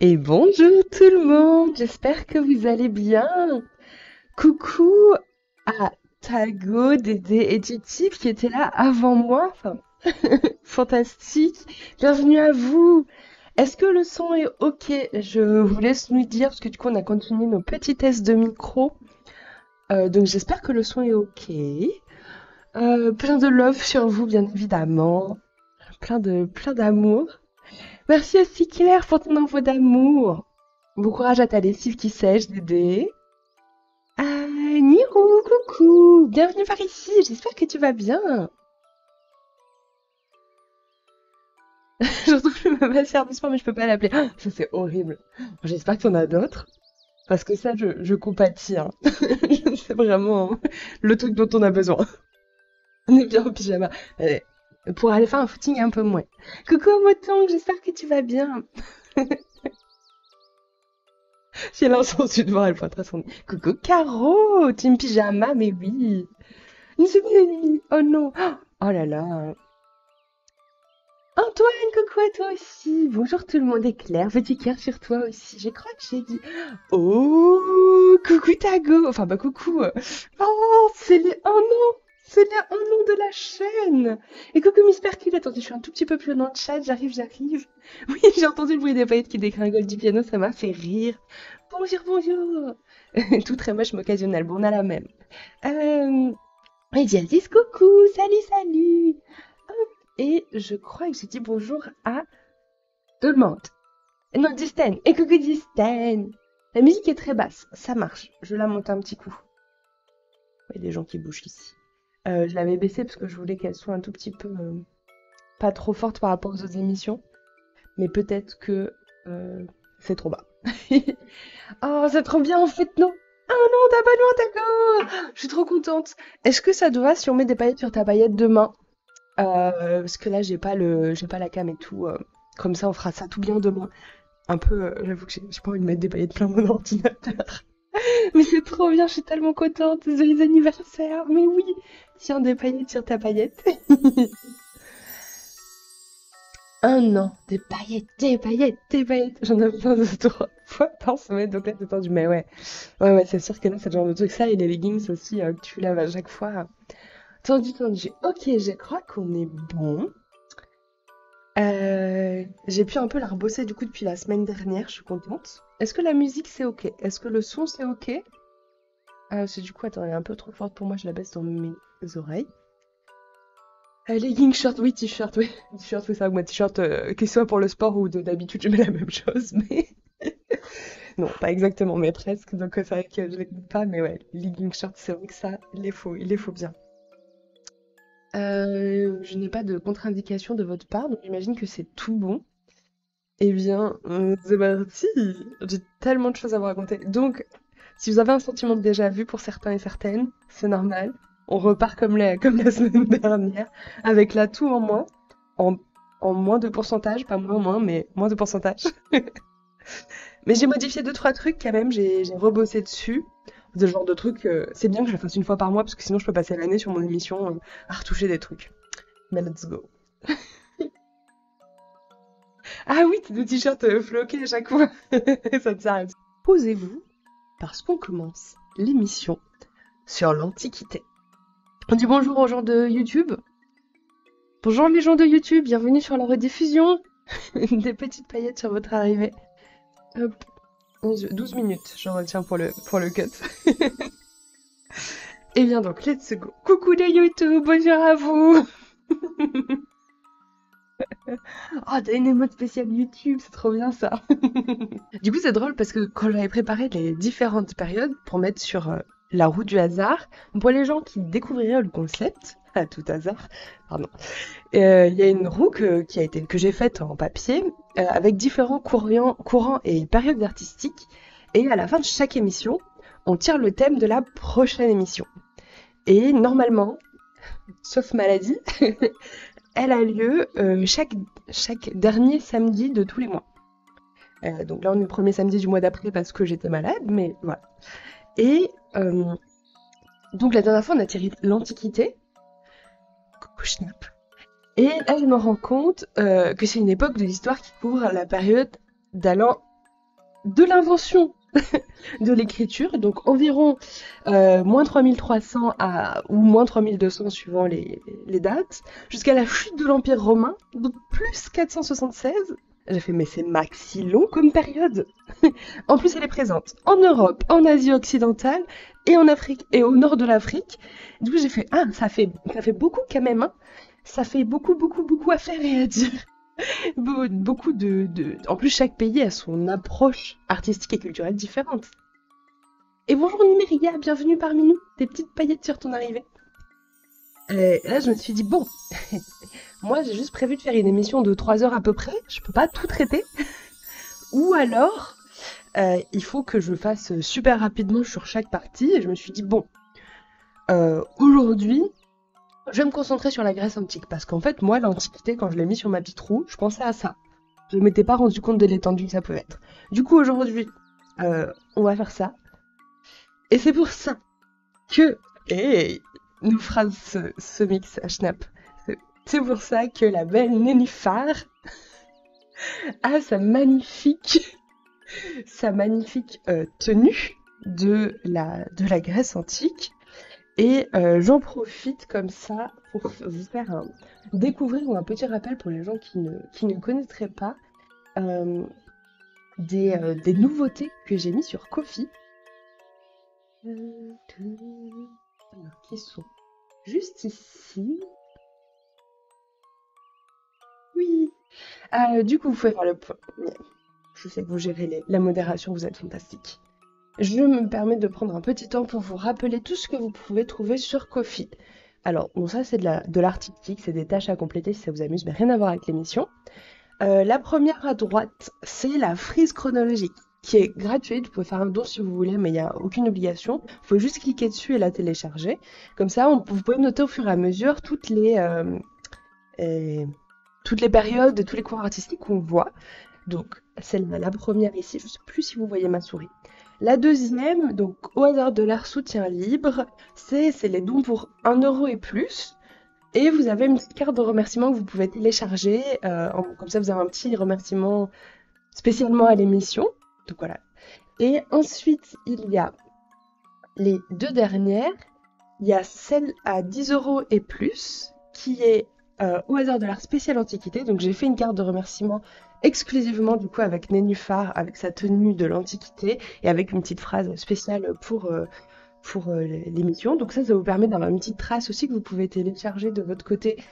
Et bonjour tout le monde, j'espère que vous allez bien. Coucou à Tago, Dédé et Titi qui étaient là avant moi. Enfin, fantastique. Bienvenue à vous. Est-ce que le son est OK? Je vous laisse nous dire parce que du coup on a continué nos petits tests de micro. Donc j'espère que le son est OK. Plein de love sur vous bien évidemment. Plein d'amour. Merci aussi Claire pour ton envoi d'amour. Bon courage à ta lessive qui sèche, Dédé. Ah, Nirou, coucou. Bienvenue par ici, j'espère que tu vas bien. Je retrouve ma massière du sport, mais je peux pas l'appeler. Ah, ça, c'est horrible. J'espère que t'en as d'autres. Parce que ça, je compatis. Hein. C'est vraiment le truc dont on a besoin. On est bien en pyjama. Allez, pour aller faire un footing un peu moins. Coucou Motong, j'espère que tu vas bien. J'ai l'intention de voir, elle pointera son nez. Coucou Caro, team pyjama, mais oui. Une semaine. Oh non. Oh là là. Antoine, coucou à toi aussi. Bonjour tout le monde, et Claire, petit cœur sur toi aussi. Je crois que j'ai dit. Oh, coucou Tago. Enfin, bah coucou. Oh, c'est les un an. C'est les un an de la chaîne. Et coucou Miss Percule. Attendez, je suis un tout petit peu plus dans le chat. J'arrive. Oui, j'ai entendu le bruit des paillettes qui dégringolent du piano. Ça m'a fait rire. Bonjour. Tout très moche, mais occasionnel. Bon, on a la même. Et Dialis, coucou. Salut. Et je crois que j'ai dit bonjour à tout le monde. Non, Disten. Et coucou Disten. La musique est très basse. Ça marche. Je la monte un petit coup. Il y a des gens qui bougent ici. Je l'avais baissée parce que je voulais qu'elle soit un tout petit peu pas trop forte par rapport aux autres émissions. Mais peut-être que c'est trop bas. Oh, c'est trop bien en fait, non? Ah non, t'abonnement, d'accord. Je suis trop contente. Est-ce que ça te va si on met des paillettes sur ta paillette demain? Parce que là, j'ai pas la cam et tout. Comme ça, on fera ça tout bien demain. Un peu, j'avoue que j'ai pas envie de mettre des paillettes plein mon ordinateur. Mais c'est trop bien, je suis tellement contente. Joyeux anniversaire. Mais oui, tiens, des paillettes sur ta paillette. Un an, des paillettes. J'en ai besoin de 3 fois par semaine, donc là, c'est tendu. Mais ouais, c'est sûr que là, c'est le genre de truc. Ça et les leggings aussi, que tu laves à chaque fois. Tendu. Ok, je crois qu'on est bon. J'ai pu un peu la rebosser du coup depuis la semaine dernière, je suis contente. Est-ce que la musique c'est ok? Est-ce que le son c'est ok? C'est du coup, attends, elle est un peu trop forte pour moi, je la baisse dans mes oreilles. Leggings, short, oui, t-shirt, oui. T-shirt, oui, ça, moi, t-shirt, qu'il soit pour le sport ou d'habitude, je mets la même chose, mais. Non, pas exactement, mais presque, donc c'est vrai que je l'écoute pas, mais ouais, leggings, short, c'est vrai que ça, il les faut bien. Je n'ai pas de contre-indication de votre part, donc j'imagine que c'est tout bon. Eh bien, c'est parti! J'ai tellement de choses à vous raconter. Donc, si vous avez un sentiment de déjà-vu pour certains et certaines, c'est normal. On repart comme la semaine dernière, avec l'atout en moins, en, en moins de pourcentage, pas moins, mais moins de pourcentage. Mais j'ai modifié deux, trois trucs quand même, j'ai rebossé dessus. Ce genre de trucs, c'est bien que je le fasse une fois par mois, parce que sinon je peux passer l'année sur mon émission à retoucher des trucs. Mais let's go. Ah oui, t'as des t-shirts floqués à chaque fois. Ça te s'arrête. Posez-vous, parce qu'on commence l'émission sur l'Antiquité. On dit bonjour aux gens de YouTube. Bonjour les gens de YouTube, bienvenue sur la rediffusion. Des petites paillettes sur votre arrivée. Hop, 12 minutes, j'en retiens pour le cut. Et bien donc, let's go. Coucou de YouTube, bonjour à vous. Oh, t'as une émote spéciale YouTube, c'est trop bien ça. Du coup, c'est drôle parce que quand j'avais préparé les différentes périodes pour mettre sur la roue du hasard, pour les gens qui découvriraient le concept, à tout hasard, pardon, il y a une roue que j'ai faite en papier avec différents courants et périodes artistiques. Et à la fin de chaque émission, on tire le thème de la prochaine émission. Et normalement, sauf maladie, elle a lieu chaque dernier samedi de tous les mois. Donc là, on est le premier samedi du mois d'après parce que j'étais malade, mais voilà. Et donc la dernière fois, on a tiré l'Antiquité. Coucou Schnapp. Et là, je me rends compte que c'est une époque de l'histoire qui couvre la période d'allant de l'invention de l'écriture, donc environ moins 3300 ou moins 3200 suivant les dates, jusqu'à la chute de l'Empire romain, donc plus 476. J'ai fait, mais c'est maxi long comme période. En plus, elle est présente en Europe, en Asie occidentale et en Afrique et au nord de l'Afrique. Du coup, j'ai fait, ah, ça fait beaucoup quand même, hein. Ça fait beaucoup, beaucoup, beaucoup à faire et à dire. Beaucoup En plus, chaque pays a son approche artistique et culturelle différente. Et bonjour Numéria, bienvenue parmi nous. Des petites paillettes sur ton arrivée. Là, je me suis dit, bon, moi j'ai juste prévu de faire une émission de 3 heures à peu près. Je peux pas tout traiter. Ou alors, il faut que je fasse super rapidement sur chaque partie. Et je me suis dit, bon, aujourd'hui, je vais me concentrer sur la Grèce antique. Parce qu'en fait, moi, l'Antiquité, quand je l'ai mis sur ma petite roue, je pensais à ça. Je ne m'étais pas rendu compte de l'étendue que ça peut être. Du coup, aujourd'hui, on va faire ça. Et c'est pour ça que... Hey, nous fera ce mix à Schnapp. C'est pour ça que la belle Nénuphar a sa magnifique tenue de la Grèce antique. Et j'en profite comme ça pour vous faire découvrir ou un petit rappel pour les gens qui ne connaîtraient pas des nouveautés que j'ai mis sur Ko-fi. Alors, qui sont juste ici. Oui. Du coup, vous pouvez faire le point. Je sais que vous gérez la modération, vous êtes fantastique. Je me permets de prendre un petit temps pour vous rappeler tout ce que vous pouvez trouver sur Ko-fi. Alors, bon, ça c'est de l'artistique, c'est des tâches à compléter si ça vous amuse, mais rien à voir avec l'émission. La première à droite, c'est la frise chronologique, qui est gratuite. Vous pouvez faire un don si vous voulez, mais il n'y a aucune obligation. Vous pouvez juste cliquer dessus et la télécharger. Comme ça, vous pouvez noter au fur et à mesure toutes les périodes et tous les cours artistiques qu'on voit. Donc, celle-là, la première ici, je ne sais plus si vous voyez ma souris. La deuxième, donc au hasard de l'art soutien libre, c'est les dons pour 1 euro et plus. Et vous avez une petite carte de remerciement que vous pouvez télécharger. Comme ça, vous avez un petit remerciement spécialement à l'émission. Donc voilà. Et ensuite, il y a les deux dernières. Il y a celle à 10 euros et plus, qui est au hasard de l'art spécial antiquité. Donc j'ai fait une carte de remerciement exclusivement du coup avec Nénuphar, avec sa tenue de l'Antiquité et avec une petite phrase spéciale pour l'émission. Donc ça vous permet d'avoir une petite trace aussi que vous pouvez télécharger de votre côté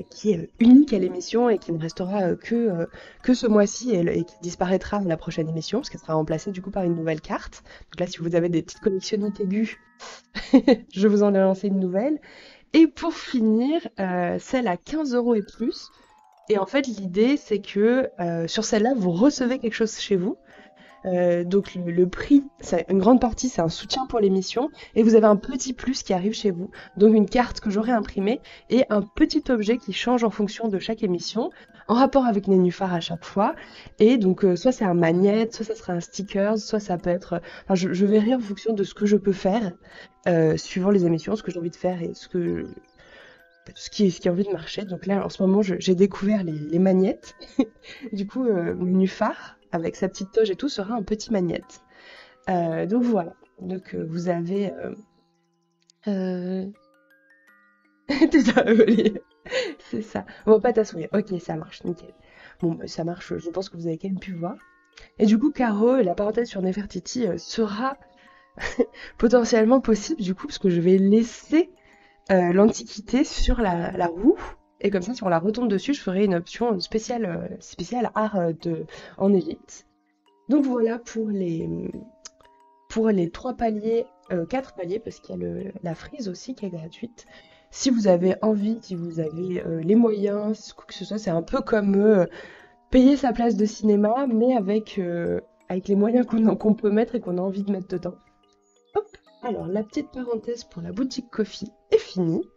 qui est unique à l'émission et qui ne restera que ce mois-ci et qui disparaîtra à la prochaine émission parce qu'elle sera remplacée du coup par une nouvelle carte. Donc là si vous avez des petites collectionnites aiguës, je vous en ai lancé une nouvelle. Et pour finir, celle à 15 euros et plus. Et en fait, l'idée, c'est que sur celle-là, vous recevez quelque chose chez vous. Donc le prix, une grande partie, c'est un soutien pour l'émission. Et vous avez un petit plus qui arrive chez vous. Donc une carte que j'aurai imprimée et un petit objet qui change en fonction de chaque émission, en rapport avec Nénuphar à chaque fois. Et donc soit c'est un magnète, soit ça sera un sticker, soit ça peut être... Enfin, je verrai en fonction de ce que je peux faire, suivant les émissions, ce que j'ai envie de faire et ce qui a envie de marcher. Donc là, en ce moment, j'ai découvert les magnettes. Du coup, Nénuphar, avec sa petite toge et tout, sera un petit magnète. Donc voilà. Donc vous avez... T'es ça, Olivier. C'est ça. Bon, pas ta souris. Ok, ça marche, nickel. Bon, bah, ça marche, je pense que vous avez quand même pu voir. Et du coup, Caro, la parenthèse sur Nefertiti sera potentiellement possible, du coup, parce que je vais laisser l'Antiquité sur la roue. Et comme ça, si on la retombe dessus, je ferai une option spéciale art en Égypte. Donc voilà pour les 3 paliers, 4 paliers, parce qu'il y a la frise aussi qui est gratuite. Si vous avez envie, si vous avez les moyens, quoi que ce soit, c'est un peu comme payer sa place de cinéma, mais avec les moyens qu'on peut mettre et qu'on a envie de mettre dedans. Hop, alors la petite parenthèse pour la boutique Ko-fi est finie.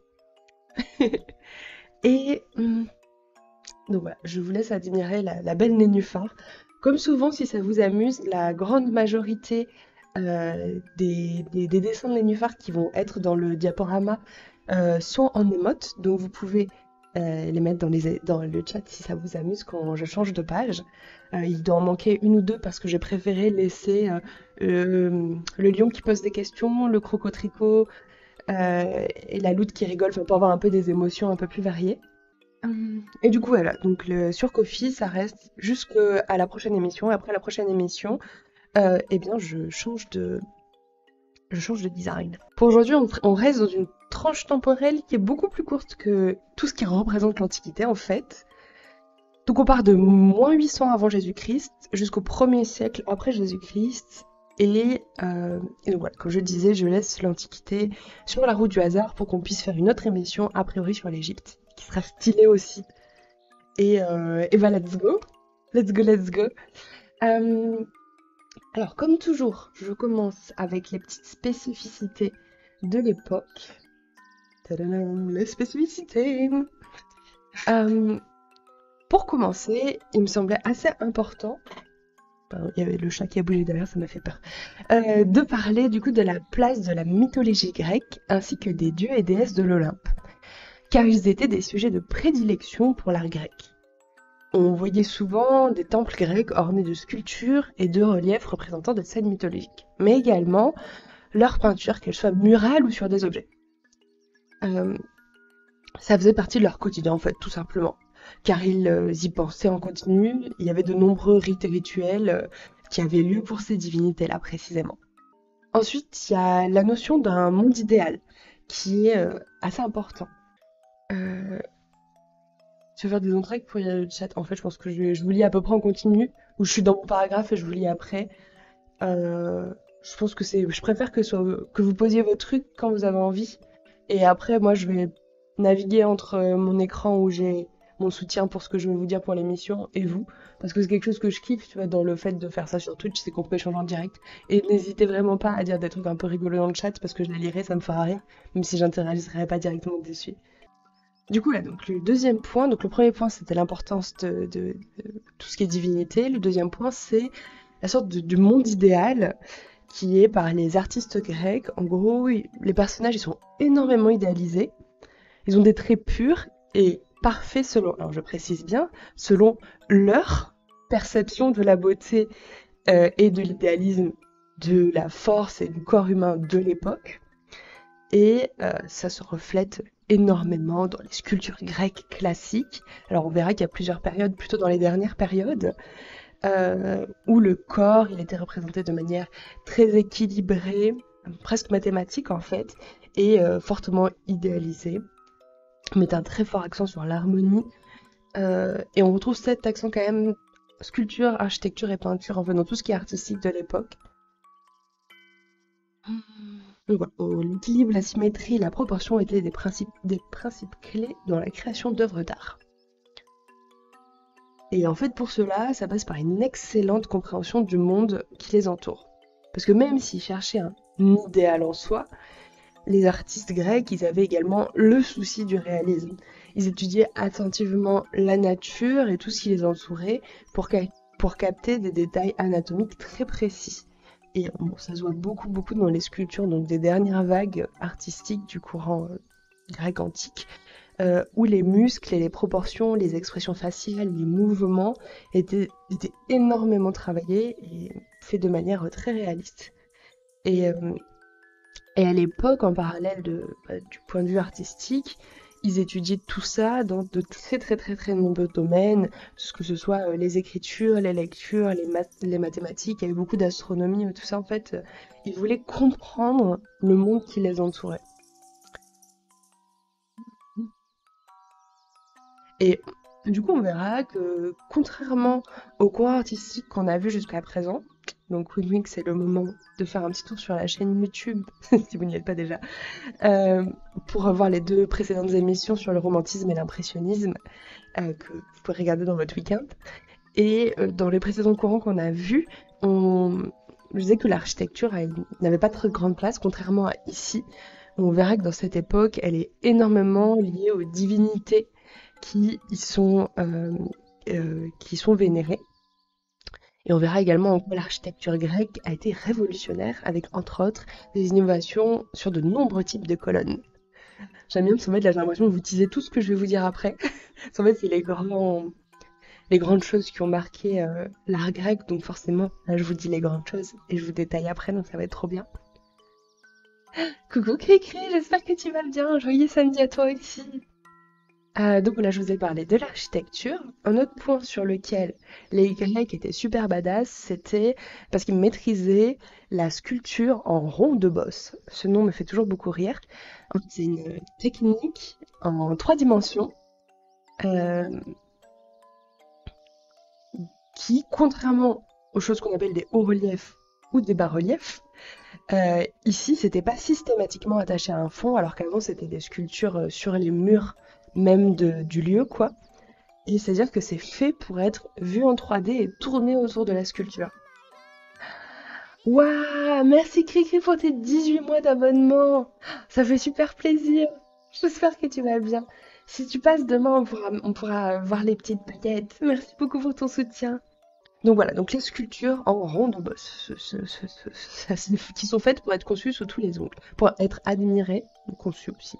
Et donc voilà, je vous laisse admirer la belle Nénuphar. Comme souvent, si ça vous amuse, la grande majorité des dessins de Nénuphar qui vont être dans le diaporama sont en émote. Donc vous pouvez les mettre dans le chat si ça vous amuse quand je change de page. Il doit en manquer une ou deux parce que j'ai préféré laisser le lion qui pose des questions, le croco-tricot et la loutre qui rigole, enfin, pour avoir un peu des émotions un peu plus variées. Et du coup, voilà, donc sur Ko-fi, ça reste jusqu'à la prochaine émission. Après la prochaine émission, eh bien, je change de design. Pour aujourd'hui, on reste dans une tranche temporelle qui est beaucoup plus courte que tout ce qui représente l'Antiquité, en fait. Donc on part de moins 800 avant Jésus-Christ jusqu'au 1er siècle après Jésus-Christ. Et donc voilà, comme je disais, je laisse l'Antiquité sur la roue du hasard pour qu'on puisse faire une autre émission, a priori sur l'Égypte, qui sera stylée aussi. Et bah, let's go. Let's go, let's go. Alors, comme toujours, je commence avec les petites spécificités de l'époque. Tadadam, les spécificités. Pour commencer, il me semblait assez important, pardon, il y avait le chat qui a bougé derrière, ça m'a fait peur, de parler du coup de la place de la mythologie grecque ainsi que des dieux et déesses de l'Olympe, car ils étaient des sujets de prédilection pour l'art grec. On voyait souvent des temples grecs ornés de sculptures et de reliefs représentant des scènes mythologiques, mais également leurs peintures, qu'elles soient murales ou sur des objets. Ça faisait partie de leur quotidien en fait, tout simplement, car ils y pensaient en continu. Il y avait de nombreux rites et rituels qui avaient lieu pour ces divinités-là précisément. Ensuite, il y a la notion d'un monde idéal qui est assez important. Je vais faire des entrées pour y aller le chat. En fait, je pense que je vous lis à peu près en continu, ou je suis dans mon paragraphe et je vous lis après. Je pense que je préfère que vous posiez vos trucs quand vous avez envie. Et après, moi, je vais naviguer entre mon écran où j'ai mon soutien pour ce que je vais vous dire pour l'émission et vous. Parce que c'est quelque chose que je kiffe, tu vois, dans le fait de faire ça sur Twitch, c'est qu'on peut échanger en direct. Et n'hésitez vraiment pas à dire des trucs un peu rigolos dans le chat parce que je les lirai, ça me fera rire, même si j'interagirai pas directement dessus. Du coup, là, donc le deuxième point, donc le premier point c'était l'importance de tout ce qui est divinité. Le deuxième point c'est la sorte du monde idéal qui est par les artistes grecs. En gros, les personnages ils sont énormément idéalisés. Ils ont des traits purs et parfaits selon, alors je précise bien, selon leur perception de la beauté et de l'idéalisme, de la force et du corps humain de l'époque. Et ça se reflète énormément dans les sculptures grecques classiques. Alors on verra qu'il y a plusieurs périodes, plutôt dans les dernières périodes, où le corps il était représenté de manière très équilibrée, presque mathématique en fait, et fortement idéalisé, met un très fort accent sur l'harmonie. Et on retrouve cet accent quand même sculpture, architecture et peinture, en fait dans tout ce qui est artistique de l'époque. Donc voilà, l'équilibre, la symétrie et la proportion étaient des principes clés dans la création d'œuvres d'art. Et en fait, pour cela, ça passe par une excellente compréhension du monde qui les entoure. Parce que même s'ils cherchaient un idéal en soi, les artistes grecs, ils avaient également le souci du réalisme. Ils étudiaient attentivement la nature et tout ce qui les entourait pour capter des détails anatomiques très précis. Et bon, ça se voit beaucoup dans les sculptures, donc des dernières vagues artistiques du courant grec antique, où les muscles et les proportions, les expressions faciales, les mouvements étaient énormément travaillés et faits de manière très réaliste. Et à l'époque, en parallèle du point de vue artistique, ils étudiaient tout ça dans de très nombreux domaines, que ce soit les écritures, les lectures, les mathématiques, il y avait beaucoup d'astronomie, tout ça en fait, ils voulaient comprendre le monde qui les entourait. Et du coup, on verra que contrairement au cours artistique qu'on a vu jusqu'à présent, donc Wink Wink, c'est le moment de faire un petit tour sur la chaîne YouTube, si vous n'y êtes pas déjà, pour voir les deux précédentes émissions sur le romantisme et l'impressionnisme que vous pouvez regarder dans votre week-end. Et dans les précédents courants qu'on a vus, je disais que l'architecture n'avait pas très grande place, contrairement à ici. On verra que dans cette époque, elle est énormément liée aux divinités qui sont vénérées. Et on verra également en quoi l'architecture grecque a été révolutionnaire avec, entre autres, des innovations sur de nombreux types de colonnes. J'aime bien parce qu'en fait, là, j'ai l'impression de vous teaser tout ce que je vais vous dire après. En fait, c'est les grandes choses qui ont marqué l'art grec, donc forcément, là, je vous dis les grandes choses et je vous détaille après, donc ça va être trop bien. Coucou Cricri, j'espère que tu vas bien. Joyeux samedi à toi aussi. Donc là, je vous ai parlé de l'architecture. Un autre point sur lequel les Grecs étaient super badass, c'était parce qu'ils maîtrisaient la sculpture en rond de bosse. Ce nom me fait toujours beaucoup rire. En fait, c'est une technique en 3 dimensions euh, qui, contrairement aux choses qu'on appelle des hauts-reliefs ou des bas-reliefs, ici, c'était pas systématiquement attaché à un fond, alors qu'avant, c'était des sculptures sur les murs même du lieu, quoi. Et c'est-à-dire que c'est fait pour être vu en 3D et tourné autour de la sculpture. Waouh, merci Cricri pour tes 18 mois d'abonnement. Ça fait super plaisir. J'espère que tu vas bien. Si tu passes demain, on pourra voir les petites paillettes. Merci beaucoup pour ton soutien. Donc voilà, donc les sculptures en rond de bosse, qui sont faites pour être conçues sous tous les angles, pour être admirées, conçues aussi.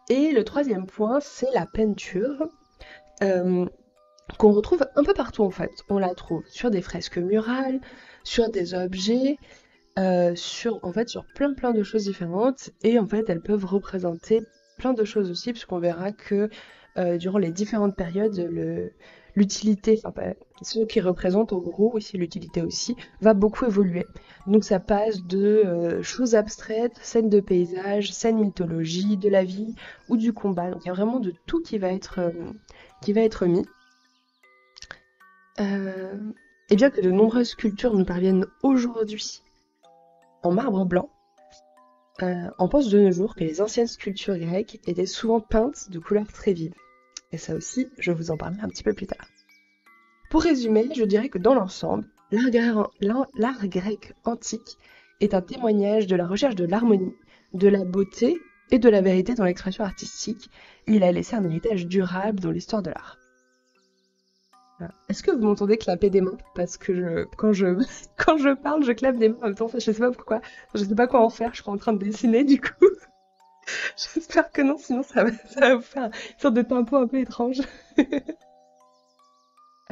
Et le troisième point, c'est la peinture. Euh, qu'on retrouve un peu partout en fait. On la trouve sur des fresques murales, sur des objets, sur plein de choses différentes. Et en fait, elles peuvent représenter plein de choses aussi, puisqu'on verra que durant les différentes périodes, l'utilité, enfin ce qui représente en gros ici l'utilité aussi, va beaucoup évoluer. Donc ça passe de choses abstraites, scènes de paysage, scènes mythologie, de la vie ou du combat. Donc il y a vraiment de tout qui va être mis. Euh, et bien que de nombreuses sculptures nous parviennent aujourd'hui en marbre blanc, on pense de nos jours que les anciennes sculptures grecques étaient souvent peintes de couleurs très vives. Et ça aussi, je vous en parlerai un petit peu plus tard. Pour résumer, je dirais que dans l'ensemble, l'art grec antique est un témoignage de la recherche de l'harmonie, de la beauté et de la vérité dans l'expression artistique, et il a laissé un héritage durable dans l'histoire de l'art. Voilà. Est-ce que vous m'entendez clapper des mains? Parce que quand je parle, je clappe des mains en même temps. Je sais pas pourquoi. Je sais pas quoi en faire. Je suis pas en train de dessiner du coup. J'espère que non, sinon ça va vous faire une sorte de tempo un peu étrange.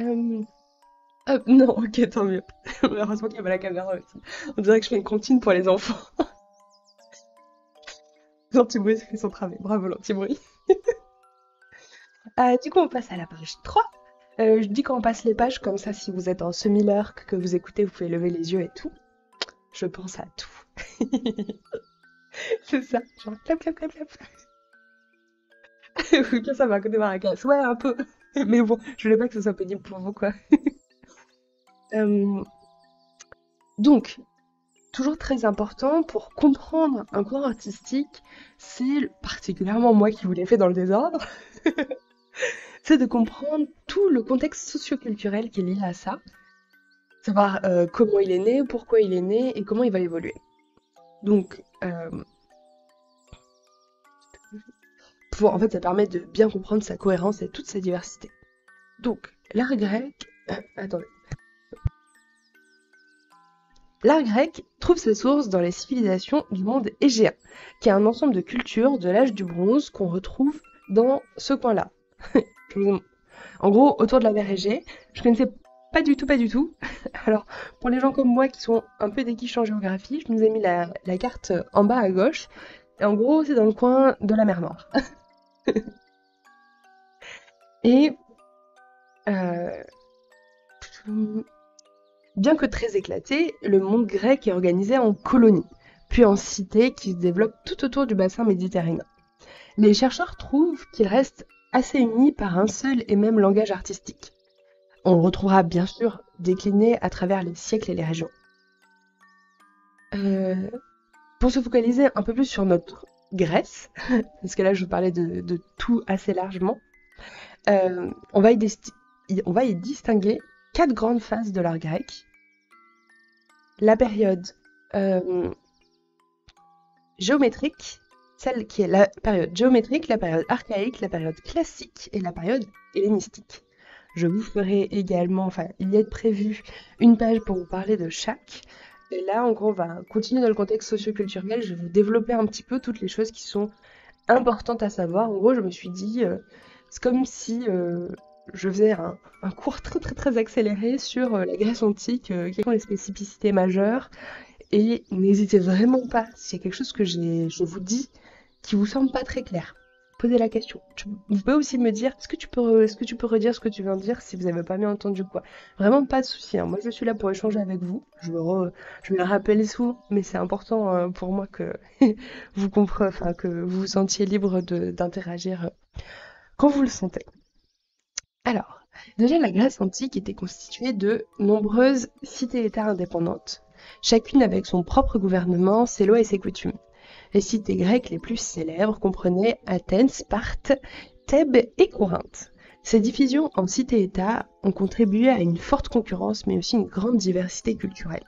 Euh, hop, non, ok, tant mieux. Heureusement qu'il y a pas la caméra aussi. On dirait que je fais une comptine pour les enfants. L'anti-bruit fait son travail. Bravo l'anti-bruit. Du coup, on passe à la page 3. Je dis qu'on passe les pages, comme ça, si vous êtes en semi-lurk, que vous écoutez, vous pouvez lever les yeux et tout. Je pense à tout. C'est ça, genre clap, clap, clap, clap. Oui, ça va à côté de Marrakech. Ouais, un peu. Mais bon, je voulais pas que ce soit pénible pour vous, quoi. Euh, donc, toujours très important pour comprendre un courant artistique, c'est particulièrement moi qui vous l'ai fait dans le désordre, c'est de comprendre tout le contexte socioculturel qui est lié à ça, savoir comment il est né, pourquoi il est né et comment il va évoluer. Donc, en fait, ça permet de bien comprendre sa cohérence et toute sa diversité. Donc, l'art grec... attendez. L'art grec trouve sa source dans les civilisations du monde égéen, qui est un ensemble de cultures de l'âge du bronze qu'on retrouve dans ce coin-là. En gros, autour de la mer Égée, je connaissais pas du tout, pas du tout. Alors, pour les gens comme moi qui sont un peu déquiches en géographie, je nous ai mis la carte en bas à gauche. Et en gros, c'est dans le coin de la mer Noire. Et euh, bien que très éclaté, le monde grec est organisé en colonies, puis en cités qui se développent tout autour du bassin méditerranéen. Les chercheurs trouvent qu'il reste assez unis par un seul et même langage artistique. On le retrouvera bien sûr décliné à travers les siècles et les régions. Euh, pour se focaliser un peu plus sur notre Grèce, parce que là je vous parlais de tout assez largement, on va y distinguer 4 grandes phases de l'art grec. La période géométrique, celle qui est la période géométrique, la période archaïque, la période classique et la période hellénistique. Je vous ferai également, enfin, il y a prévu une page pour vous parler de chaque. Et là, en gros, on va continuer dans le contexte socioculturel. Je vais vous développer un petit peu toutes les choses qui sont importantes à savoir. En gros, je me suis dit, c'est comme si je faisais un cours très très très accéléré sur la Grèce antique, quelles sont les spécificités majeures. Et n'hésitez vraiment pas, s'il y a quelque chose que je vous dis qui vous semble pas très clair, posez la question. Vous pouvez aussi me dire, est-ce que tu peux redire ce que tu viens de dire si vous n'avez pas bien entendu quoi. Vraiment pas de souci, hein. Moi je suis là pour échanger avec vous. Je me le rappelle souvent, mais c'est important pour moi que vous compreniez, enfin que vous vous sentiez libre d'interagir quand vous le sentez. Alors, déjà la Grèce antique était constituée de nombreuses cités-États indépendantes, chacune avec son propre gouvernement, ses lois et ses coutumes. Les cités grecques les plus célèbres comprenaient Athènes, Sparte, Thèbes et Corinthe. Ces divisions en cités-États ont contribué à une forte concurrence mais aussi une grande diversité culturelle.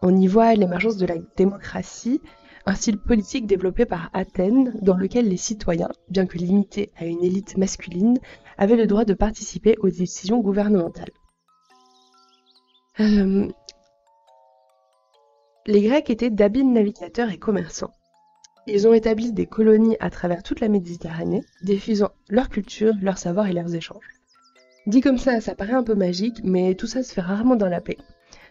On y voit l'émergence de la démocratie, un style politique développé par Athènes dans lequel les citoyens, bien que limités à une élite masculine, avaient le droit de participer aux décisions gouvernementales. Euh, les Grecs étaient d'habiles navigateurs et commerçants. Ils ont établi des colonies à travers toute la Méditerranée, diffusant leur culture, leur savoir et leurs échanges. Dit comme ça paraît un peu magique, mais tout ça se fait rarement dans la paix.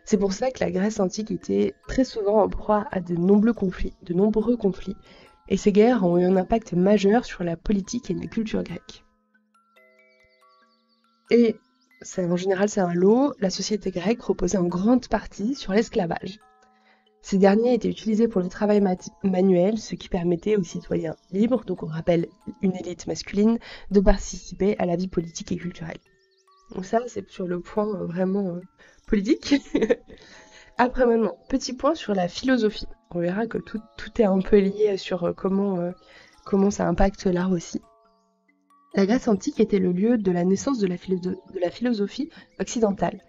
C'est pour ça que la Grèce antique était très souvent en proie à de nombreux conflits, et ces guerres ont eu un impact majeur sur la politique et la culture grecque. Et en général, c'est un lot, la société grecque reposait en grande partie sur l'esclavage. Ces derniers étaient utilisés pour le travail manuel, ce qui permettait aux citoyens libres, donc on rappelle une élite masculine, de participer à la vie politique et culturelle. Donc ça, c'est sur le point vraiment politique. Après maintenant, petit point sur la philosophie. On verra que tout est un peu lié sur comment ça impacte l'art aussi. La Grèce antique était le lieu de la naissance de la philosophie occidentale.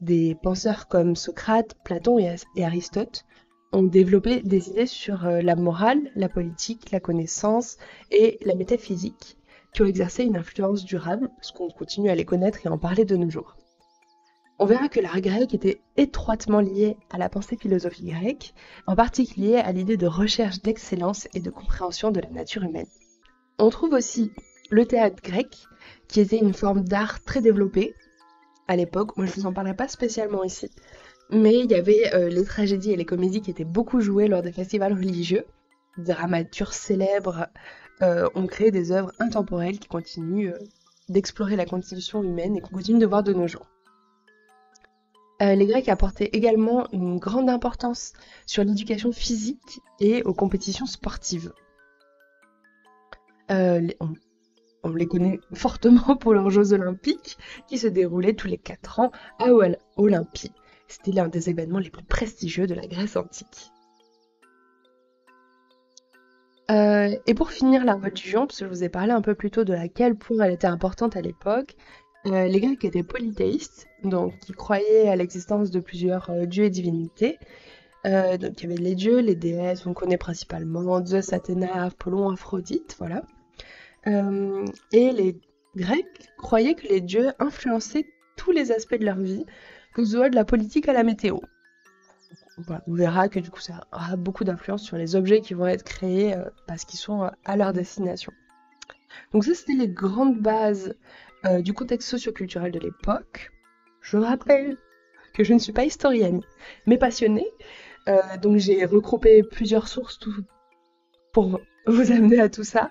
Des penseurs comme Socrate, Platon et Aristote ont développé des idées sur la morale, la politique, la connaissance et la métaphysique, qui ont exercé une influence durable, parce qu'on continue à les connaître et en parler de nos jours. On verra que l'art grec était étroitement lié à la pensée philosophique grecque, en particulier à l'idée de recherche d'excellence et de compréhension de la nature humaine. On trouve aussi le théâtre grec, qui était une forme d'art très développée à l'époque. Moi, je ne vous en parlerai pas spécialement ici, mais il y avait les tragédies et les comédies qui étaient beaucoup jouées lors des festivals religieux. Des dramaturges célèbres ont créé des œuvres intemporelles qui continuent d'explorer la constitution humaine et qu'on continue de voir de nos jours. Les Grecs apportaient également une grande importance sur l'éducation physique et aux compétitions sportives. On les connaît fortement pour leurs Jeux olympiques qui se déroulaient tous les 4 ans à Olympie. C'était l'un des événements les plus prestigieux de la Grèce antique. Et pour finir la religion, parce que je vous ai parlé un peu plus tôt de à quel point elle était importante à l'époque, les Grecs étaient polythéistes, donc ils croyaient à l'existence de plusieurs dieux et divinités. Donc il y avait les dieux, les déesses, on connaît principalement Zeus, Athéna, Apollon, Aphrodite, voilà. Et les Grecs croyaient que les dieux influençaient tous les aspects de leur vie, que ce soit de la politique à la météo. Voilà, on verra que du coup ça aura beaucoup d'influence sur les objets qui vont être créés parce qu'ils sont à leur destination. Donc ça, c'était les grandes bases du contexte socio-culturel de l'époque. Je rappelle que je ne suis pas historienne, mais passionnée. Donc j'ai regroupé plusieurs sources pour vous amener à tout ça.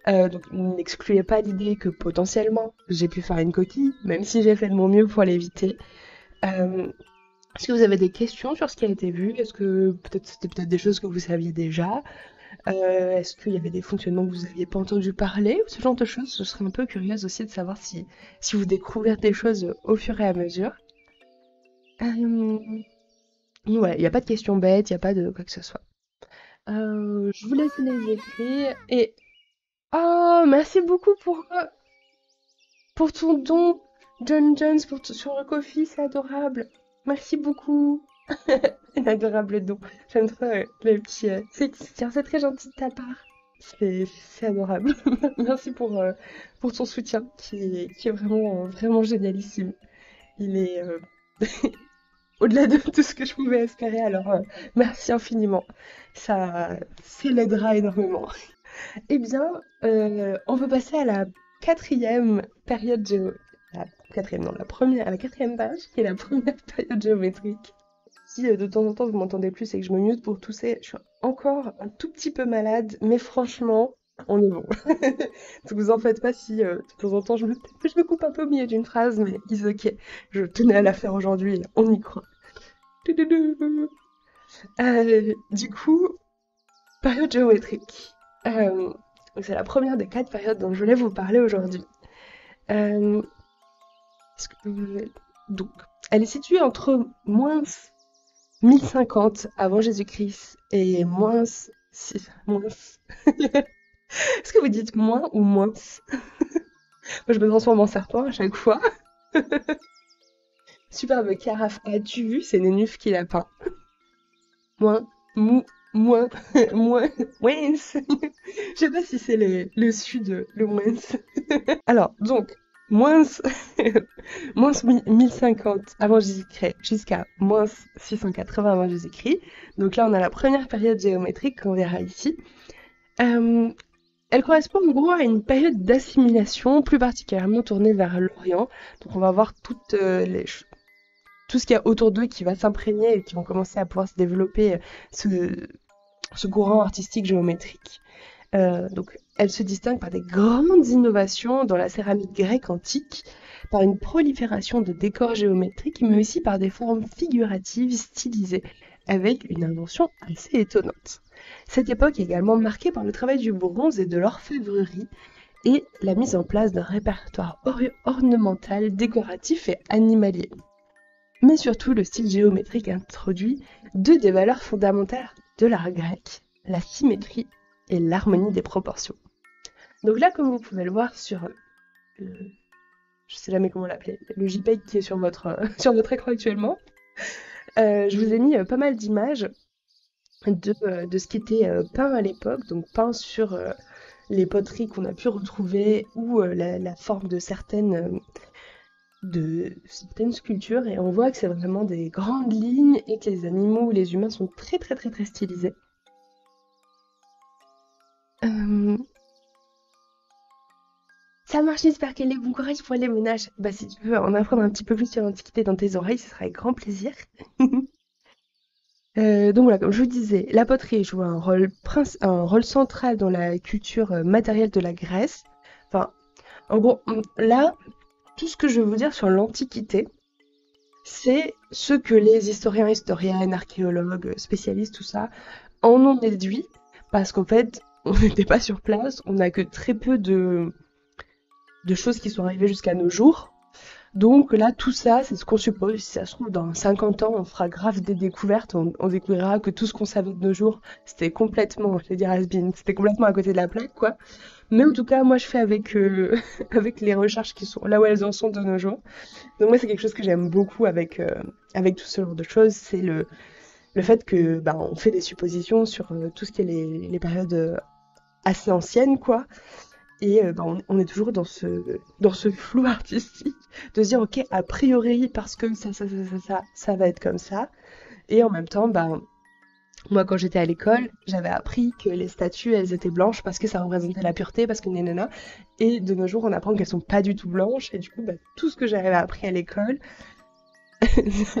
Donc n'excluez pas l'idée que potentiellement j'ai pu faire une coquille, même si j'ai fait de mon mieux pour l'éviter. Est-ce que vous avez des questions sur ce qui a été vu? Est-ce que c'était peut-être des choses que vous saviez déjà? Est-ce qu'il y avait des fonctionnements que vous n'aviez pas entendu parler? Ou ce genre de choses? Je serais un peu curieuse aussi de savoir si vous découvrez des choses au fur et à mesure. Ouais, il n'y a pas de questions bêtes, il n'y a pas de quoi que ce soit. Je vous laisse les écrire et... Oh, merci beaucoup pour ton don, John Jones, sur le coffee, c'est adorable. Merci beaucoup. Un adorable don. J'aime trop les petits... c'est très gentil de ta part. C'est adorable. Merci pour ton soutien qui est vraiment, vraiment génialissime. Il est... au-delà de tout ce que je pouvais espérer. Alors, merci infiniment. Ça l'aidera énormément. Eh bien, on peut passer à la quatrième période la quatrième, non, la première, à la quatrième page, qui est la première période géométrique. Si de temps en temps vous m'entendez plus et que je me mute pour tousser, je suis encore un tout petit peu malade, mais franchement, on est bon. Donc vous en faites pas si de temps en temps je me coupe un peu au milieu d'une phrase, mais is ok. Je tenais à la faire aujourd'hui, on y croit. Du coup, période géométrique. Euh, c'est la première des 4 périodes dont je voulais vous parler aujourd'hui. Euh, donc, elle est située entre moins 1050 avant Jésus-Christ et moins... moins... Est-ce que vous dites moins ou moins? Moi, je me transforme en serpent à chaque fois. Superbe carafe. As-tu vu? C'est Nénuf qui l'a peint. Moins, moins, moins, moins. Je sais pas si c'est le sud, le moins. Alors, donc, moins, moins 1050 avant Jésus-Christ jusqu'à moins 680 avant Jésus-Christ. Donc là, on a la première période géométrique qu'on verra ici. Elle correspond en gros à une période d'assimilation plus particulièrement tournée vers l'Orient. Donc on va voir tout ce qu'il y a autour d'eux qui va s'imprégner et qui vont commencer à pouvoir se développer ce courant artistique géométrique. Donc elle se distingue par des grandes innovations dans la céramique grecque antique, par une prolifération de décors géométriques, mais aussi par des formes figuratives stylisées, avec une invention assez étonnante. Cette époque est également marquée par le travail du bronze et de l'orfèvrerie, et la mise en place d'un répertoire ornemental, décoratif et animalier. Mais surtout, le style géométrique introduit deux des valeurs fondamentales de l'art grec, la symétrie et l'harmonie des proportions. Donc là, comme vous pouvez le voir sur je sais jamais comment l'appeler, le JPEG qui est sur votre écran actuellement, je vous ai mis pas mal d'images de ce qui était peint à l'époque, donc peint sur les poteries qu'on a pu retrouver ou la forme de certaines sculptures, et on voit que c'est vraiment des grandes lignes et que les animaux ou les humains sont très très très très stylisés. Ça marche, j'espère qu'elle est bon courage pour les ménages. Bah si tu veux en apprendre un petit peu plus sur l'Antiquité dans tes oreilles, ce sera avec grand plaisir. Donc voilà, comme je vous disais, la poterie joue un rôle central dans la culture matérielle de la Grèce. Enfin, en gros, là, tout ce que je veux vous dire sur l'Antiquité, c'est ce que les historiennes, archéologues, spécialistes, tout ça, en ont déduit, parce qu'en fait, on n'était pas sur place, on n'a que très peu de choses qui sont arrivées jusqu'à nos jours. Donc là, tout ça, c'est ce qu'on suppose. Si ça se trouve, dans 50 ans, on fera grave des découvertes. On découvrira que tout ce qu'on savait de nos jours, c'était complètement, je vais dire has-been, c'était complètement à côté de la plaque, quoi. Mais en tout cas, moi, je fais avec, avec les recherches qui sont là où elles en sont de nos jours. Donc moi, c'est quelque chose que j'aime beaucoup avec tout ce genre de choses. C'est le fait que, on fait des suppositions sur tout ce qui est les périodes assez anciennes, quoi. Et on est toujours dans ce flou artistique de se dire ok, a priori parce que ça va être comme ça. Et en même temps, moi quand j'étais à l'école, j'avais appris que les statues elles étaient blanches parce que ça représentait la pureté, parce que nanana. Et de nos jours on apprend qu'elles sont pas du tout blanches, et du coup tout ce que j'avais appris à l'école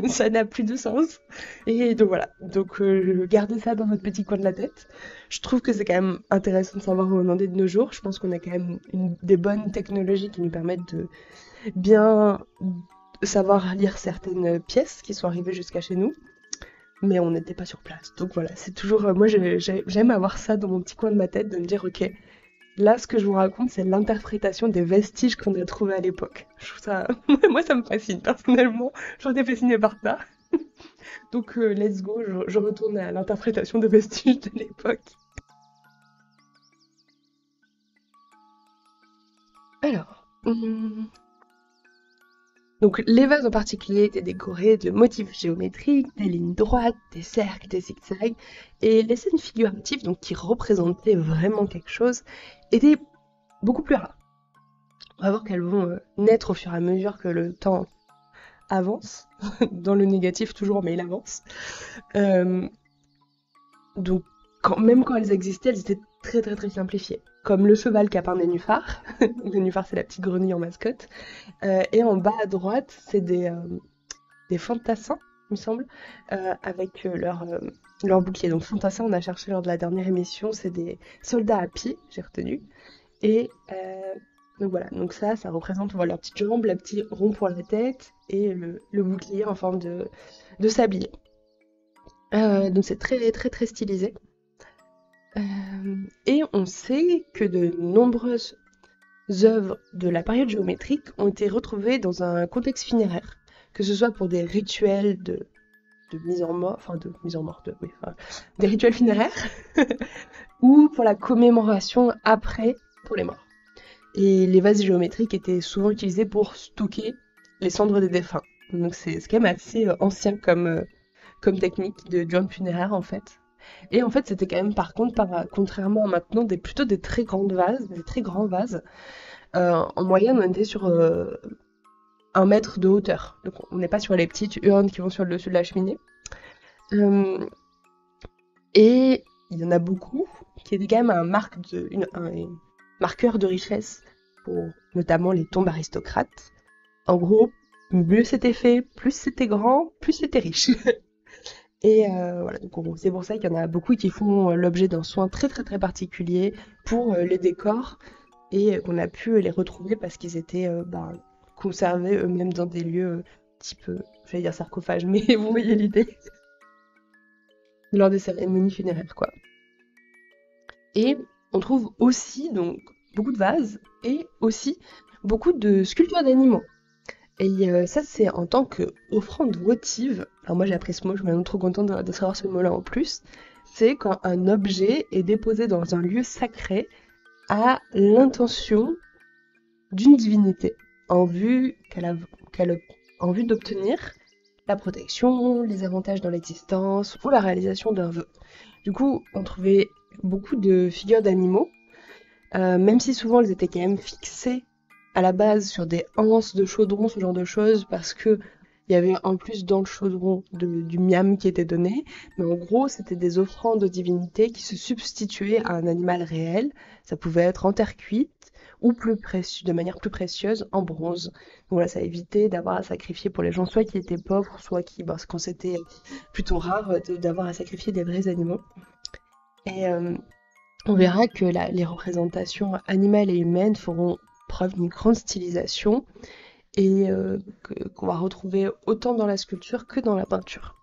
ça n'a plus de sens. Et donc voilà, donc gardez ça dans votre petit coin de la tête. Je trouve que c'est quand même intéressant de savoir où on en est de nos jours. Je pense qu'on a quand même des bonnes technologies qui nous permettent de bien savoir lire certaines pièces qui sont arrivées jusqu'à chez nous. Mais on n'était pas sur place. Donc voilà, c'est toujours... moi, j'aime avoir ça dans mon petit coin de ma tête, de me dire, ok, là, ce que je vous raconte, c'est l'interprétation des vestiges qu'on a trouvés à l'époque. Je trouve ça... moi, ça me fascine, personnellement. J'en ai fascinée par ça. Donc, let's go, je retourne à l'interprétation des vestiges de l'époque. Alors... Donc, les vases en particulier étaient décorés de motifs géométriques, des lignes droites, des cercles, des zigzags, et les scènes figuratives, donc qui représentaient vraiment quelque chose, étaient beaucoup plus rares. On va voir qu'elles vont naître au fur et à mesure que le temps avance, dans le négatif toujours, mais il avance. Euh, donc, même quand elles existaient, elles étaient très très très simplifiées. Comme le cheval qui a peint Nénuphar. Nénuphar, c'est la petite grenouille en mascotte. Et en bas à droite, c'est des fantassins, il me semble, avec leur bouclier. Donc fantassins, on a cherché lors de la dernière émission, c'est des soldats à pied, j'ai retenu. Et donc voilà, donc ça représente, on voit leurs petites jambes, la petite rond pour la tête et le bouclier en forme de sablier. Donc c'est très très très stylisé. Et on sait que de nombreuses œuvres de la période géométrique ont été retrouvées dans un contexte funéraire, que ce soit pour des rituels de mise en mort, enfin de mise en mort, oui, enfin, des rituels funéraires, ou pour la commémoration après pour les morts. Et les vases géométriques étaient souvent utilisés pour stocker les cendres des défunts. Donc c'est quand même assez ancien comme technique de urne funéraire en fait. Et en fait c'était quand même par contre, contrairement à maintenant, plutôt des très grandes vases, des très grands vases. En moyenne on était sur 1 mètre de hauteur. Donc on n'est pas sur les petites urnes qui vont sur le dessus de la cheminée. Euh, et il y en a beaucoup qui étaient quand même un marqueur de richesse pour notamment les tombes aristocrates. En gros, mieux c'était fait, plus c'était grand, plus c'était riche. Et voilà, donc c'est pour ça qu'il y en a beaucoup qui font l'objet d'un soin très très très particulier pour les décors et qu'on a pu les retrouver parce qu'ils étaient conservés eux-mêmes dans des lieux type, j'allais dire sarcophage, mais vous voyez l'idée, lors des cérémonies funéraires quoi. Et on trouve aussi donc beaucoup de vases et aussi beaucoup de sculptures d'animaux. Et ça, c'est en tant qu'offrande votive. Alors moi, j'ai appris ce mot, je suis vraiment trop contente de savoir ce mot-là en plus. C'est quand un objet est déposé dans un lieu sacré à l'intention d'une divinité, en vue en vue d'obtenir la protection, les avantages dans l'existence ou la réalisation d'un vœu. Du coup, on trouvait beaucoup de figures d'animaux, même si souvent elles étaient quand même fixées à la base sur des anses de chaudron, ce genre de choses, parce que il y avait en plus dans le chaudron du miam qui était donné, mais en gros c'était des offrandes aux divinités qui se substituaient à un animal réel. Ça pouvait être en terre cuite ou de manière plus précieuse en bronze. Donc voilà, ça évitait d'avoir à sacrifier pour les gens soit qui étaient pauvres, soit quand c'était plutôt rare d'avoir à sacrifier des vrais animaux. Et on verra que les représentations animales et humaines feront preuve d'une grande stylisation et qu'on va retrouver autant dans la sculpture que dans la peinture.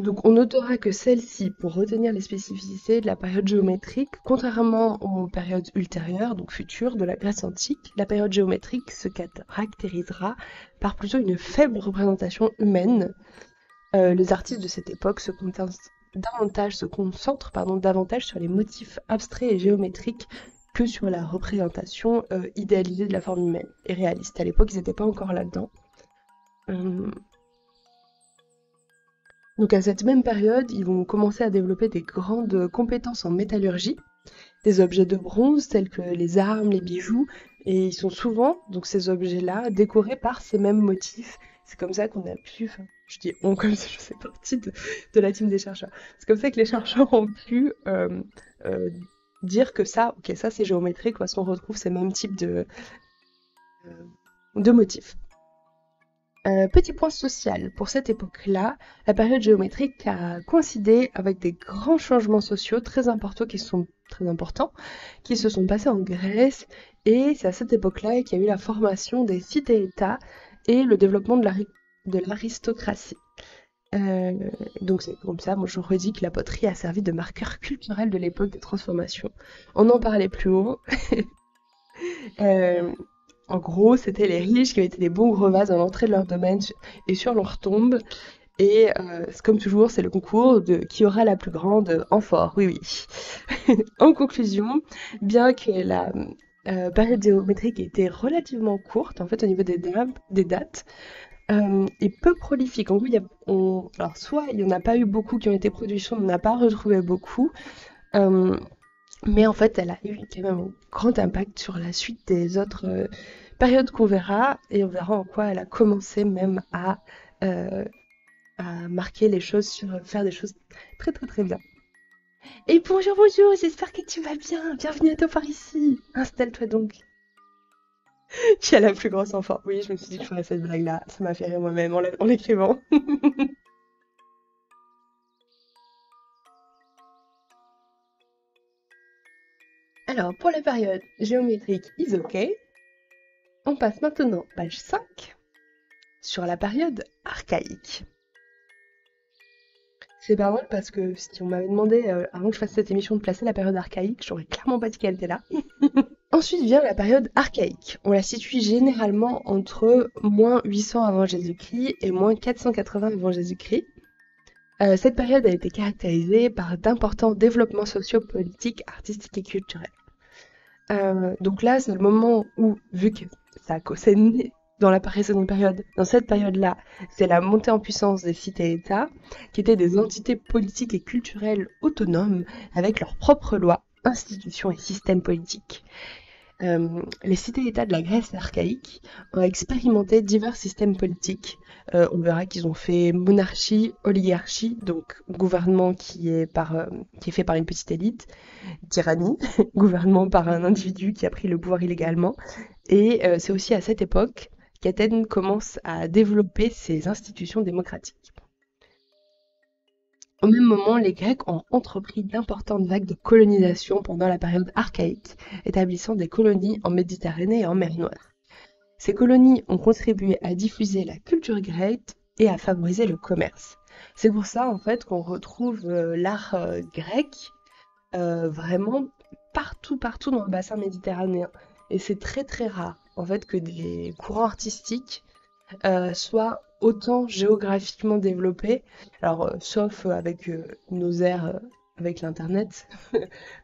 Donc on notera que celle-ci, pour retenir les spécificités de la période géométrique, contrairement aux périodes ultérieures, donc futures, de la Grèce antique, la période géométrique se caractérisera par plutôt une faible représentation humaine. Les artistes de cette époque se concentrent davantage sur les motifs abstraits et géométriques que sur la représentation idéalisée de la forme humaine et réaliste. À l'époque, ils n'étaient pas encore là-dedans. Donc à cette même période, ils vont commencer à développer des grandes compétences en métallurgie, des objets de bronze tels que les armes, les bijoux, et ils sont souvent, donc ces objets-là, décorés par ces mêmes motifs. C'est comme ça qu'on a pu, je dis on comme si je faisais partie de la team des chercheurs, c'est comme ça que les chercheurs ont pu dire que ça c'est géométrique parce qu'on retrouve ces mêmes types de motifs. Petit point social, pour cette époque-là, la période géométrique a coïncidé avec des grands changements sociaux très importants qui se sont passés en Grèce, et c'est à cette époque-là qu'il y a eu la formation des cités-États et le développement de l'aristocratie. Donc c'est comme ça, moi je redis que la poterie a servi de marqueur culturel de l'époque des transformations. On en parlait plus haut. En gros, c'était les riches qui mettaient des bons gros vases à l'entrée de leur domaine et sur leur tombe. Et comme toujours, c'est le concours de qui aura la plus grande amphore. Oui, oui. En conclusion, bien que la période géométrique était relativement courte, en fait, au niveau des dates, et peu prolifique. En gros, alors soit il n'y en a pas eu beaucoup qui ont été produits, soit on n'a pas retrouvé beaucoup. Mais en fait, elle a eu quand même un grand impact sur la suite des autres Période qu'on verra, et on verra en quoi elle a commencé même euh, à marquer les choses, faire des choses très très très bien. Et bonjour, bonjour, j'espère que tu vas bien. Bienvenue à toi par ici. Installe-toi donc. Tu as la plus grosse enfant. Oui, je me suis dit que je ferais cette blague-là. Ça m'a fait rire moi-même en l'écrivant. Alors, pour la période géométrique is OK, on passe maintenant page 5 sur la période archaïque. C'est pas mal parce que si on m'avait demandé avant que je fasse cette émission de placer la période archaïque, j'aurais clairement pas dit qu'elle était là. Ensuite vient la période archaïque. On la situe généralement entre moins 800 avant Jésus-Christ et moins 480 avant Jésus-Christ. Cette période a été caractérisée par d'importants développements sociopolitiques, artistiques et culturels. Donc là, c'est le moment où, vu que c'est né dans la précédente période, dans cette période-là, c'est la montée en puissance des cités-États, qui étaient des entités politiques et culturelles autonomes, avec leurs propres lois, institutions et systèmes politiques. Les cités-États de la Grèce archaïque ont expérimenté divers systèmes politiques. On verra qu'ils ont fait monarchie, oligarchie, donc gouvernement qui est fait par une petite élite, tyrannie, gouvernement par un individu qui a pris le pouvoir illégalement. Et c'est aussi à cette époque qu'Athènes commence à développer ses institutions démocratiques. Au même moment, les Grecs ont entrepris d'importantes vagues de colonisation pendant la période archaïque, établissant des colonies en Méditerranée et en mer Noire. Ces colonies ont contribué à diffuser la culture grecque et à favoriser le commerce. C'est pour ça en fait qu'on retrouve l'art grec vraiment partout dans le bassin méditerranéen. Et c'est très très rare en fait que des courants artistiques soient autant géographiquement développés, alors sauf avec nos ères avec l'internet,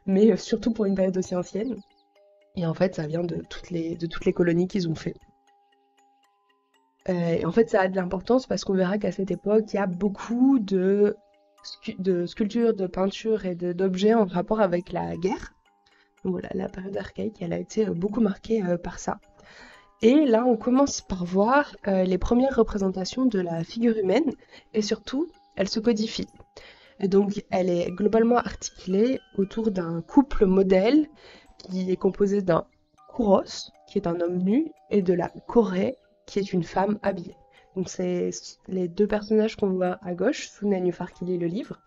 mais surtout pour une période aussi ancienne. Et en fait, ça vient de toutes les colonies qu'ils ont fait. Et en fait, ça a de l'importance parce qu'on verra qu'à cette époque, il y a beaucoup de sculptures, de peintures et d'objets en rapport avec la guerre. Donc voilà, la période archaïque, elle a été beaucoup marquée par ça. Et là, on commence par voir les premières représentations de la figure humaine, et surtout, elle se codifie. Et donc, elle est globalement articulée autour d'un couple modèle qui est composé d'un kouros, qui est un homme nu, et de la choré, qui est une femme habillée. Donc, c'est les deux personnages qu'on voit à gauche, sous Nénuphar qui lit le livre.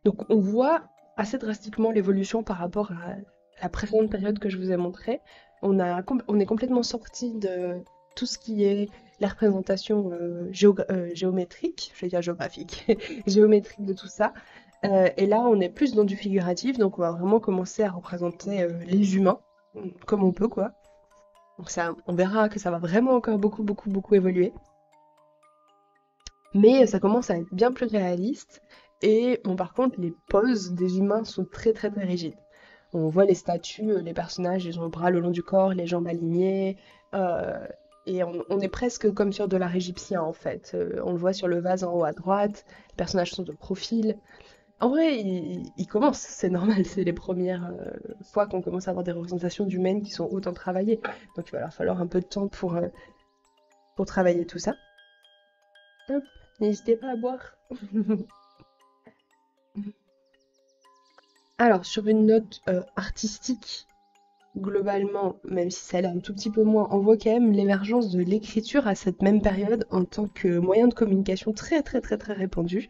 Donc on voit assez drastiquement l'évolution par rapport à la précédente période que je vous ai montrée. On est complètement sorti de tout ce qui est la représentation géométrique, je vais dire géographique, géométrique de tout ça. Et là, on est plus dans du figuratif, donc on va vraiment commencer à représenter les humains, comme on peut, quoi. Donc ça, on verra que ça va vraiment encore beaucoup évoluer. Mais ça commence à être bien plus réaliste. Et bon, par contre, les poses des humains sont très rigides. On voit les statues, les personnages, ils ont le bras le long du corps, les jambes alignées. euh, et on est presque comme sur de l'art égyptien en fait. On le voit sur le vase en haut à droite, les personnages sont de profil. En vrai, ils commencent, c'est normal, c'est les premières fois qu'on commence à avoir des représentations d'humaines qui sont autant travaillées. Donc il va leur falloir un peu de temps pour travailler tout ça. Hop, n'hésitez pas à boire. Alors, sur une note artistique, globalement, même si ça allait un tout petit peu moins, on voit quand même l'émergence de l'écriture à cette même période en tant que moyen de communication très répandu.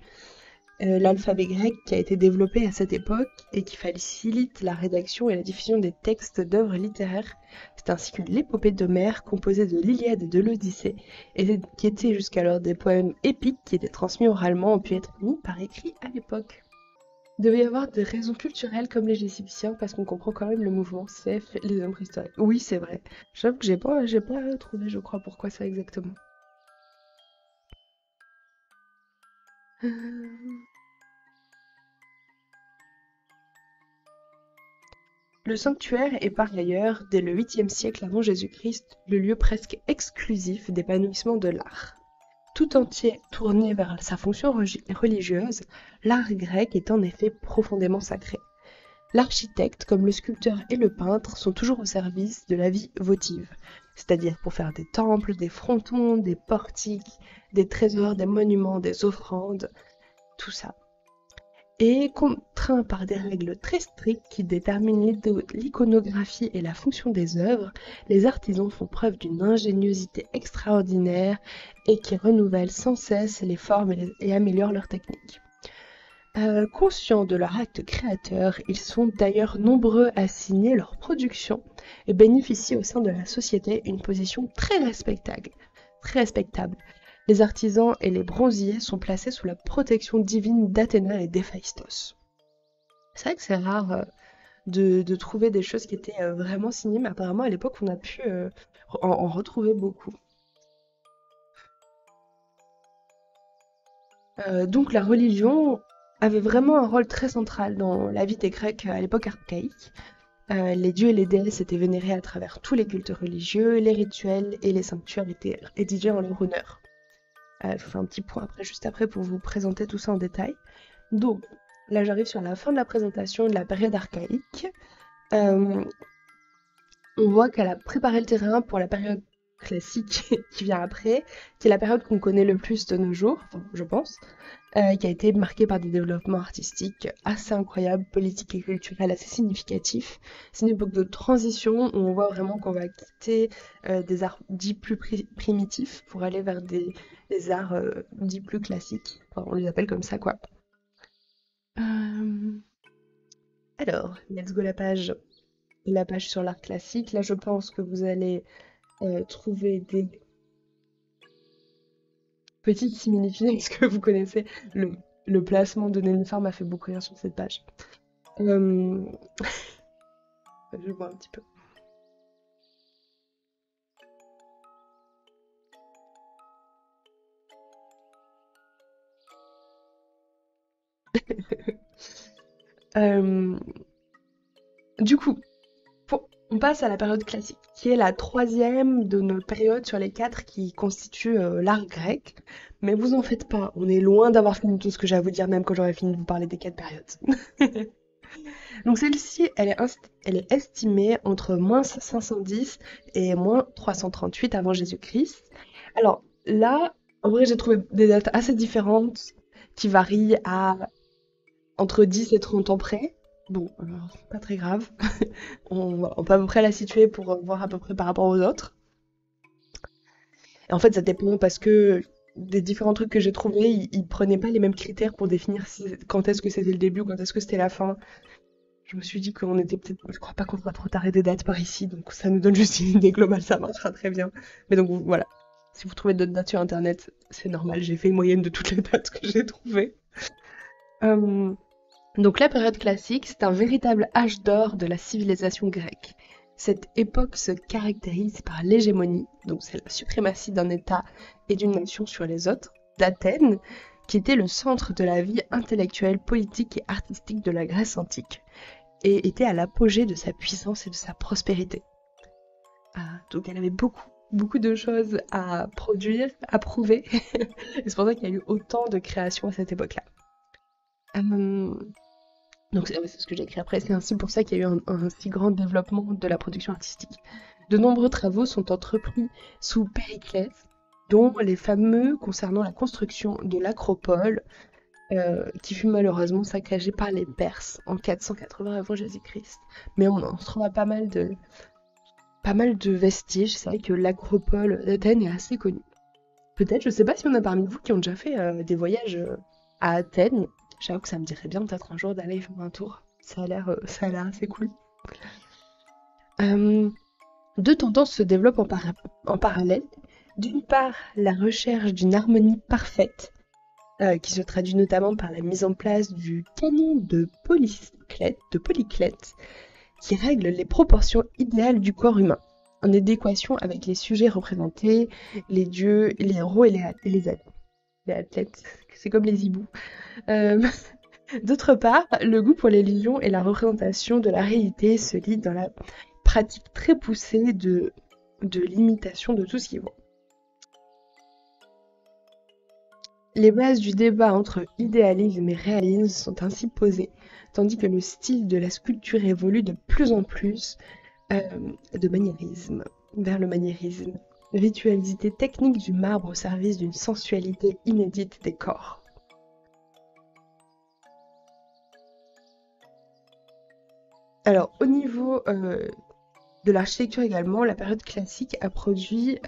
L'alphabet grec qui a été développé à cette époque et qui facilite la rédaction et la diffusion des textes d'œuvres littéraires. C'est ainsi que l'épopée d'Homère, composée de l'Iliade et de l'Odyssée, et qui étaient jusqu'alors des poèmes épiques qui étaient transmis oralement, ont pu être mis par écrit à l'époque. Il devait y avoir des raisons culturelles comme les Égyptiens, parce qu'on comprend quand même le mouvement CF, les hommes préhistoriques. Oui, c'est vrai. J'avoue que j'ai pas trouvé, je crois, pourquoi ça exactement. Le sanctuaire est par ailleurs, dès le 8e siècle avant Jésus-Christ, le lieu presque exclusif d'épanouissement de l'art. Tout entier tourné vers sa fonction religieuse, l'art grec est en effet profondément sacré. L'architecte, comme le sculpteur et le peintre, sont toujours au service de la vie votive, c'est-à-dire pour faire des temples, des frontons, des portiques, des trésors, des monuments, des offrandes, tout ça. Et contraints par des règles très strictes qui déterminent l'iconographie et la fonction des œuvres, les artisans font preuve d'une ingéniosité extraordinaire et qui renouvellent sans cesse les formes et améliorent leur technique. Conscients de leur acte créateur, ils sont d'ailleurs nombreux à signer leur production et bénéficient au sein de la société une position très respectable. Les artisans et les bronziers sont placés sous la protection divine d'Athéna et d'Héphaïstos. C'est vrai que c'est rare de trouver des choses qui étaient vraiment signées, mais apparemment à l'époque on a pu en retrouver beaucoup. Donc la religion avait vraiment un rôle très central dans la vie des Grecs à l'époque archaïque. Les dieux et les déesses étaient vénérés à travers tous les cultes religieux, les rituels et les sanctuaires étaient rédigés en leur honneur. Je vous fais un petit point après, juste après pour vous présenter tout ça en détail. Donc, là j'arrive sur la fin de la présentation de la période archaïque. On voit qu'elle a préparé le terrain pour la période classique qui vient après, qui est la période qu'on connaît le plus de nos jours, enfin, je pense, qui a été marquée par des développements artistiques assez incroyables, politiques et culturels assez significatifs. C'est une époque de transition où on voit vraiment qu'on va quitter des arts dits plus primitifs pour aller vers des arts dits plus classiques. Enfin, on les appelle comme ça, quoi. Alors, let's go la page sur l'art classique. Là, je pense que vous allez trouver des petites similitudes avec ce que vous connaissez. Le placement de Nénuphar m'a fait beaucoup rire sur cette page. Je vois un petit peu. Du coup, on passe à la période classique, qui est la troisième de nos périodes sur les 4 qui constituent l'art grec. Mais vous en faites pas, on est loin d'avoir fini tout ce que j'ai à vous dire, même quand j'aurai fini de vous parler des 4 périodes. Donc celle-ci, elle est estimée entre moins 510 et moins 338 avant Jésus-Christ. Alors là, en vrai, j'ai trouvé des dates assez différentes qui varient entre 10 et 30 ans près. Bon, pas très grave. On peut à peu près la situer pour voir à peu près par rapport aux autres. Et en fait, ça dépend parce que des différents trucs que j'ai trouvés, ils prenaient pas les mêmes critères pour définir quand est-ce que c'était le début ou quand est-ce que c'était la fin. Je me suis dit qu'on était peut-être... Je crois pas qu'on va trop tarder des dates par ici, donc ça nous donne juste une idée globale, ça marchera très bien. Mais donc voilà, si vous trouvez d'autres dates sur internet, c'est normal, j'ai fait une moyenne de toutes les dates que j'ai trouvées. Donc la période classique, c'est un véritable âge d'or de la civilisation grecque. Cette époque se caractérise par l'hégémonie, donc c'est la suprématie d'un État et d'une nation sur les autres, d'Athènes, qui était le centre de la vie intellectuelle, politique et artistique de la Grèce antique, et était à l'apogée de sa puissance et de sa prospérité. Donc elle avait beaucoup de choses à produire, à prouver, et c'est pour ça qu'il y a eu autant de créations à cette époque-là. Donc c'est ce que j'ai écrit après, c'est ainsi pour ça qu'il y a eu un si grand développement de la production artistique. De nombreux travaux sont entrepris sous Périclès, dont les fameux concernant la construction de l'acropole, qui fut malheureusement saccagée par les Perses en 480 avant Jésus-Christ. Mais on en trouve pas mal de vestiges, c'est vrai que l'acropole d'Athènes est assez connue. Peut-être, je sais pas si on a parmi vous qui ont déjà fait des voyages à Athènes. J'avoue que ça me dirait bien peut-être un jour d'aller faire un tour. Ça a l'air assez cool. Deux tendances se développent en parallèle. D'une part, la recherche d'une harmonie parfaite, qui se traduit notamment par la mise en place du canon de Polyclète, qui règle les proportions idéales du corps humain, en adéquation avec les sujets représentés, les dieux, les héros et les athlètes. C'est comme les hiboux. D'autre part, le goût pour l'illusion et la représentation de la réalité se lie dans la pratique très poussée de l'imitation de tout ce qui est bon. Les bases du débat entre idéalisme et réalisme sont ainsi posées, tandis que le style de la sculpture évolue de plus en plus euh, de maniérisme, vers le maniérisme. Ritualité technique du marbre au service d'une sensualité inédite des corps. Alors, au niveau de l'architecture également, la période classique a produit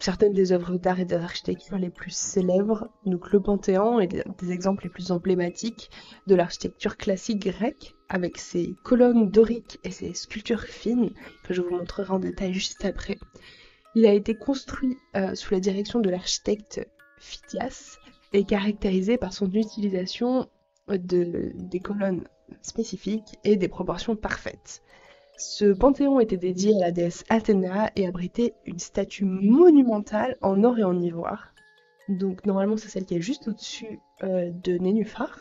certaines des œuvres d'art et des architectures les plus célèbres, donc le Panthéon est des exemples les plus emblématiques de l'architecture classique grecque, avec ses colonnes doriques et ses sculptures fines, que je vous montrerai en détail juste après. Il a été construit sous la direction de l'architecte Phidias et caractérisé par son utilisation des colonnes spécifiques et des proportions parfaites. Ce panthéon était dédié à la déesse Athéna et abritait une statue monumentale en or et en ivoire. Donc normalement c'est celle qui est juste au-dessus de Nénuphar.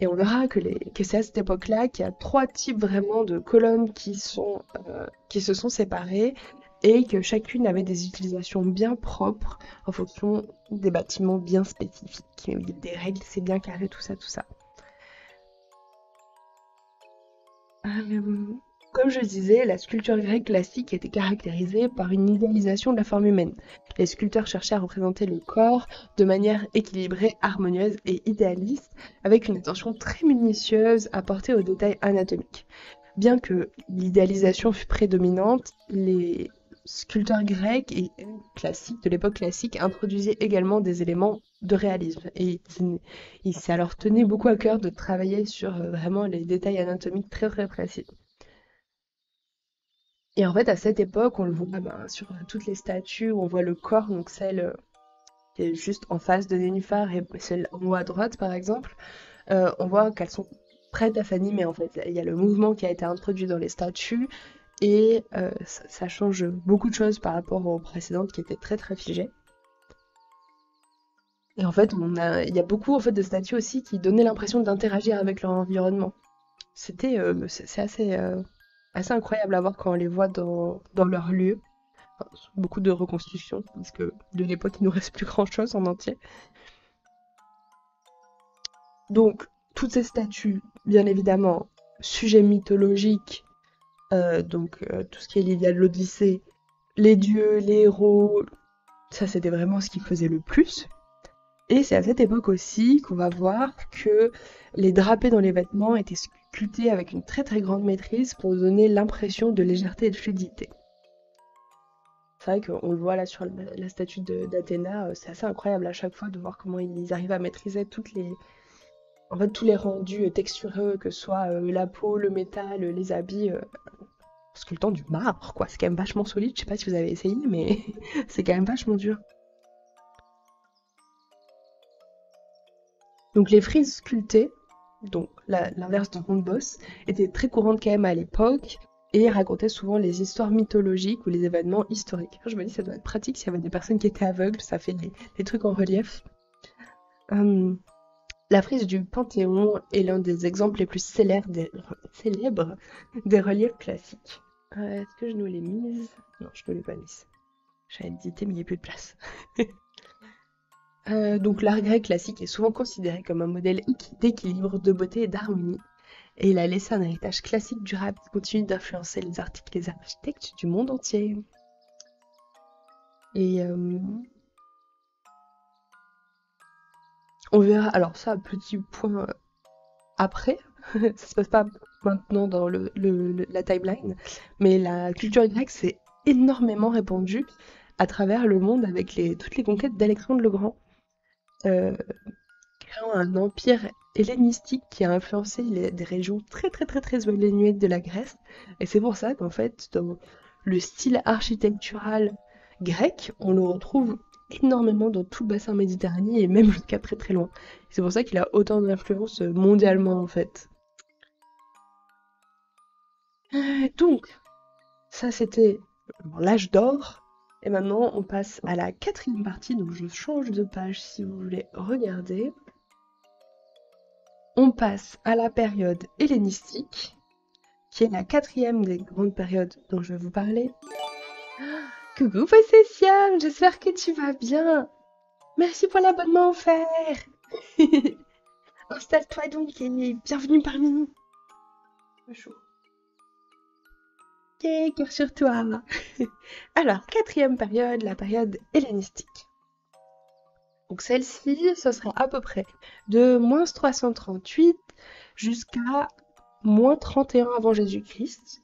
Et on verra que c'est à cette époque-là qu'il y a trois types vraiment de colonnes qui se sont séparées et que chacune avait des utilisations bien propres en fonction des bâtiments bien spécifiques. Il y a des règles, c'est bien carré, tout ça, tout ça. Comme je disais, la sculpture grecque classique était caractérisée par une idéalisation de la forme humaine. Les sculpteurs cherchaient à représenter le corps de manière équilibrée, harmonieuse et idéaliste, avec une attention très minutieuse apportée aux détails anatomiques. Bien que l'idéalisation fût prédominante, les sculpteurs grecs et classiques de l'époque classique introduisaient également des éléments de réalisme. Et ça leur tenait beaucoup à cœur de travailler sur vraiment les détails anatomiques très très précis. Et en fait, à cette époque, on le voit sur toutes les statues où on voit le corps, donc celle qui est juste en face de Nénuphar et celle en haut à droite, par exemple, on voit qu'elles sont prêtes à s'animer, en fait. Il y a le mouvement qui a été introduit dans les statues et ça change beaucoup de choses par rapport aux précédentes qui étaient très très figées. Et en fait, il y a beaucoup en fait, de statues aussi qui donnaient l'impression d'interagir avec leur environnement. C'est assez incroyable à voir quand on les voit dans leur lieu. Enfin, beaucoup de reconstructions, parce que de l'époque, il nous reste plus grand-chose en entier. Donc, toutes ces statues, bien évidemment, sujet mythologique, tout ce qui est l'Iliade, l'Odyssée, les dieux, les héros, ça c'était vraiment ce qui faisait le plus. Et c'est à cette époque aussi qu'on va voir que les drapés dans les vêtements étaient sculptés avec une très très grande maîtrise pour donner l'impression de légèreté et de fluidité. C'est vrai qu'on le voit là sur la statue d'Athéna, c'est assez incroyable à chaque fois de voir comment ils arrivent à maîtriser en fait, tous les rendus textureux, que ce soit la peau, le métal, les habits, en sculptant du marbre, quoi. C'est quand même vachement solide, je sais pas si vous avez essayé, mais c'est quand même vachement dur. Donc les frises sculptées, donc l'inverse de ronde-bosse, étaient très courantes quand même à l'époque et racontaient souvent les histoires mythologiques ou les événements historiques. Je me dis ça doit être pratique s'il y avait des personnes qui étaient aveugles, ça fait des trucs en relief. Hum, la frise du Panthéon est l'un des exemples les plus célèbres des reliefs classiques. Est-ce que je nous l'ai mise? Non, je ne l'ai pas mise. J'avais hésité, mais il n'y a plus de place. Donc l'art grec classique est souvent considéré comme un modèle d'équilibre, de beauté et d'harmonie, et il a laissé un héritage classique durable qui continue d'influencer les articles et les architectes du monde entier. Et on verra, alors ça, petit point après, ça se passe pas maintenant dans la timeline, mais la culture grecque s'est énormément répandue à travers le monde avec toutes les conquêtes d'Alexandre le Grand. Euh, Créant un empire hellénistique qui a influencé des régions très très très très éloignées de la Grèce. Et c'est pour ça qu'en fait, dans le style architectural grec, on le retrouve énormément dans tout le bassin méditerranéen et même jusqu'à très très loin. C'est pour ça qu'il a autant d'influence mondialement en fait. Donc, ça c'était l'âge d'or. Et maintenant, on passe à la quatrième partie. Donc, je change de page si vous voulez regarder. On passe à la période hellénistique, qui est la quatrième des grandes périodes dont je vais vous parler. Coucou Possession, j'espère que tu vas bien. Merci pour l'abonnement offert. Installe-toi donc et bienvenue parmi nous. Chaud. Ok, cœur sur toi. Alors, quatrième période, la période hellénistique. Donc celle-ci, ce sera à peu près de moins 338 jusqu'à moins 31 avant Jésus-Christ.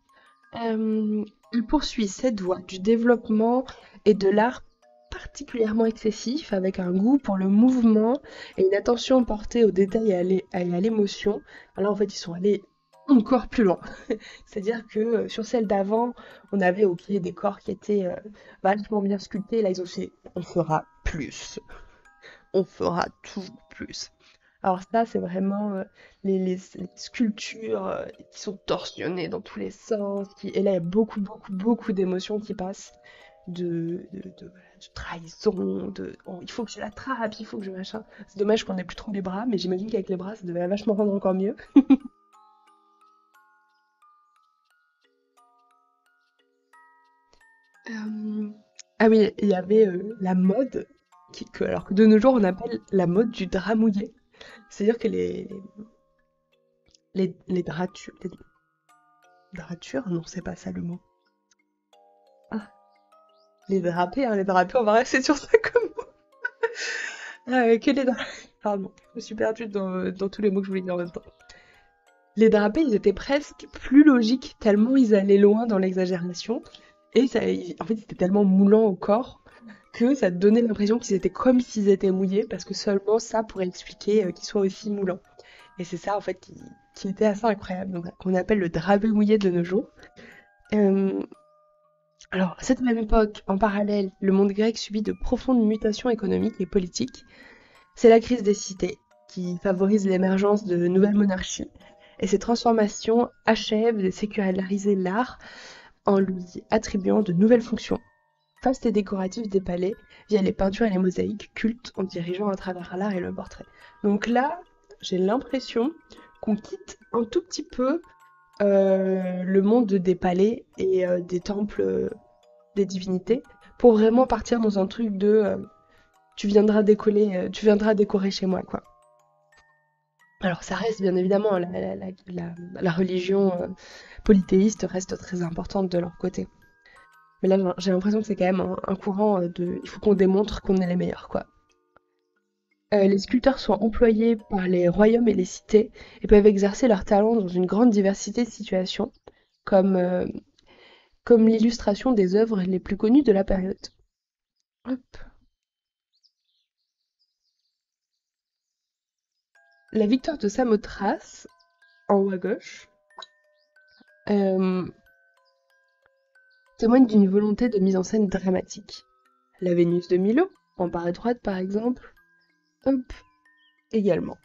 Il poursuit cette voie du développement et de l'art particulièrement excessif, avec un goût pour le mouvement et une attention portée aux détails et à l'émotion. Alors en fait, ils sont allés encore plus loin. C'est-à-dire que sur celle d'avant, on avait des corps qui étaient vachement bien sculptés. Là, ils ont fait on fera plus. On fera tout plus. Alors ça, c'est vraiment les sculptures qui sont torsionnées dans tous les sens. Et là, il y a beaucoup, beaucoup, beaucoup d'émotions qui passent. De trahison, il faut que je l'attrape, il faut que je machin. C'est dommage qu'on ait plus trop les bras, mais j'imagine qu'avec les bras, ça devait vachement rendre encore mieux. Ah oui, il y avait la mode, alors que de nos jours, on appelle la mode du drap mouillé. C'est-à-dire que les dratures... Dratures? Non, c'est pas ça le mot. Ah, les drapés, on va rester sur ça comme mot. Que les drapés... Pardon, je me suis perdue dans tous les mots que je voulais dire en même temps. Les drapés, ils étaient presque plus logiques, tellement ils allaient loin dans l'exagération. Et ça, en fait, ils étaient tellement moulants au corps que ça donnait l'impression qu'ils étaient comme s'ils étaient mouillés, parce que seulement ça pourrait expliquer qu'ils soient aussi moulants. Et c'est ça, en fait, qui était assez incroyable, donc qu'on appelle le drapé mouillé de nos jours. Euh, alors, à cette même époque, en parallèle, le monde grec subit de profondes mutations économiques et politiques. C'est la crise des cités qui favorise l'émergence de nouvelles monarchies. Et ces transformations achèvent de séculariser l'art en lui attribuant de nouvelles fonctions, fastes et décoratives des palais, via les peintures et les mosaïques cultes en dirigeant à travers l'art et le portrait. Donc là, j'ai l'impression qu'on quitte un tout petit peu le monde des palais et des temples des divinités pour vraiment partir dans un truc de tu viendras décorer chez moi, quoi. Alors ça reste bien évidemment la religion polythéiste reste très importante de leur côté. Mais là j'ai l'impression que c'est quand même un courant de il faut qu'on démontre qu'on est les meilleurs, quoi. Les sculpteurs sont employés par les royaumes et les cités et peuvent exercer leur talent dans une grande diversité de situations, comme, euh, comme l'illustration des œuvres les plus connues de la période. Hop. La victoire de Samothrace, en haut à gauche, euh, témoigne d'une volonté de mise en scène dramatique. La Vénus de Milo, en barre droite par exemple, hop, également.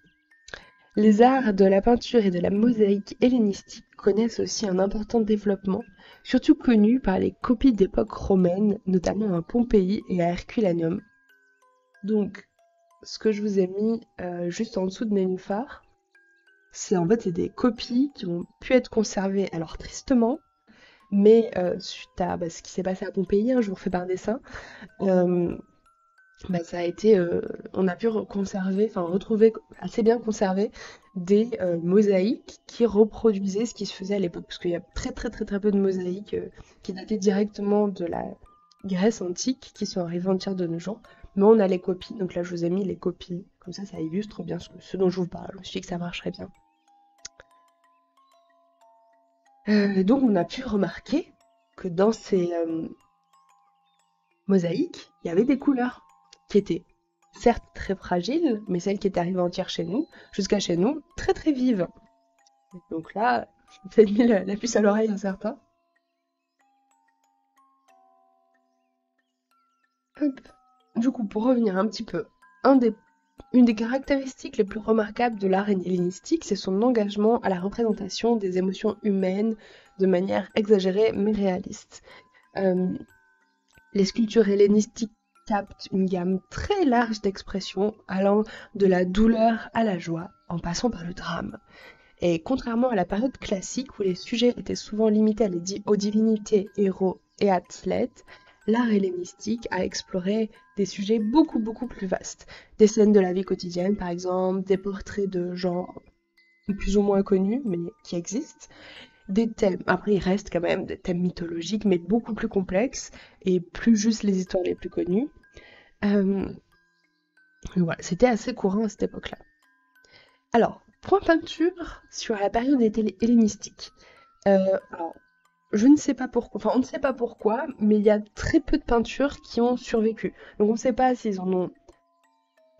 Les arts de la peinture et de la mosaïque hellénistique connaissent aussi un important développement, surtout connus par les copies d'époque romaine, notamment à Pompéi et à Herculaneum. Donc, ce que je vous ai mis juste en dessous de Nénuphar, c'est des copies qui ont pu être conservées, alors tristement, mais suite à ce qui s'est passé à Pompéi, je vous refais par dessin, ça a été, on a pu retrouver assez bien conservé des mosaïques qui reproduisaient ce qui se faisait à l'époque, parce qu'il y a très très très très peu de mosaïques qui dataient directement de la Grèce antique qui sont arrivées entières de nos jours, mais on a les copies, donc là je vous ai mis les copies, comme ça illustre bien ce dont je vous parle, je me suis dit que ça marcherait bien. Donc on a pu remarquer que dans ces mosaïques, il y avait des couleurs qui étaient certes très fragiles, mais celles qui étaient arrivées entières jusqu'à chez nous, très très vives. Donc là, j'ai peut-être mis la puce à l'oreille à certains. Hop. Du coup, pour revenir un petit peu, une des caractéristiques les plus remarquables de l'art hellénistique, c'est son engagement à la représentation des émotions humaines de manière exagérée mais réaliste. Les sculptures hellénistiques captent une gamme très large d'expressions allant de la douleur à la joie, en passant par le drame. Et contrairement à la période classique où les sujets étaient souvent limités aux divinités, héros et athlètes, l'art hellénistique a exploré des sujets beaucoup beaucoup plus vastes. Des scènes de la vie quotidienne, par exemple, des portraits de gens plus ou moins connus, mais qui existent, des thèmes. Après, il reste quand même des thèmes mythologiques, mais beaucoup plus complexes et plus juste les histoires les plus connues. Euh, voilà, c'était assez courant à cette époque-là. Alors, point peinture sur la période hellénistique. Alors, je ne sais pas pourquoi, enfin on ne sait pas pourquoi, mais il y a très peu de peintures qui ont survécu. Donc on ne sait pas s'ils en ont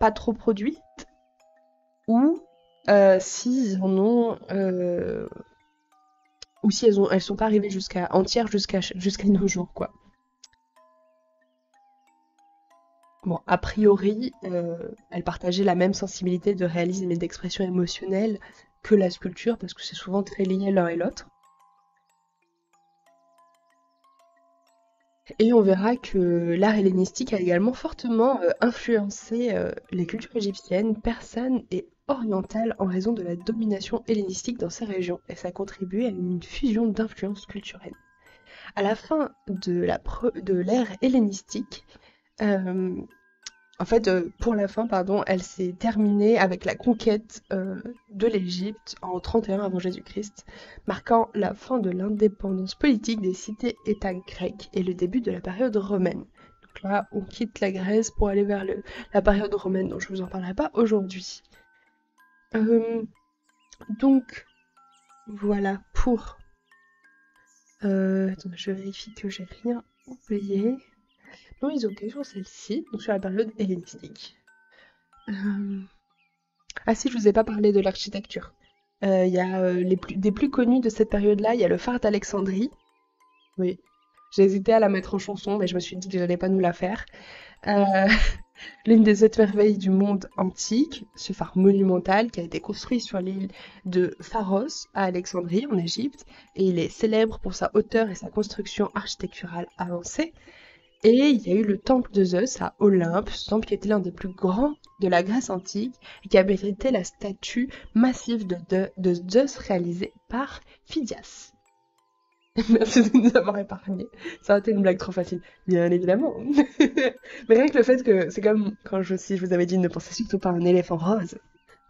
pas trop produit ou s'ils en ont ou si elles sont pas arrivées jusqu'à entières jusqu'à nos jours quoi. Bon, a priori, elles partageaient la même sensibilité de réalisme et d'expression émotionnelle que la sculpture parce que c'est souvent très lié l'un et l'autre. Et on verra que l'art hellénistique a également fortement influencé les cultures égyptiennes, persanes et orientales en raison de la domination hellénistique dans ces régions, et ça a contribué à une fusion d'influences culturelles. À la fin de l'ère hellénistique, euh, pour la fin, pardon, elle s'est terminée avec la conquête de l'Égypte en 31 avant Jésus-Christ, marquant la fin de l'indépendance politique des cités-États grecques et le début de la période romaine. Donc là, on quitte la Grèce pour aller vers la période romaine, dont je ne vous en parlerai pas aujourd'hui. Donc, voilà pour... attendez, je vérifie que j'ai rien oublié. Non, ils ont ok sur celle-ci, donc sur la période hellénistique. Ah si, je vous ai pas parlé de l'architecture. Il y a des plus connus de cette période-là, il y a le phare d'Alexandrie. Oui, j'ai hésité à la mettre en chanson, mais je me suis dit que j'allais pas nous la faire. Euh, L'une des 7 merveilles du monde antique, ce phare monumental qui a été construit sur l'île de Pharos à Alexandrie en Égypte, et il est célèbre pour sa hauteur et sa construction architecturale avancée. Et il y a eu le temple de Zeus à Olympe, ce temple qui était l'un des plus grands de la Grèce antique et qui abritait la statue massive de Zeus réalisée par Phidias. Merci de nous avoir épargné. Ça a été une blague trop facile, bien évidemment. Mais rien que le fait que c'est comme quand si je vous avais dit ne pensez surtout pas à un éléphant rose.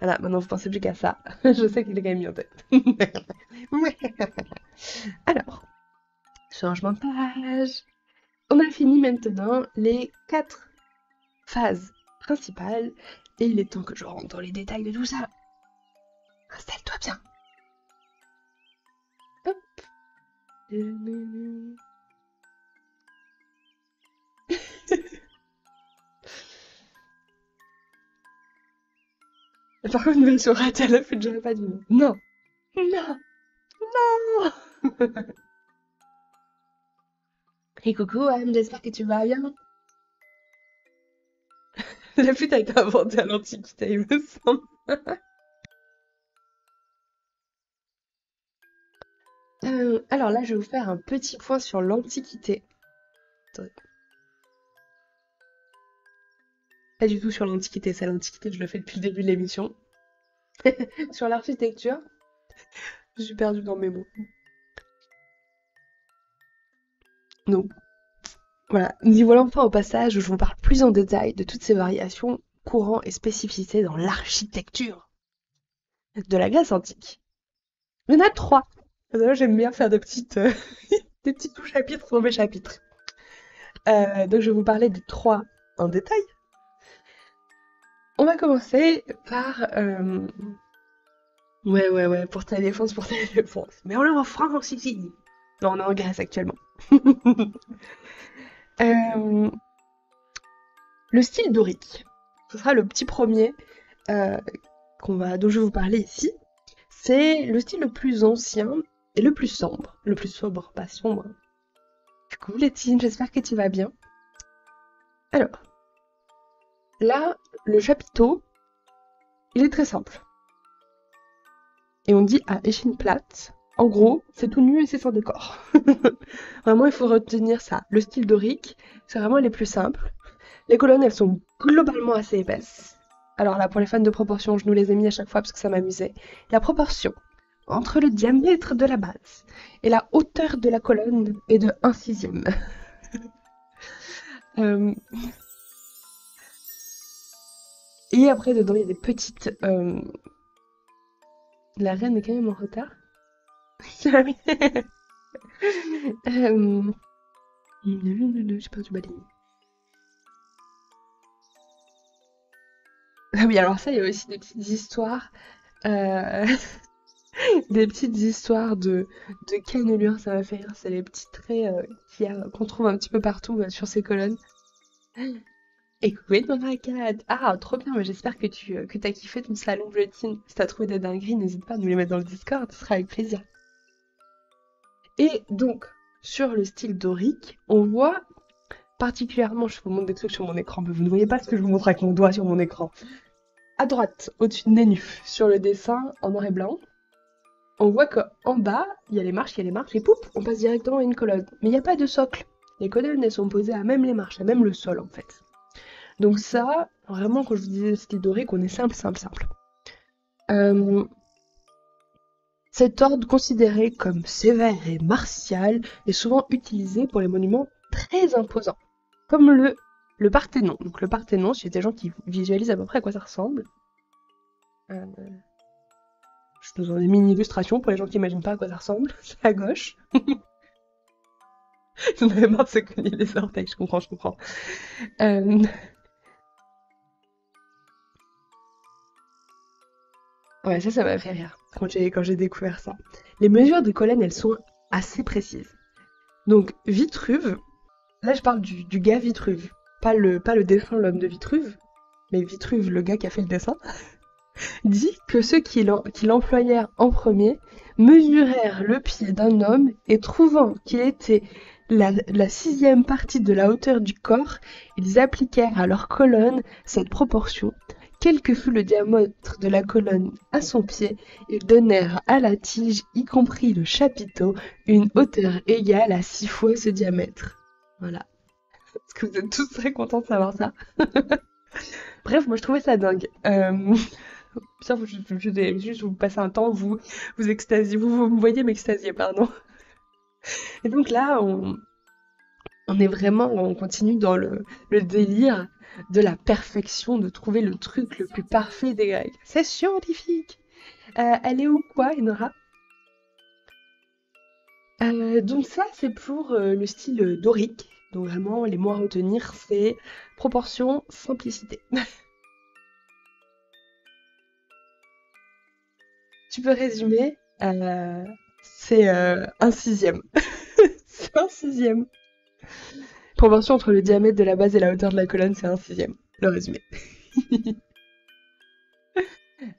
Voilà, maintenant vous pensez plus qu'à ça. Je sais qu'il est quand même mis en tête. Alors, changement de page. On a fini maintenant les 4 phases principales et il est temps que je rentre dans les détails de tout ça. Installe-toi bien. Hop. Par contre, une version ratée à la fin, j'aurais pas dit non. Non. Non. Non. Et coucou Anne, j'espère que tu vas bien. La flûte a été inventée à l'Antiquité, il me semble. Alors là, je vais vous faire un petit point sur l'Antiquité. Attendez. Pas du tout sur l'Antiquité, ça l'Antiquité, je le fais depuis le début de l'émission. Sur l'architecture, je suis perdue dans mes mots. Donc, voilà, nous y voilà enfin au passage où je vous parle plus en détail de toutes ces variations, courants et spécificités dans l'architecture de la Grèce antique. Il y en a 3. Là, j'aime bien faire des petits sous-chapitres sur mes chapitres. Donc, je vais vous parler des 3 en détail. On va commencer par... Ouais, pour ta défense. Mais on est en France ici. Non, on est en Grèce actuellement. Euh, Le style dorique. Ce sera le petit premier dont je vais vous parler ici. C'est le style le plus ancien et le plus sombre. Le plus sobre, pas sombre. Coucou Létine, j'espère que tu vas bien. Alors, là, le chapiteau, il est très simple. Et on dit à échine plate. En gros, c'est tout nu et c'est sans décor. Vraiment, il faut retenir ça. Le style dorique, c'est vraiment les plus simples. Les colonnes, elles sont globalement assez épaisses. Alors là, pour les fans de proportion, je nous les ai mis à chaque fois parce que ça m'amusait. La proportion entre le diamètre de la base et la hauteur de la colonne est de 1/6. Euh, et après, dedans, il y a des petites... La reine est quand même en retard. J'ai perdu ma ligne. Ah oui, alors ça, il y a aussi des petites histoires. euh, des petites histoires de cannelure, ça m'a fait rire. C'est les petits traits qu'on trouve un petit peu partout sur ces colonnes. Et coucou dans l'arcade. Ah, trop bien, mais j'espère que t'as kiffé ton salon Vlotine. Si t'as trouvé des dingueries, n'hésite pas à nous les mettre dans le Discord, ce sera avec plaisir. Et donc, sur le style dorique, on voit particulièrement, je vous montre des trucs sur mon écran, mais vous ne voyez pas ce que je vous montre avec mon doigt sur mon écran. À droite, au-dessus de Nénu, sur le dessin en noir et blanc, on voit qu'en bas, il y a les marches, les poupes, on passe directement à une colonne. Mais il n'y a pas de socle. Les colonnes, elles sont posées à même les marches, à même le sol, en fait. Donc ça, vraiment, quand je vous disais style dorique, on est simple, simple, simple. Euh, Cet ordre, considéré comme sévère et martial, est souvent utilisé pour les monuments très imposants, comme le Parthénon. Donc le Parthénon, c'est des gens qui visualisent à peu près à quoi ça ressemble. Euh, je vous en ai mis une illustration pour les gens qui n'imaginent pas à quoi ça ressemble. C'est à gauche. J'en avais marre de se cogner les orteils, je comprends, je comprends. Euh, Ouais, ça m'a fait rire quand j'ai découvert ça. Les mesures de colonne, elles sont assez précises. Donc Vitruve, là je parle du gars Vitruve, pas le dessin l'homme de Vitruve, mais Vitruve, le gars qui a fait le dessin, dit que ceux qui l'employèrent en premier mesurèrent le pied d'un homme et trouvant qu'il était la sixième partie de la hauteur du corps, ils appliquèrent à leur colonne cette proportion. Quel que fût le diamètre de la colonne à son pied, ils donnèrent à la tige, y compris le chapiteau, une hauteur égale à 6 fois ce diamètre. Voilà. Est-ce que vous êtes tous très contents de savoir ça? Bref, moi je trouvais ça dingue. Ça, je vais juste vous passer un temps, vous extasiez, vous me voyez m'extasier, pardon. Et donc là, on est vraiment, on continue dans le délire de la perfection, de trouver le truc le plus parfait des Grecs. C'est scientifique. Elle est où quoi, Enora? Donc ça, c'est pour le style dorique. Donc vraiment, les mots à retenir, c'est proportion, simplicité. Tu peux résumer, c'est un sixième. C'est un sixième. Proportion entre le diamètre de la base et la hauteur de la colonne, c'est un sixième. Le résumé.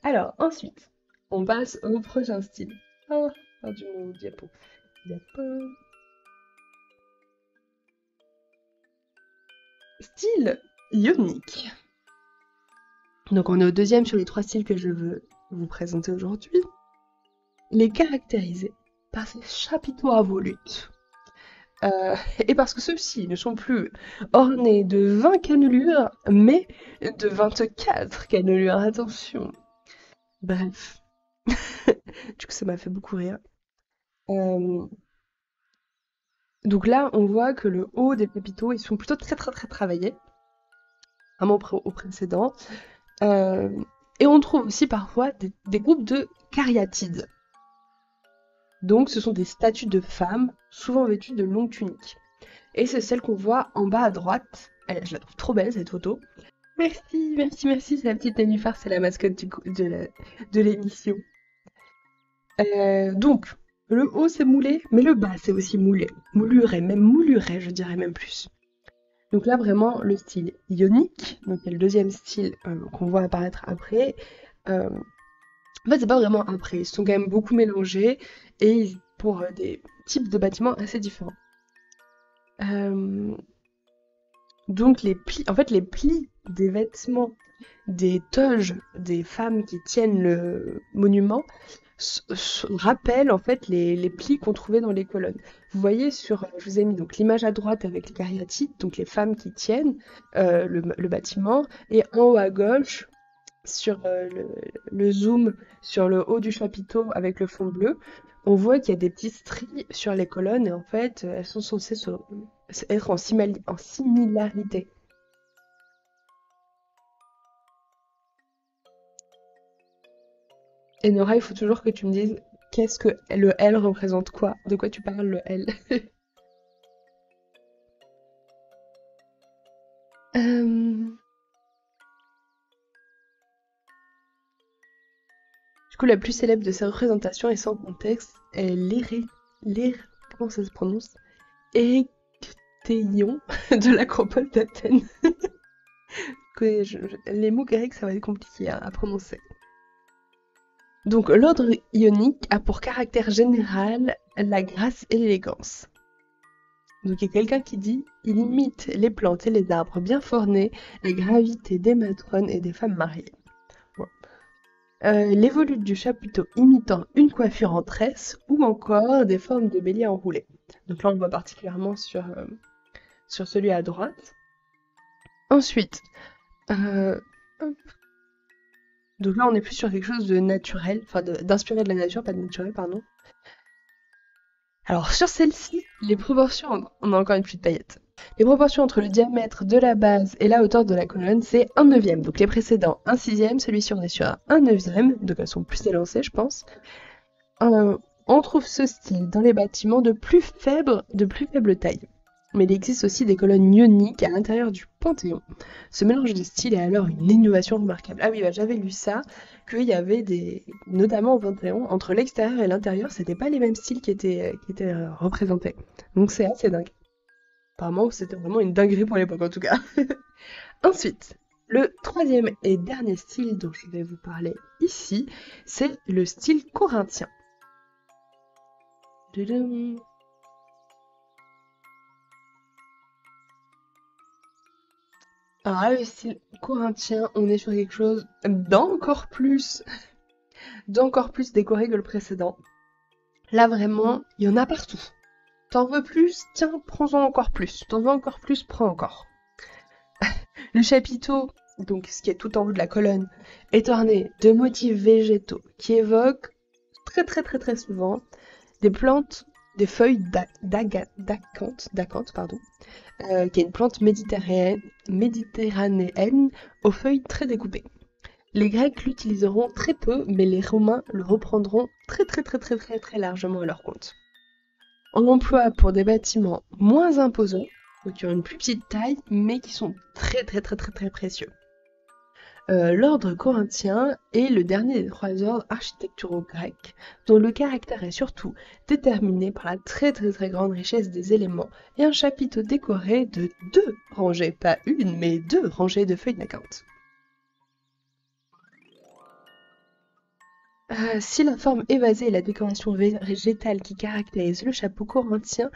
Alors, ensuite, on passe au prochain style. Oh, perdu mon diapo. Diapo. Style ionique. Donc, on est au deuxième sur les 3 styles que je veux vous présenter aujourd'hui. Les caractériser par ces chapiteaux à volutes. Et parce que ceux-ci ne sont plus ornés de 20 cannelures, mais de 24 cannelures. Attention. Bref. Du coup, ça m'a fait beaucoup rire. Euh, donc là, on voit que le haut des pépitos, ils sont plutôt très très très travaillés, vraiment au précédent. Euh, et on trouve aussi parfois des groupes de cariatides. Donc ce sont des statues de femmes, souvent vêtues de longues tuniques. Et c'est celle qu'on voit en bas à droite. Je la trouve trop belle cette photo. Merci, merci, merci, c'est la petite Nénuphar, c'est la mascotte de l'émission. Donc, le haut c'est moulé, mais le bas c'est aussi moulé. Mouluret, même mouluret, je dirais même plus. Donc là, vraiment, le style ionique, donc il y a le deuxième style qu'on voit apparaître après. Euh, En fait, c'est pas vraiment après, ils sont quand même beaucoup mélangés et pour des types de bâtiments assez différents. Euh, donc les plis des vêtements, des toges des femmes qui tiennent le monument rappellent en fait les plis qu'on trouvait dans les colonnes. Vous voyez je vous ai mis donc l'image à droite avec les cariatides, donc les femmes qui tiennent le bâtiment, et en haut à gauche sur le zoom sur le haut du chapiteau avec le fond bleu, on voit qu'il y a des petits stries sur les colonnes et en fait elles sont censées C'est être en similarité. Et Nora, il faut toujours que tu me dises qu'est-ce que le L représente quoi? De quoi tu parles le L? Euh, Du coup, la plus célèbre de ces représentations et sans contexte est comment ça se prononce? Éctéion de l'acropole d'Athènes. Les mots grecs, ça va être compliqué à prononcer. Donc, l'ordre ionique a pour caractère général la grâce et l'élégance. Donc, il y a quelqu'un qui dit il imite les plantes et les arbres bien formés, la gravité des matrones et des femmes mariées. Bon. Les volutes du chapiteau imitant une coiffure en tresse ou encore des formes de bélier enroulées. Donc là, on le voit particulièrement sur celui à droite. Ensuite, euh, donc là, on est plus sur quelque chose de naturel, enfin d'inspiré de la nature, pas de naturel, pardon. Alors sur celle-ci, les proportions, on a encore une pluie de paillettes. Les proportions entre le diamètre de la base et la hauteur de la colonne, c'est 1/9. Donc les précédents, 1/6, celui-ci on est sur un 1/9, donc elles sont plus élancées, je pense. On trouve ce style dans les bâtiments de plus faible taille. Mais il existe aussi des colonnes ioniques à l'intérieur du Panthéon. Ce mélange de styles est alors une innovation remarquable. Ah oui, bah, j'avais lu ça, qu'il y avait notamment au Panthéon, entre l'extérieur et l'intérieur, c'était pas les mêmes styles qui étaient représentés. Donc c'est assez dingue. Apparemment, c'était vraiment une dinguerie pour l'époque en tout cas. Ensuite, le troisième et dernier style dont je vais vous parler ici, c'est le style corinthien. Alors là, le style corinthien, on est sur quelque chose d'encore plus décoré que le précédent. Là, vraiment, il y en a partout. T'en veux plus? Tiens, prends-en encore plus. T'en veux encore plus? Prends encore. Le chapiteau, donc ce qui est tout en haut de la colonne, est orné de motifs végétaux qui évoquent très très très très souvent des plantes, des feuilles d'acanthe, pardon, qui est une plante méditerranéenne aux feuilles très découpées. Les Grecs l'utiliseront très peu, mais les Romains le reprendront très très très très très très largement à leur compte. On l'emploie pour des bâtiments moins imposants, donc qui ont une plus petite taille, mais qui sont très très très très très précieux. L'ordre corinthien est le dernier des trois ordres architecturaux grecs, dont le caractère est surtout déterminé par la très très très grande richesse des éléments et un chapiteau décoré de 2 rangées, pas une, mais 2 rangées de feuilles d'acanthe. Si la forme évasée et la décoration végétale qui caractérisent le chapeau corinthien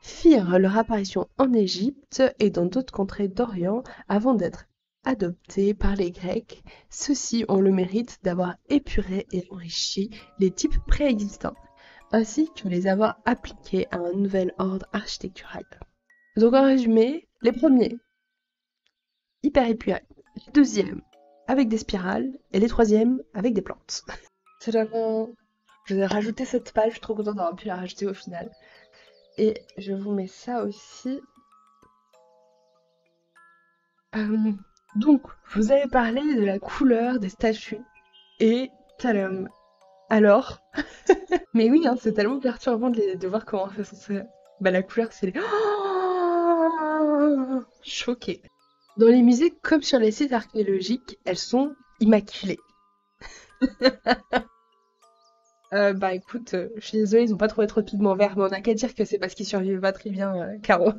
firent leur apparition en Égypte et dans d'autres contrées d'Orient avant d'être adoptés par les Grecs, ceux-ci ont le mérite d'avoir épuré et enrichi les types préexistants, ainsi que les avoir appliqués à un nouvel ordre architectural. Donc en résumé, les premiers, hyper épurés, les deuxièmes, avec des spirales, et les troisièmes, avec des plantes. C'est vraiment... Je vais rajouter cette page, je suis trop contente d'avoir pu la rajouter au final. Et je vous mets ça aussi. Donc, je vous avais parlé de la couleur des statues. Et tadam. Alors, mais oui, hein, c'est tellement perturbant de voir comment ça se... Bah la couleur, c'est... Oh, choquée. Dans les musées, comme sur les sites archéologiques, elles sont immaculées. Bah écoute, je suis désolée, ils ont pas trouvé trop de pigments verts, mais on n'a qu'à dire que c'est parce qu'ils survivent pas très bien, Caro.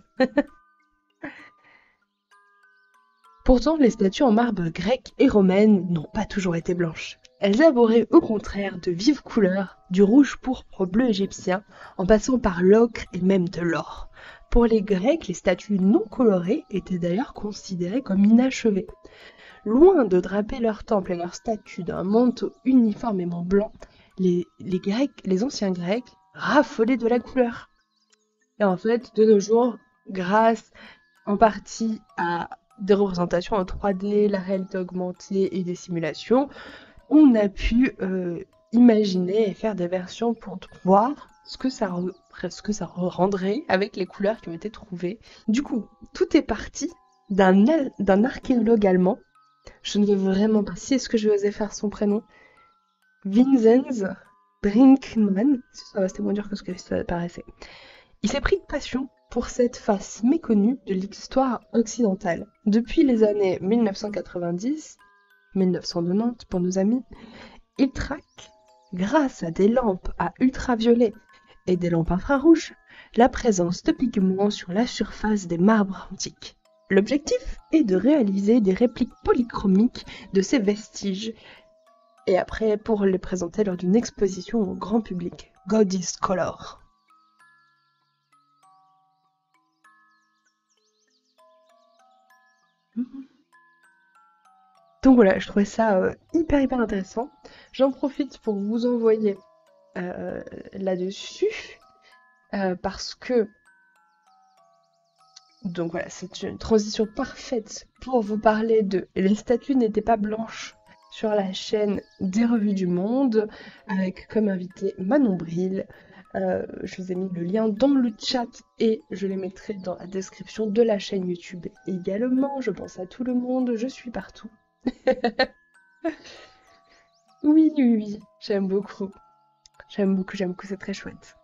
Pourtant, les statues en marbre grec et romaine n'ont pas toujours été blanches. Elles arboraient au contraire de vives couleurs, du rouge pourpre au bleu égyptien, en passant par l'ocre et même de l'or. Pour les Grecs, les statues non colorées étaient d'ailleurs considérées comme inachevées. Loin de draper leurs temples et leurs statues d'un manteau uniformément blanc, les anciens Grecs raffolaient de la couleur. Et en fait, de nos jours, grâce en partie à des représentations en 3D, la réalité augmentée et des simulations, on a pu imaginer et faire des versions pour voir ce que ça ce que ça rendrait avec les couleurs qui ont été trouvées. Du coup, tout est parti d'un archéologue allemand. Je ne veux vraiment pas. Si est-ce que je vais oser faire son prénom? Vinzenz Brinkmann. C'était moins dur que ce que ça paraissait. Il s'est pris de passion pour cette face méconnue de l'histoire occidentale. Depuis les années 1990, 1990 pour nos amis, il traque, grâce à des lampes à ultraviolet et des lampes infrarouges, la présence de pigments sur la surface des marbres antiques. L'objectif est de réaliser des répliques polychromiques de ces vestiges et après pour les présenter lors d'une exposition au grand public. God is Color. Donc voilà, je trouvais ça hyper intéressant. J'en profite pour vous envoyer là-dessus parce que donc voilà, c'est une transition parfaite pour vous parler de les statues n'étaient pas blanches sur la chaîne des Revues du Monde avec comme invité Manon Bril. Je vous ai mis le lien dans le chat et je les mettrai dans la description de la chaîne YouTube également. Je pense à tout le monde, je suis partout. Oui, j'aime beaucoup. J'aime beaucoup, c'est très chouette.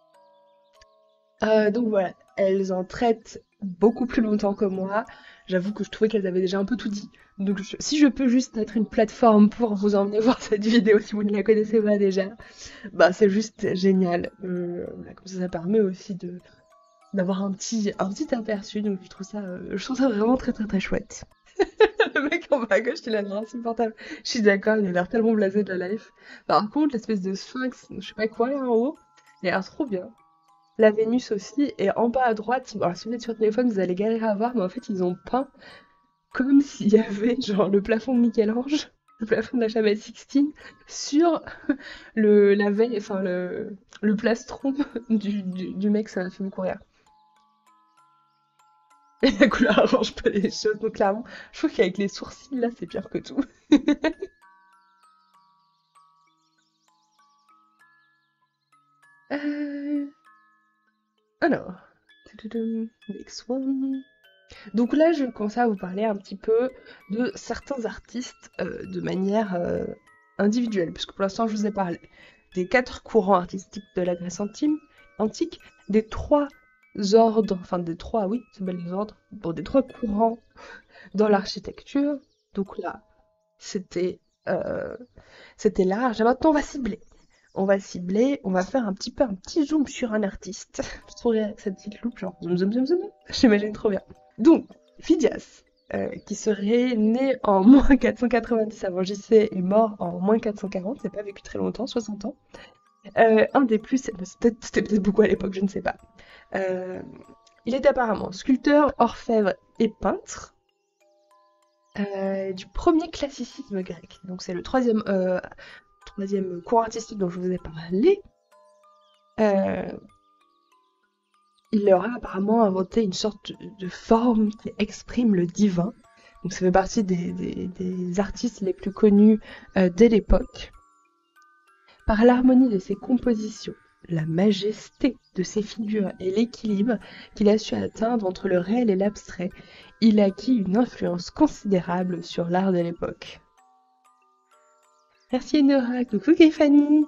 Donc voilà, elles en traitent beaucoup plus longtemps que moi. J'avoue que je trouvais qu'elles avaient déjà un peu tout dit. Donc si je peux juste être une plateforme pour vous emmener voir cette vidéo si vous ne la connaissez pas déjà, bah c'est juste génial. Voilà, comme ça permet aussi d'avoir un petit aperçu. Donc je trouve ça vraiment très chouette. Le mec en bas à gauche, il a l'air insupportable. Je suis d'accord, il a l'air tellement blasé de la life. Par contre, l'espèce de sphinx, je sais pas quoi là en haut, il a l'air trop bien. La Vénus aussi, et en bas à droite, alors si vous êtes sur téléphone, vous allez galérer à voir, mais en fait, ils ont peint comme s'il y avait genre le plafond de Michel-Ange, le plafond de la chapelle Sixtine, sur la veille, enfin le plastron du mec, ça m'a fait beaucoup rire. Et la couleur arrange pas les choses, donc clairement, je trouve qu'avec les sourcils, là, c'est pire que tout. Euh, Alors, next one. Donc là, je commence à vous parler un petit peu de certains artistes de manière individuelle, puisque pour l'instant, je vous ai parlé des 4 courants artistiques de la Grèce antique, des 3 ordres, enfin des 3, oui, c'est bien les ordres, bon, des 3 courants dans l'architecture. Donc là, c'était euh, c'était large. Et maintenant, on va cibler. On va faire un petit zoom sur un artiste. Je trouverai avec cette petite loupe, genre zoom. J'imagine trop bien. Donc, Phidias, qui serait né en moins 490 avant JC et mort en moins 440, c'est pas vécu très longtemps, 60 ans. Un des plus, c'était peut-être beaucoup à l'époque, je ne sais pas. Euh, il est apparemment sculpteur, orfèvre et peintre du premier classicisme grec. Donc c'est le troisième courant artistique dont je vous ai parlé. Euh, il aura apparemment inventé une sorte de forme qui exprime le divin. Donc ça fait partie des artistes les plus connus dès l'époque. Par l'harmonie de ses compositions, la majesté de ses figures et l'équilibre qu'il a su atteindre entre le réel et l'abstrait, il a acquis une influence considérable sur l'art de l'époque. Merci Enora, coucou Képhanie.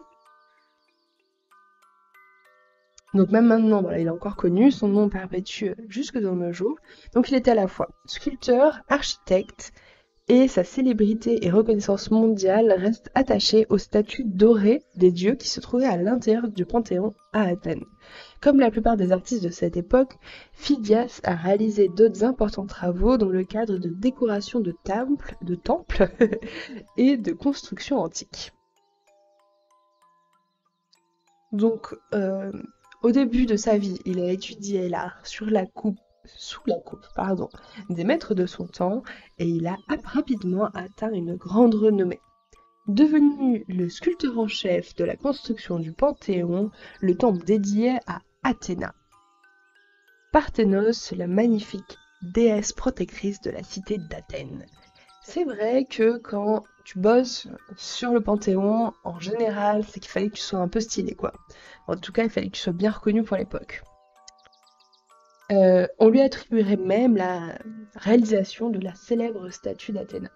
Donc même maintenant, voilà, il est encore connu, son nom perpétue jusque dans nos jours. Donc il était à la fois sculpteur, architecte, et sa célébrité et reconnaissance mondiale restent attachées aux statues dorées des dieux qui se trouvaient à l'intérieur du Panthéon à Athènes. Comme la plupart des artistes de cette époque, Phidias a réalisé d'autres importants travaux dans le cadre de décoration de temples et de constructions antiques. Donc, au début de sa vie, il a étudié l'art sous la coupe des maîtres de son temps et il a rapidement atteint une grande renommée. Devenu le sculpteur en chef de la construction du Panthéon, le temple dédié à Athéna. Parthénos, la magnifique déesse protectrice de la cité d'Athènes. C'est vrai que quand tu bosses sur le Panthéon, en général, c'est qu'il fallait que tu sois un peu stylé, quoi. En tout cas, il fallait que tu sois bien reconnu pour l'époque. On lui attribuerait même la réalisation de la célèbre statue d'Athéna.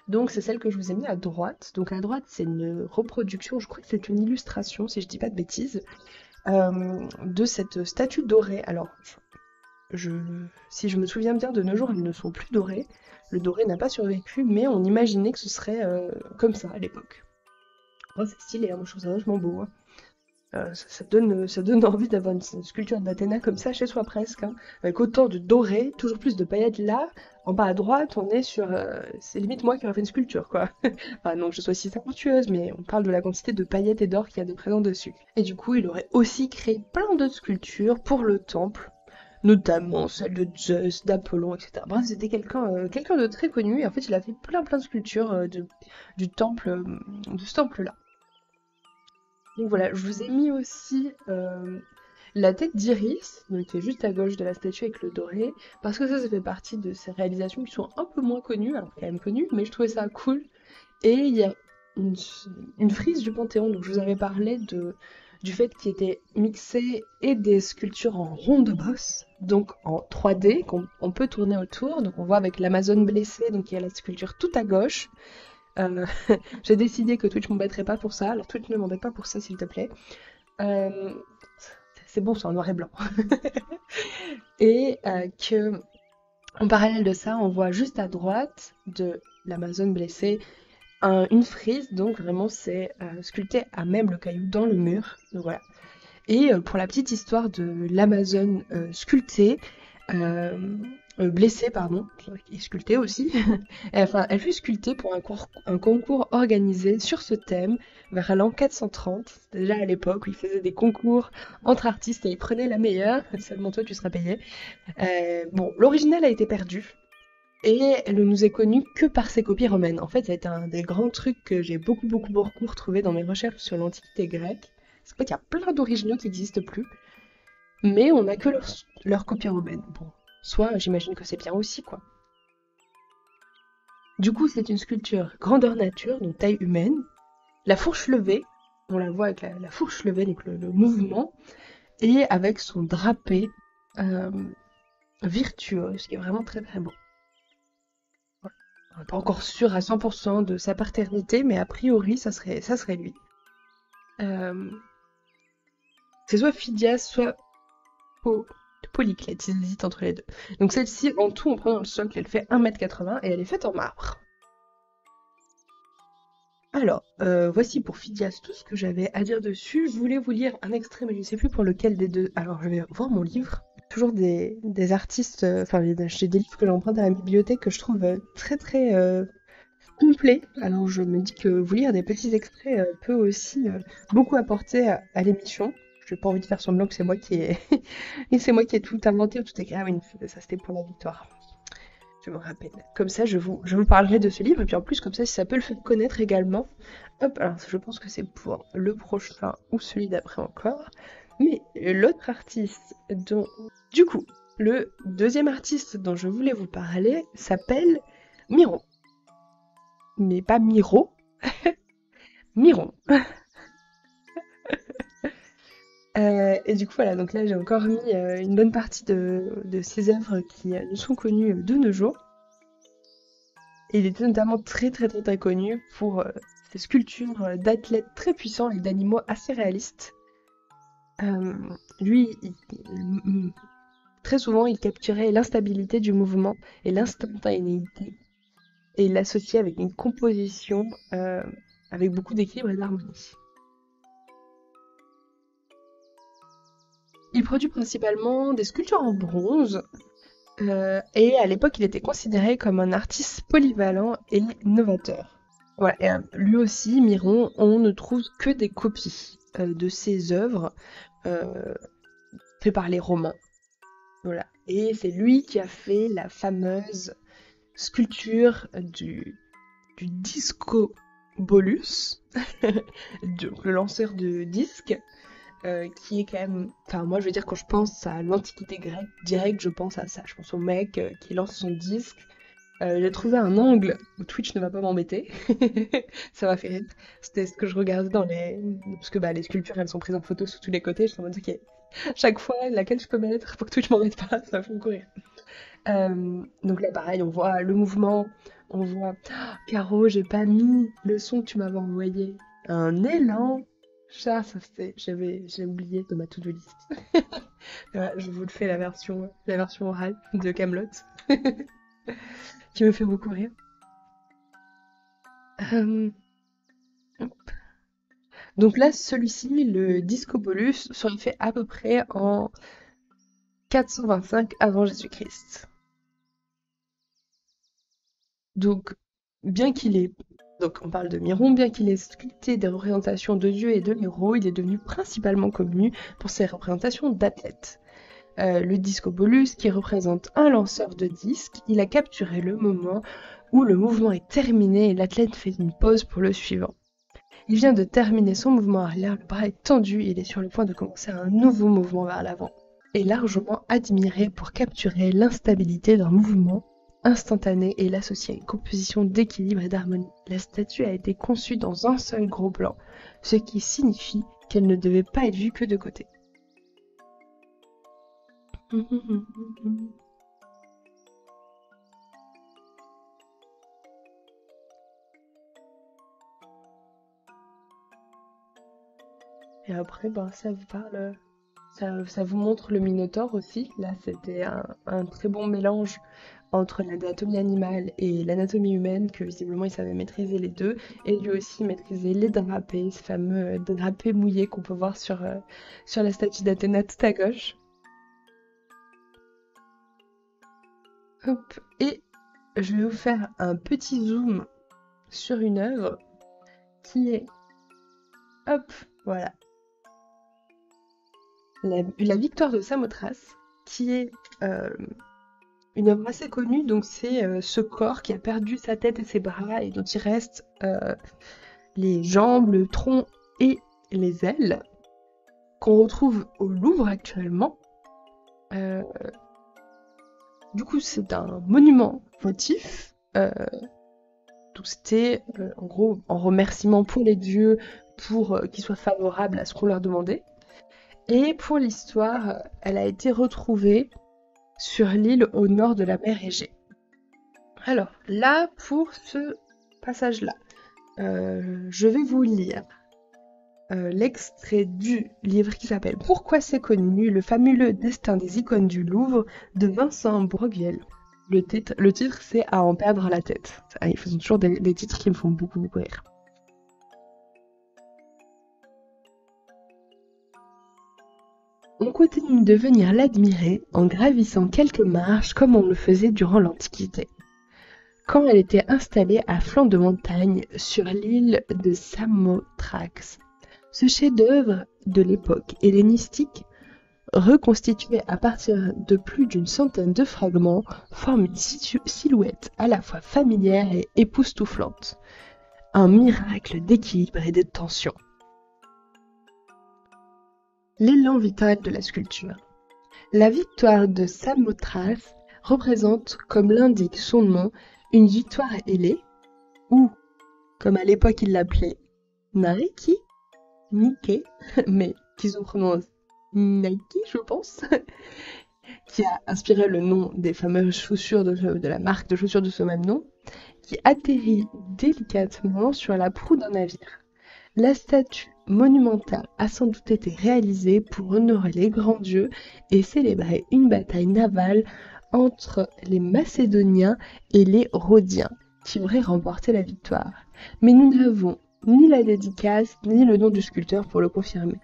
Donc c'est celle que je vous ai mis à droite. Donc à droite, c'est une reproduction, je crois que c'est une illustration, si je dis pas de bêtises, de cette statue dorée. Alors, si je me souviens bien, de nos jours, elles ne sont plus dorées. Le doré n'a pas survécu, mais on imaginait que ce serait comme ça à l'époque. Oh, c'est stylé, hein, moi je trouve ça vachement beau, hein. Ça donne envie d'avoir une sculpture d'Athéna comme ça chez soi presque, hein, avec autant de doré, toujours plus de paillettes là. En bas à droite, on est sur... c'est limite moi qui aurais fait une sculpture, quoi. Enfin, non que je sois si talentueuse, mais on parle de la quantité de paillettes et d'or qu'il y a de présent dessus. Et du coup, il aurait aussi créé plein d'autres sculptures pour le temple, notamment celle de Zeus, d'Apollon, etc. Bref, c'était quelqu'un de très connu, et en fait, il a fait plein de sculptures du temple, de ce temple-là. Donc voilà, je vous ai mis aussi la tête d'Iris, donc qui est juste à gauche de la statue avec le doré, parce que ça fait partie de ces réalisations qui sont un peu moins connues, alors quand même connues, mais je trouvais ça cool. Et il y a une, une frise du Panthéon, donc je vous avais parlé du fait qu'il était mixé et des sculptures en rond de bosse, donc en 3D, qu'on peut tourner autour. Donc on voit avec l'Amazone blessée, donc il y a la sculpture tout à gauche. Euh, j'ai décidé que Twitch m'embêterait pas pour ça, alors Twitch ne m'embête pas pour ça s'il te plaît. Euh, c'est bon, c'est en noir et blanc. Et que, en parallèle de ça, on voit juste à droite de l'Amazone blessée une frise, donc vraiment c'est sculpté à même le caillou dans le mur. Donc voilà. Et pour la petite histoire de l'Amazone sculptée, blessée, pardon, et sculptée aussi, enfin, elle fut sculptée pour un concours organisé sur ce thème vers l'an 430, déjà à l'époque où ils faisaient des concours entre artistes et ils prenaient la meilleure, seulement toi tu seras payé. Bon, l'original a été perdu, et elle ne nous est connue que par ses copies romaines. En fait, ça a été un des grands trucs que j'ai beaucoup retrouvé dans mes recherches sur l'Antiquité grecque. C'est qu'en fait, il y a plein d'originaux qui n'existent plus, mais on n'a que leur copie romaine. Bon, soit j'imagine que c'est bien aussi, quoi. Du coup, c'est une sculpture grandeur nature, donc taille humaine. La fourche levée, on la voit avec la fourche levée, donc le mouvement, et avec son drapé euh, virtuose, qui est vraiment très beau. On n'est pas encore sûr à 100% de sa paternité, mais a priori, ça serait lui. Euh, c'est soit Phidias, soit Polyclète, ils hésitent entre les deux. Donc celle-ci, en tout, on prend dans le socle, elle fait 1,80 m et elle est faite en marbre. Alors, voici pour Phidias tout ce que j'avais à dire dessus. Je voulais vous lire un extrait, mais je ne sais plus pour lequel des deux. Alors, je vais voir mon livre. Toujours des artistes, enfin, j'ai des livres que j'emprunte à la bibliothèque que je trouve très complet. Alors je me dis que vous lire des petits extraits peut aussi beaucoup apporter à l'émission. J'ai pas envie de faire semblant que c'est moi qui ai et c'est moi qui ai tout inventé ou tout écrit. Ah oui, ça c'était pour la victoire. Je me rappelle. Comme ça, je vous parlerai de ce livre et puis en plus comme ça, si ça peut le faire connaître également. Hop, alors je pense que c'est pour le prochain ou celui d'après encore. Mais l'autre artiste dont, du coup, le deuxième artiste dont je voulais vous parler s'appelle Miro. Mais pas Miro, Miron. Et du coup, voilà, donc là j'ai encore mis une bonne partie de ses œuvres qui nous sont connues de nos jours. Et il était notamment très connu pour ses sculptures d'athlètes très puissants et d'animaux assez réalistes. Euh, lui, très souvent, il capturait l'instabilité du mouvement et l'instantanéité. Et il l'associait avec une composition avec beaucoup d'équilibre et d'harmonie. Il produit principalement des sculptures en bronze, et à l'époque, il était considéré comme un artiste polyvalent et novateur. Voilà, et, lui aussi, Miron, on ne trouve que des copies de ses œuvres euh, faites par les Romains. Voilà. Et c'est lui qui a fait la fameuse sculpture du Discobolus, donc le lanceur de disques, qui est quand même... Enfin, moi, je veux dire, quand je pense à l'Antiquité grecque, direct, je pense à ça. Je pense au mec qui lance son disque. J'ai trouvé un angle où Twitch ne va pas m'embêter. Ça m'a fait rire. C'était ce que je regardais dans les... Parce que bah, les sculptures, elles sont prises en photo sur tous les côtés. Je suis en mode, ok, chaque fois, laquelle je peux mettre pour que Twitch m'embête pas, ça va me courir. Donc là, pareil, on voit le mouvement, on voit... Oh, Caro, j'ai pas mis le son que tu m'avais envoyé. Un élan. Ça c'était... J'ai oublié de ma to-do list. Voilà, je vous le fais la version orale de Camelot, qui me fait beaucoup rire. Euh, Donc là, celui-ci, le Discobolus, serait fait à peu près en 425 avant Jésus-Christ. Donc, bien qu'il ait, donc on parle de Miron, bien qu'il ait sculpté des représentations de dieux et de héros, il est devenu principalement connu pour ses représentations d'athlètes. Le Discobolus, qui représente un lanceur de disques, il a capturé le moment où le mouvement est terminé et l'athlète fait une pause pour le suivant. Il vient de terminer son mouvement arrière, le bras est tendu et il est sur le point de commencer un nouveau mouvement vers l'avant. Est largement admiré pour capturer l'instabilité d'un mouvement instantané et l'associer à une composition d'équilibre et d'harmonie. La statue a été conçue dans un seul gros plan, ce qui signifie qu'elle ne devait pas être vue que de côté. Et après, ben, ça vous parle, ça vous montre le Minotaure aussi. Là, c'était un très bon mélange entre l'anatomie animale et l'anatomie humaine, que visiblement il savait maîtriser les deux, et lui aussi maîtriser les drapés, ces fameux drapés mouillés qu'on peut voir sur la statue d'Athéna tout à gauche. Hop. Et je vais vous faire un petit zoom sur une œuvre qui est, hop, voilà, la victoire de Samothrace, qui est une œuvre assez connue. Donc c'est ce corps qui a perdu sa tête et ses bras et dont il reste les jambes, le tronc et les ailes, qu'on retrouve au Louvre actuellement. Euh, du coup, c'est un monument votif. Donc c'était en gros en remerciement pour les dieux, pour qu'ils soient favorables à ce qu'on leur demandait. Et pour l'histoire, elle a été retrouvée sur l'île au nord de la mer Égée. Alors là, pour ce passage-là, je vais vous lire l'extrait du livre qui s'appelle Pourquoi c'est connu, le fabuleux destin des icônes du Louvre de Vincent Broguiel. Le titre c'est À en perdre la tête. Ah, ils font toujours des titres qui me font beaucoup, beaucoup rire. On continue de venir l'admirer en gravissant quelques marches comme on le faisait durant l'Antiquité, quand elle était installée à flanc de montagne sur l'île de Samothrace. Ce chef-d'œuvre de l'époque hellénistique, reconstitué à partir de plus d'une centaine de fragments, forme une silhouette à la fois familière et époustouflante. Un miracle d'équilibre et de tension. L'élan vital de la sculpture. La victoire de Samothrace représente, comme l'indique son nom, une victoire ailée, ou, comme à l'époque ils l'appelaient, Nike, Nike, mais qu'ils ont prononcé Nike, je pense, qui a inspiré le nom des fameuses chaussures de la marque de chaussures de ce même nom, qui atterrit délicatement sur la proue d'un navire. La statue monumentale a sans doute été réalisée pour honorer les grands dieux et célébrer une bataille navale entre les Macédoniens et les Rhodiens, qui auraient remporté la victoire. Mais nous n'avons ni la dédicace ni le nom du sculpteur pour le confirmer.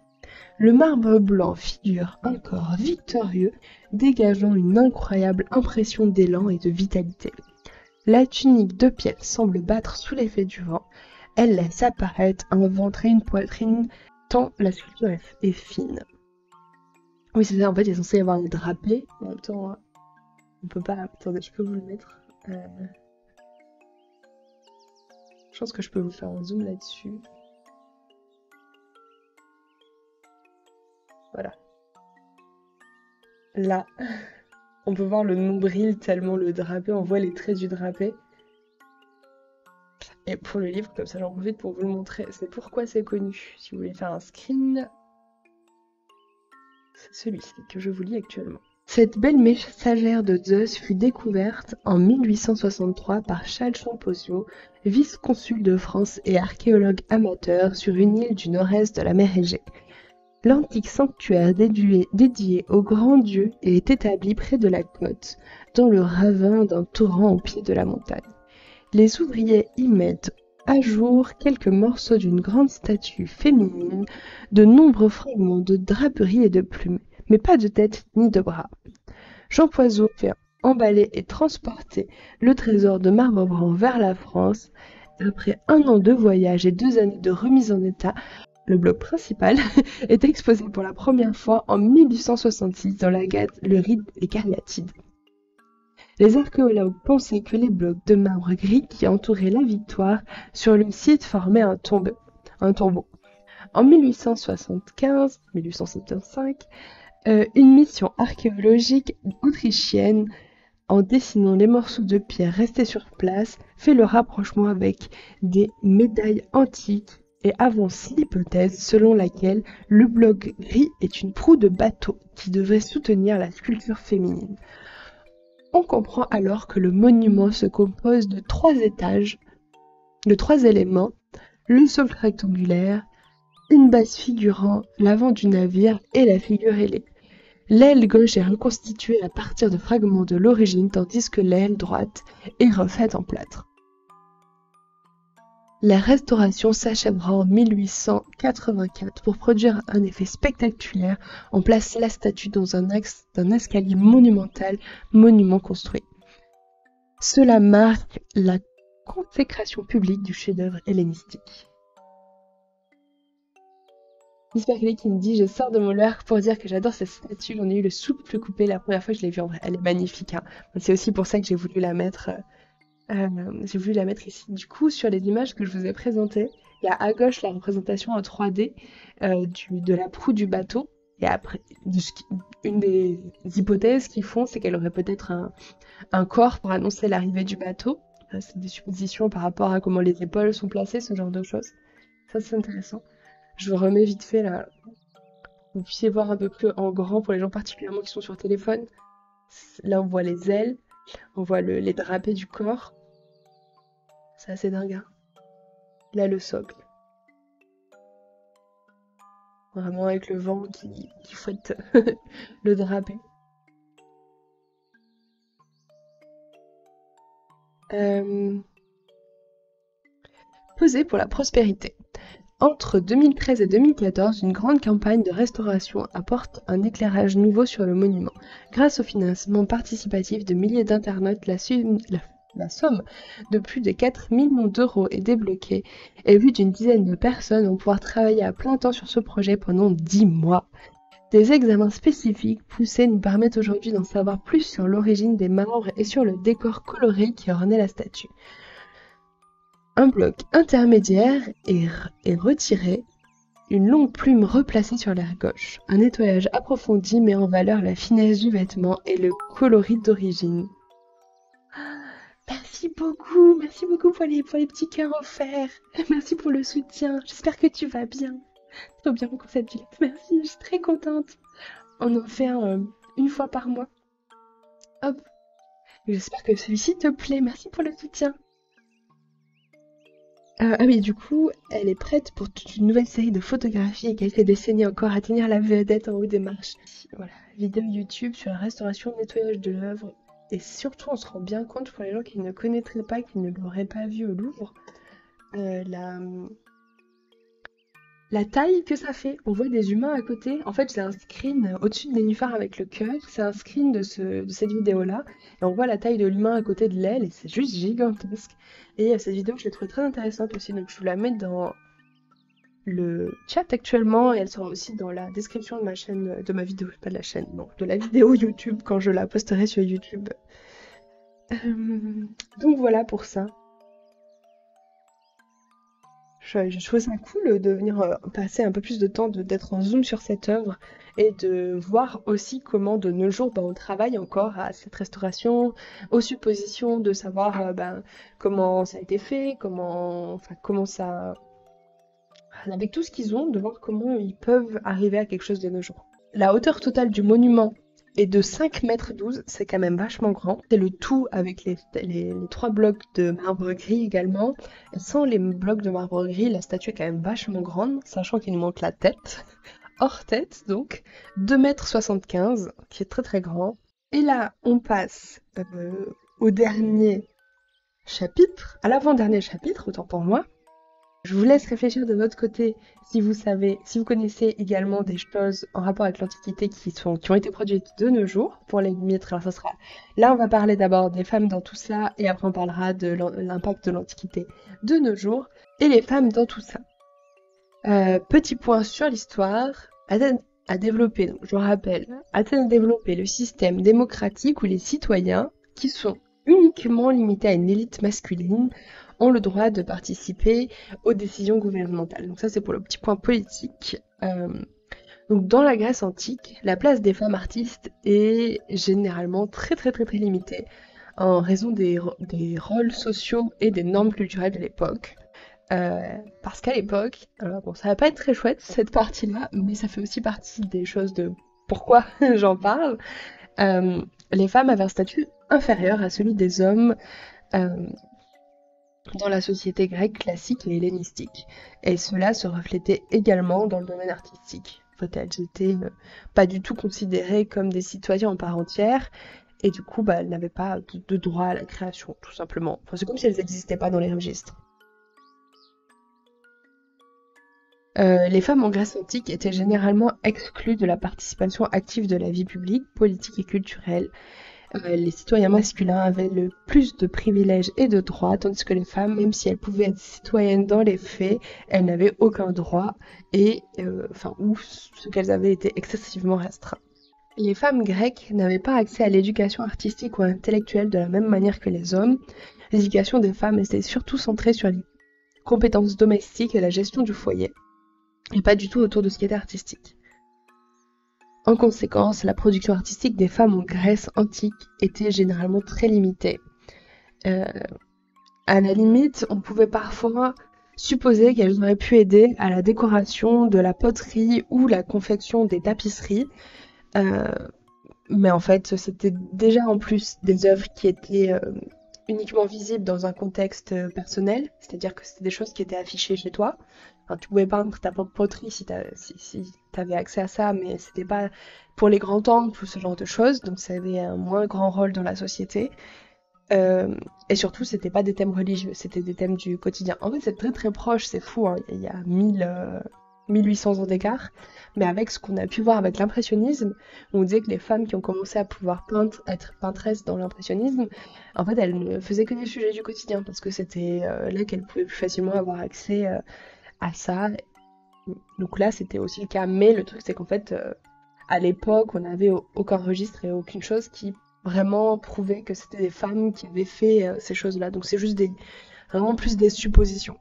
Le marbre blanc figure encore victorieux, dégageant une incroyable impression d'élan et de vitalité. La tunique de piel semble battre sous l'effet du vent. Elle laisse apparaître un ventre et une poitrine tant la sculpture est fine. Oui, c'est ça, en fait, il est censé y avoir des drapés. En même temps, on peut pas... Attendez, je peux vous le mettre. Je pense que je peux vous faire un zoom là-dessus. Voilà. Là, On peut voir le nombril tellement le drapé, on voit les traits du drapé. Et pour le livre, comme ça j'en profite pour vous le montrer, c'est pourquoi c'est connu. Si vous voulez faire un screen, c'est celui-ci que je vous lis actuellement. Cette belle messagère de Zeus fut découverte en 1863 par Charles Champollion, vice-consul de France et archéologue amateur sur une île du nord-est de la mer Égée. L'antique sanctuaire dédié au grand dieu est établi près de la côte, dans le ravin d'un torrent au pied de la montagne. Les ouvriers y mettent à jour quelques morceaux d'une grande statue féminine, de nombreux fragments de draperie et de plumes, mais pas de tête ni de bras. Jean Poiseau fait emballer et transporter le trésor de marbre brun vers la France. Après 1 an de voyage et 2 années de remise en état, le bloc principal est exposé pour la première fois en 1866 dans la gare Le Ride et Cariatides. Les archéologues pensaient que les blocs de marbre gris qui entouraient la victoire sur le site formaient un tombeau. En 1875, une mission archéologique autrichienne, en dessinant les morceaux de pierre restés sur place, fait le rapprochement avec des médailles antiques et avance l'hypothèse selon laquelle le bloc gris est une proue de bateau qui devrait soutenir la sculpture féminine. On comprend alors que le monument se compose de 3 étages, de 3 éléments, le socle rectangulaire, une base figurant l'avant du navire et la figure ailée. L'aile gauche est reconstituée à partir de fragments de l'origine, tandis que l'aile droite est refaite en plâtre. La restauration s'achèvera en 1884 pour produire un effet spectaculaire. On place la statue dans un axe d'un escalier monumental, monument construit. Cela marque la consécration publique du chef-d'œuvre hellénistique. J'espère qui me dit, je sors de mon leurre pour dire que j'adore cette statue. J'en ai eu le souffle coupé la première fois que je l'ai vue en vrai. Elle est magnifique. Hein. C'est aussi pour ça que j'ai voulu la mettre. Ici. Du coup, sur les images que je vous ai présentées, il y a à gauche la représentation en 3D de la proue du bateau. Et après, une des hypothèses qu'ils font, c'est qu'elle aurait peut-être un corps pour annoncer l'arrivée du bateau. C'est des suppositions par rapport à comment les épaules sont placées, ce genre de choses. Ça, c'est intéressant. Je vous remets vite fait là. Vous puissiez voir un peu plus en grand pour les gens particulièrement qui sont sur téléphone. Là, on voit les ailes, on voit les drapés du corps. C'est assez dingue. Hein. Là, le socle. Vraiment avec le vent qui fouette le drapé. Posé pour la prospérité. Entre 2013 et 2014, une grande campagne de restauration apporte un éclairage nouveau sur le monument. Grâce au financement participatif de milliers d'internautes, la somme de plus de 4 millions d'euros est débloquée et plus d'une dizaine de personnes vont pouvoir travailler à plein temps sur ce projet pendant 10 mois. Des examens spécifiques poussés nous permettent aujourd'hui d'en savoir plus sur l'origine des marbres et sur le décor coloré qui ornait la statue. Un bloc intermédiaire est retiré, une longue plume replacée sur l'aile gauche. Un nettoyage approfondi met en valeur la finesse du vêtement et le coloris d'origine. Merci beaucoup pour les petits cœurs offerts. Merci pour le soutien, j'espère que tu vas bien. Trop bien mon concept du live, merci, je suis très contente. On en fait un une fois par mois. Hop, j'espère que celui-ci te plaît, merci pour le soutien. Ah oui, du coup, elle est prête pour toute une nouvelle série de photographies et qu'elle fait des saignées encore à tenir la vedette en haut des marches. Voilà, vidéo YouTube sur la restauration et nettoyage de l'œuvre. Et surtout, on se rend bien compte pour les gens qui ne connaîtraient pas, qui ne l'auraient pas vu au Louvre, la taille que ça fait. On voit des humains à côté. En fait, c'est un screen au-dessus de Nénuphar avec le cœur. C'est un screen de cette vidéo-là. Et on voit la taille de l'humain à côté de l'aile et c'est juste gigantesque. Et cette vidéo, je l'ai trouvée très intéressante aussi. Donc, je vous la mets dans le chat actuellement. Et elle sera aussi dans la description de ma chaîne, de ma vidéo, pas de la chaîne, non, de la vidéo YouTube quand je la posterai sur YouTube. Donc, voilà pour ça. J'ai trouvé ça cool de venir passer un peu plus de temps, d'être en zoom sur cette œuvre et de voir aussi comment de nos jours on travaille encore à cette restauration, aux suppositions, de savoir comment ça a été fait, comment ça, avec tout ce qu'ils ont, de voir comment ils peuvent arriver à quelque chose de nos jours. La hauteur totale du monument est de 5,12 m, c'est quand même vachement grand. C'est le tout avec les 3 blocs de marbre gris également. Et sans les blocs de marbre gris, la statue est quand même vachement grande, sachant qu'il nous manque la tête. Hors tête, donc. 2,75 m, qui est très très grand. Et là, on passe au dernier chapitre, à l'avant-dernier chapitre, autant pour moi. Je vous laisse réfléchir de votre côté si vous savez, si vous connaissez également des choses en rapport avec l'Antiquité qui ont été produites de nos jours. Pour les mettre, alors ça sera. Là, on va parler d'abord des femmes dans tout ça, et après on parlera de l'impact de l'Antiquité de nos jours et les femmes dans tout ça. Petit point sur l'histoire. Athènes a développé, donc je vous rappelle, Athènes a développé le système démocratique où les citoyens, qui sont uniquement limités à une élite masculine, ont le droit de participer aux décisions gouvernementales. Donc ça, c'est pour le petit point politique. Donc dans la Grèce antique, la place des femmes artistes est généralement très très très très limitée en raison des rôles sociaux et des normes culturelles de l'époque. Parce qu'à l'époque, alors bon, ça va pas être très chouette cette partie-là, mais ça fait aussi partie des choses de pourquoi j'en parle. Les femmes avaient un statut inférieur à celui des hommes dans la société grecque classique et hellénistique. Et cela se reflétait également dans le domaine artistique. En fait, elles étaient pas du tout considérées comme des citoyens en part entière, et du coup, elles n'avaient pas de droit à la création, tout simplement. Enfin, c'est comme si elles n'existaient pas dans les registres. Les femmes en Grèce antique étaient généralement exclues de la participation active de la vie publique, politique et culturelle. Les citoyens masculins avaient le plus de privilèges et de droits, tandis que les femmes, même si elles pouvaient être citoyennes dans les faits, elles n'avaient aucun droit ou ce qu'elles avaient été excessivement restreints. Les femmes grecques n'avaient pas accès à l'éducation artistique ou intellectuelle de la même manière que les hommes. L'éducation des femmes était surtout centrée sur les compétences domestiques et la gestion du foyer, et pas du tout autour de ce qui était artistique. En conséquence, la production artistique des femmes en Grèce antique était généralement très limitée. À la limite, on pouvait parfois supposer qu'elles auraient pu aider à la décoration de la poterie ou la confection des tapisseries, mais en fait, c'était déjà en plus des œuvres qui étaient uniquement visibles dans un contexte personnel, c'est-à-dire que c'était des choses qui étaient affichées chez toi. Enfin, tu pouvais peindre ta propre poterie si t'avais accès à ça, mais c'était pas pour les grands temples ou ce genre de choses, donc ça avait un moins grand rôle dans la société. Et surtout, c'était pas des thèmes religieux, c'était des thèmes du quotidien. En fait, c'est très très proche, c'est fou, hein. Il y a 1800 ans d'écart, mais avec ce qu'on a pu voir avec l'impressionnisme, on disait que les femmes qui ont commencé à pouvoir être peintresses dans l'impressionnisme, en fait, elles ne faisaient que des sujets du quotidien, parce que c'était là qu'elles pouvaient plus facilement avoir accès à ça. Donc là, c'était aussi le cas, mais le truc, c'est qu'en fait, à l'époque, on n'avait aucun registre et aucune chose qui vraiment prouvait que c'était des femmes qui avaient fait ces choses-là. Donc c'est juste vraiment plus des suppositions.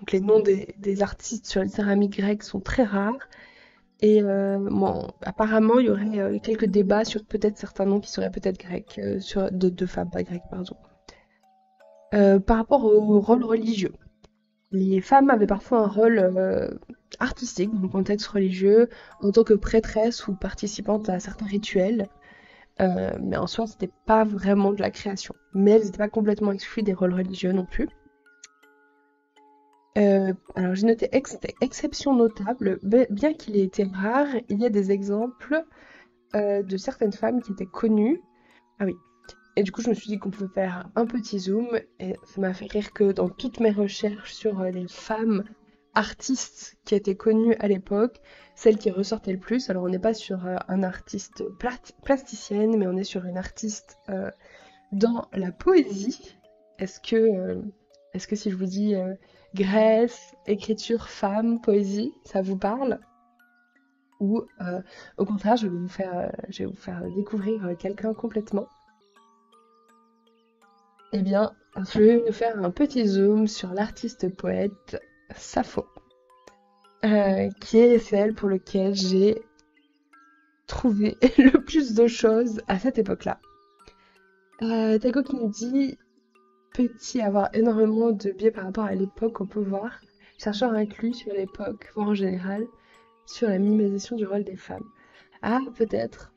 Donc les noms des artistes sur les céramiques grecques sont très rares. Et apparemment, il y aurait quelques débats sur peut-être certains noms qui seraient peut-être grecs, de femmes, pas grecques, pardon. Par rapport au rôle religieux, les femmes avaient parfois un rôle artistique dans le contexte religieux, en tant que prêtresse ou participante à certains rituels. Mais en soi, c'était pas vraiment de la création. Mais elles n'étaient pas complètement exclues des rôles religieux non plus. Alors j'ai noté exception notable, bien qu'il ait été rare, il y a des exemples de certaines femmes qui étaient connues. Ah oui. Et du coup, je me suis dit qu'on pouvait faire un petit zoom, et ça m'a fait rire que dans toutes mes recherches sur les femmes artistes qui étaient connues à l'époque, celle qui ressortait le plus, alors on n'est pas sur un artiste plasticienne, mais on est sur une artiste dans la poésie. Est-ce que si je vous dis Grèce, écriture, femme, poésie, ça vous parle? Ou au contraire, je vais vous faire découvrir quelqu'un complètement. Eh bien, Je vais nous faire un petit zoom sur l'artiste poète Sappho, qui est celle pour laquelle j'ai trouvé le plus de choses à cette époque-là. Tago qui nous dit peut-il y avoir énormément de biais par rapport à l'époque qu'on peut voir, chercheur inclus sur l'époque, voire en général, sur la minimisation du rôle des femmes. Ah, peut-être.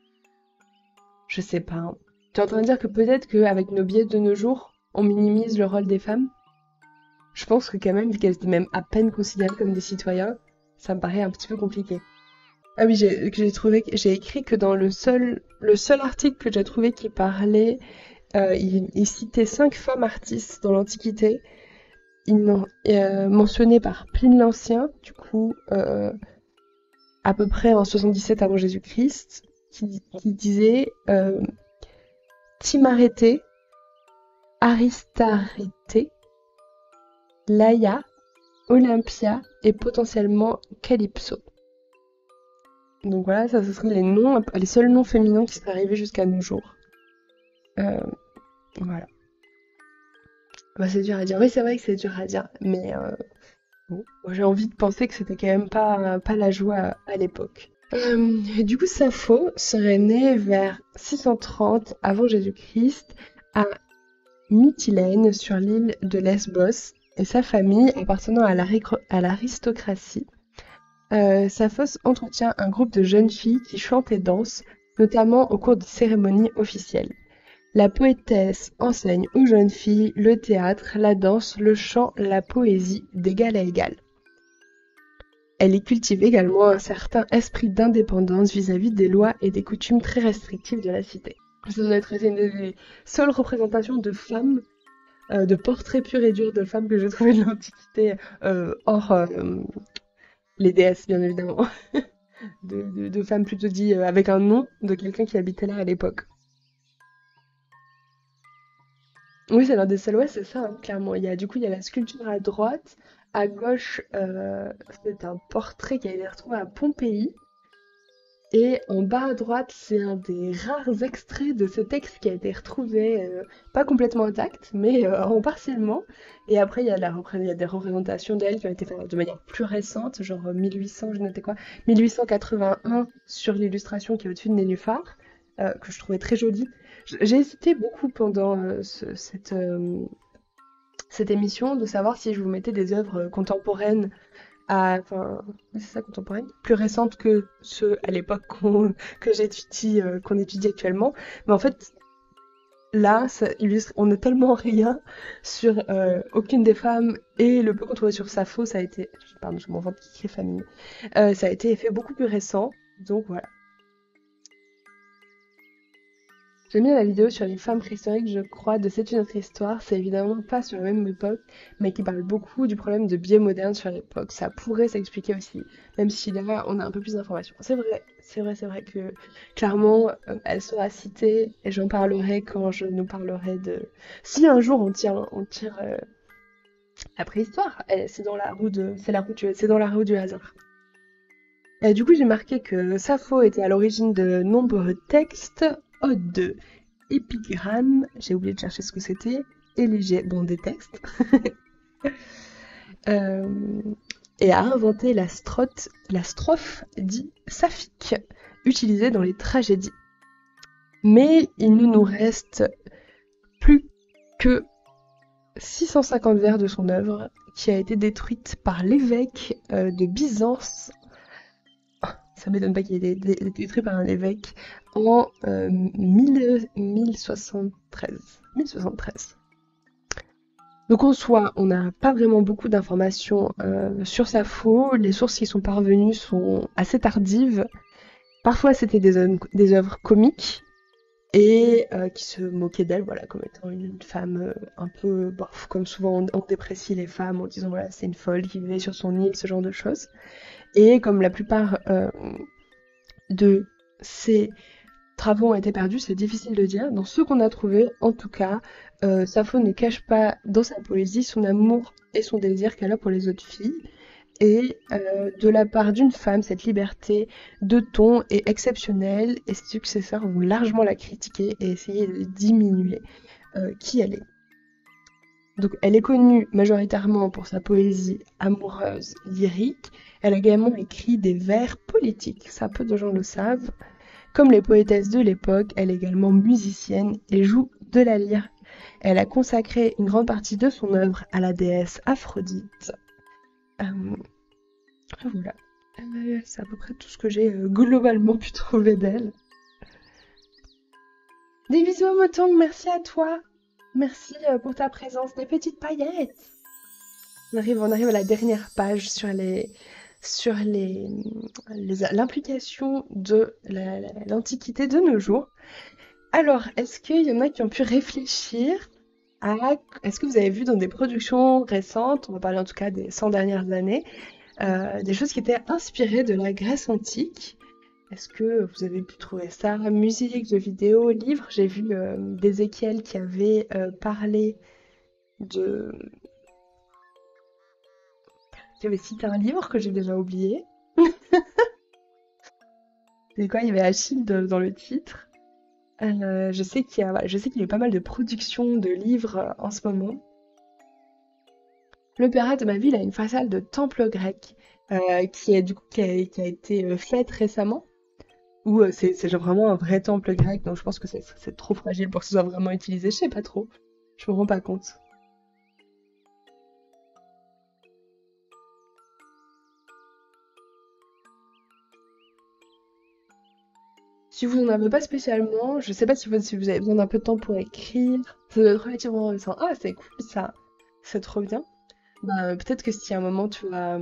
Je sais pas, hein. Tu es en train de dire que peut-être qu'avec nos biais de nos jours, on minimise le rôle des femmes? Je pense que quand même, vu qu'elles étaient même à peine considérées comme des citoyens, ça me paraît un petit peu compliqué. Ah oui, j'ai écrit que dans le seul article que j'ai trouvé qui parlait, il citait 5 femmes artistes dans l'Antiquité, mentionnées par Pline l'Ancien, du coup, à peu près en 77 avant Jésus-Christ, qui disait Timaréthée, Aristaréthée, Laïa, Olympia et potentiellement Calypso. Donc voilà, ça ce seraient les seuls noms féminins qui seraient arrivés jusqu'à nos jours. Voilà. Bah, c'est dur à dire. Oui, c'est vrai que c'est dur à dire, mais bon, moi, j'ai envie de penser que c'était quand même pas la joie à l'époque. Du coup, Sappho serait née vers 630 avant Jésus-Christ à Mytilène sur l'île de Lesbos et sa famille appartenant à l'aristocratie. Sappho entretient un groupe de jeunes filles qui chantent et dansent, notamment au cours de cérémonies officielles. La poétesse enseigne aux jeunes filles le théâtre, la danse, le chant, la poésie d'égal à égal. Elle y cultive également un certain esprit d'indépendance vis-à-vis des lois et des coutumes très restrictives de la cité. Ça doit être une des seules représentations de femmes, de portraits purs et durs de femmes que j'ai trouvé de l'Antiquité, hors les déesses bien évidemment, de femmes plutôt dit avec un nom de quelqu'un qui habitait là à l'époque. Oui, c'est l'un des seuls, ouais, c'est ça, hein, clairement. Du coup, il y a la sculpture à droite. À gauche, c'est un portrait qui a été retrouvé à Pompéi. Et en bas à droite, c'est un des rares extraits de ce texte qui a été retrouvé, pas complètement intact, mais en partiellement. Et après, il y a des représentations d'elle qui ont été faites de manière plus récente, genre 1800, je notais quoi? 1881 sur l'illustration qui est au-dessus de Nénuphar, que je trouvais très jolie. J'ai hésité beaucoup pendant cette émission de savoir si je vous mettais des œuvres contemporaines enfin, c'est ça, contemporaines, plus récentes que ceux à l'époque qu'on étudie actuellement. Mais en fait, là, ça illustre, on n'est tellement rien sur aucune des femmes et le peu qu'on trouvait sur Sappho, ça a été, pardon, je mon ventre qui crie famille, ça a été fait beaucoup plus récent. Donc voilà. J'aime bien la vidéo sur les femmes préhistoriques, je crois, de C'est une autre histoire. C'est évidemment pas sur la même époque, mais qui parle beaucoup du problème de biais modernes sur l'époque. Ça pourrait s'expliquer aussi, même si là, on a un peu plus d'informations. C'est vrai que clairement, elle sera citée et j'en parlerai quand je nous parlerai de. Si un jour on tire la préhistoire, c'est dans la roue du hasard. Et du coup, j'ai marqué que Sappho était à l'origine de nombreux textes, odes, épigrammes, j'ai oublié de chercher ce que c'était, élégies, bon, des textes, euh, et a inventé la strophe dite saphique, utilisée dans les tragédies. Mais il ne nous reste plus que 650 vers de son œuvre, qui a été détruite par l'évêque de Byzance. Ça m'étonne pas qu'il ait été détruit par un évêque en 1073. Donc en soi, on n'a pas vraiment beaucoup d'informations sur Sappho. Les sources qui sont parvenues sont assez tardives. Parfois, c'était des œuvres comiques et qui se moquaient d'elle, voilà, comme étant une femme un peu, comme souvent on déprécie les femmes en disant voilà, c'est une folle qui vivait sur son île, ce genre de choses. Et comme la plupart de ces travaux ont été perdus, c'est difficile de dire. Dans ceux qu'on a trouvés, en tout cas, Sappho ne cache pas dans sa poésie son amour et son désir qu'elle a pour les autres filles. Et de la part d'une femme, cette liberté de ton est exceptionnelle et ses successeurs vont largement la critiquer et essayer de diminuer qui elle est. Donc, elle est connue majoritairement pour sa poésie amoureuse, lyrique. Elle a également écrit des vers politiques, ça peu de gens le savent. Comme les poétesses de l'époque, elle est également musicienne et joue de la lyre. Elle a consacré une grande partie de son œuvre à la déesse Aphrodite. Euh, voilà. C'est à peu près tout ce que j'ai globalement pu trouver d'elle. Des bisous à Motong, merci à toi. Merci pour ta présence, des petites paillettes. On arrive à la dernière page sur l'implication de l'Antiquité de nos jours. Alors, est-ce qu'il y en a qui ont pu réfléchir à... Est-ce que vous avez vu dans des productions récentes, on va parler en tout cas des 100 dernières années, des choses qui étaient inspirées de la Grèce antique? Est-ce que vous avez pu trouver ça? Musique, jeux vidéo, livres? J'ai vu d'Ézéchiel qui avait parlé de... qui avait cité un livre que j'ai déjà oublié. C'est quoi? Il y avait Achille dans le titre. Je sais qu'il y a eu pas mal de productions de livres en ce moment. L'opéra de ma ville a une façade de temple grec qui a été faite récemment. Où c'est genre vraiment un vrai temple grec, donc je pense que c'est trop fragile pour que ce soit vraiment utilisé. Je sais pas trop. Je me rends pas compte. Si vous n'en avez pas spécialement, je sais pas si vous avez besoin d'un peu de temps pour écrire. Ça doit être relativement récent. Ah, c'est cool ça. C'est trop bien. Bah, peut-être que si à un moment tu vas.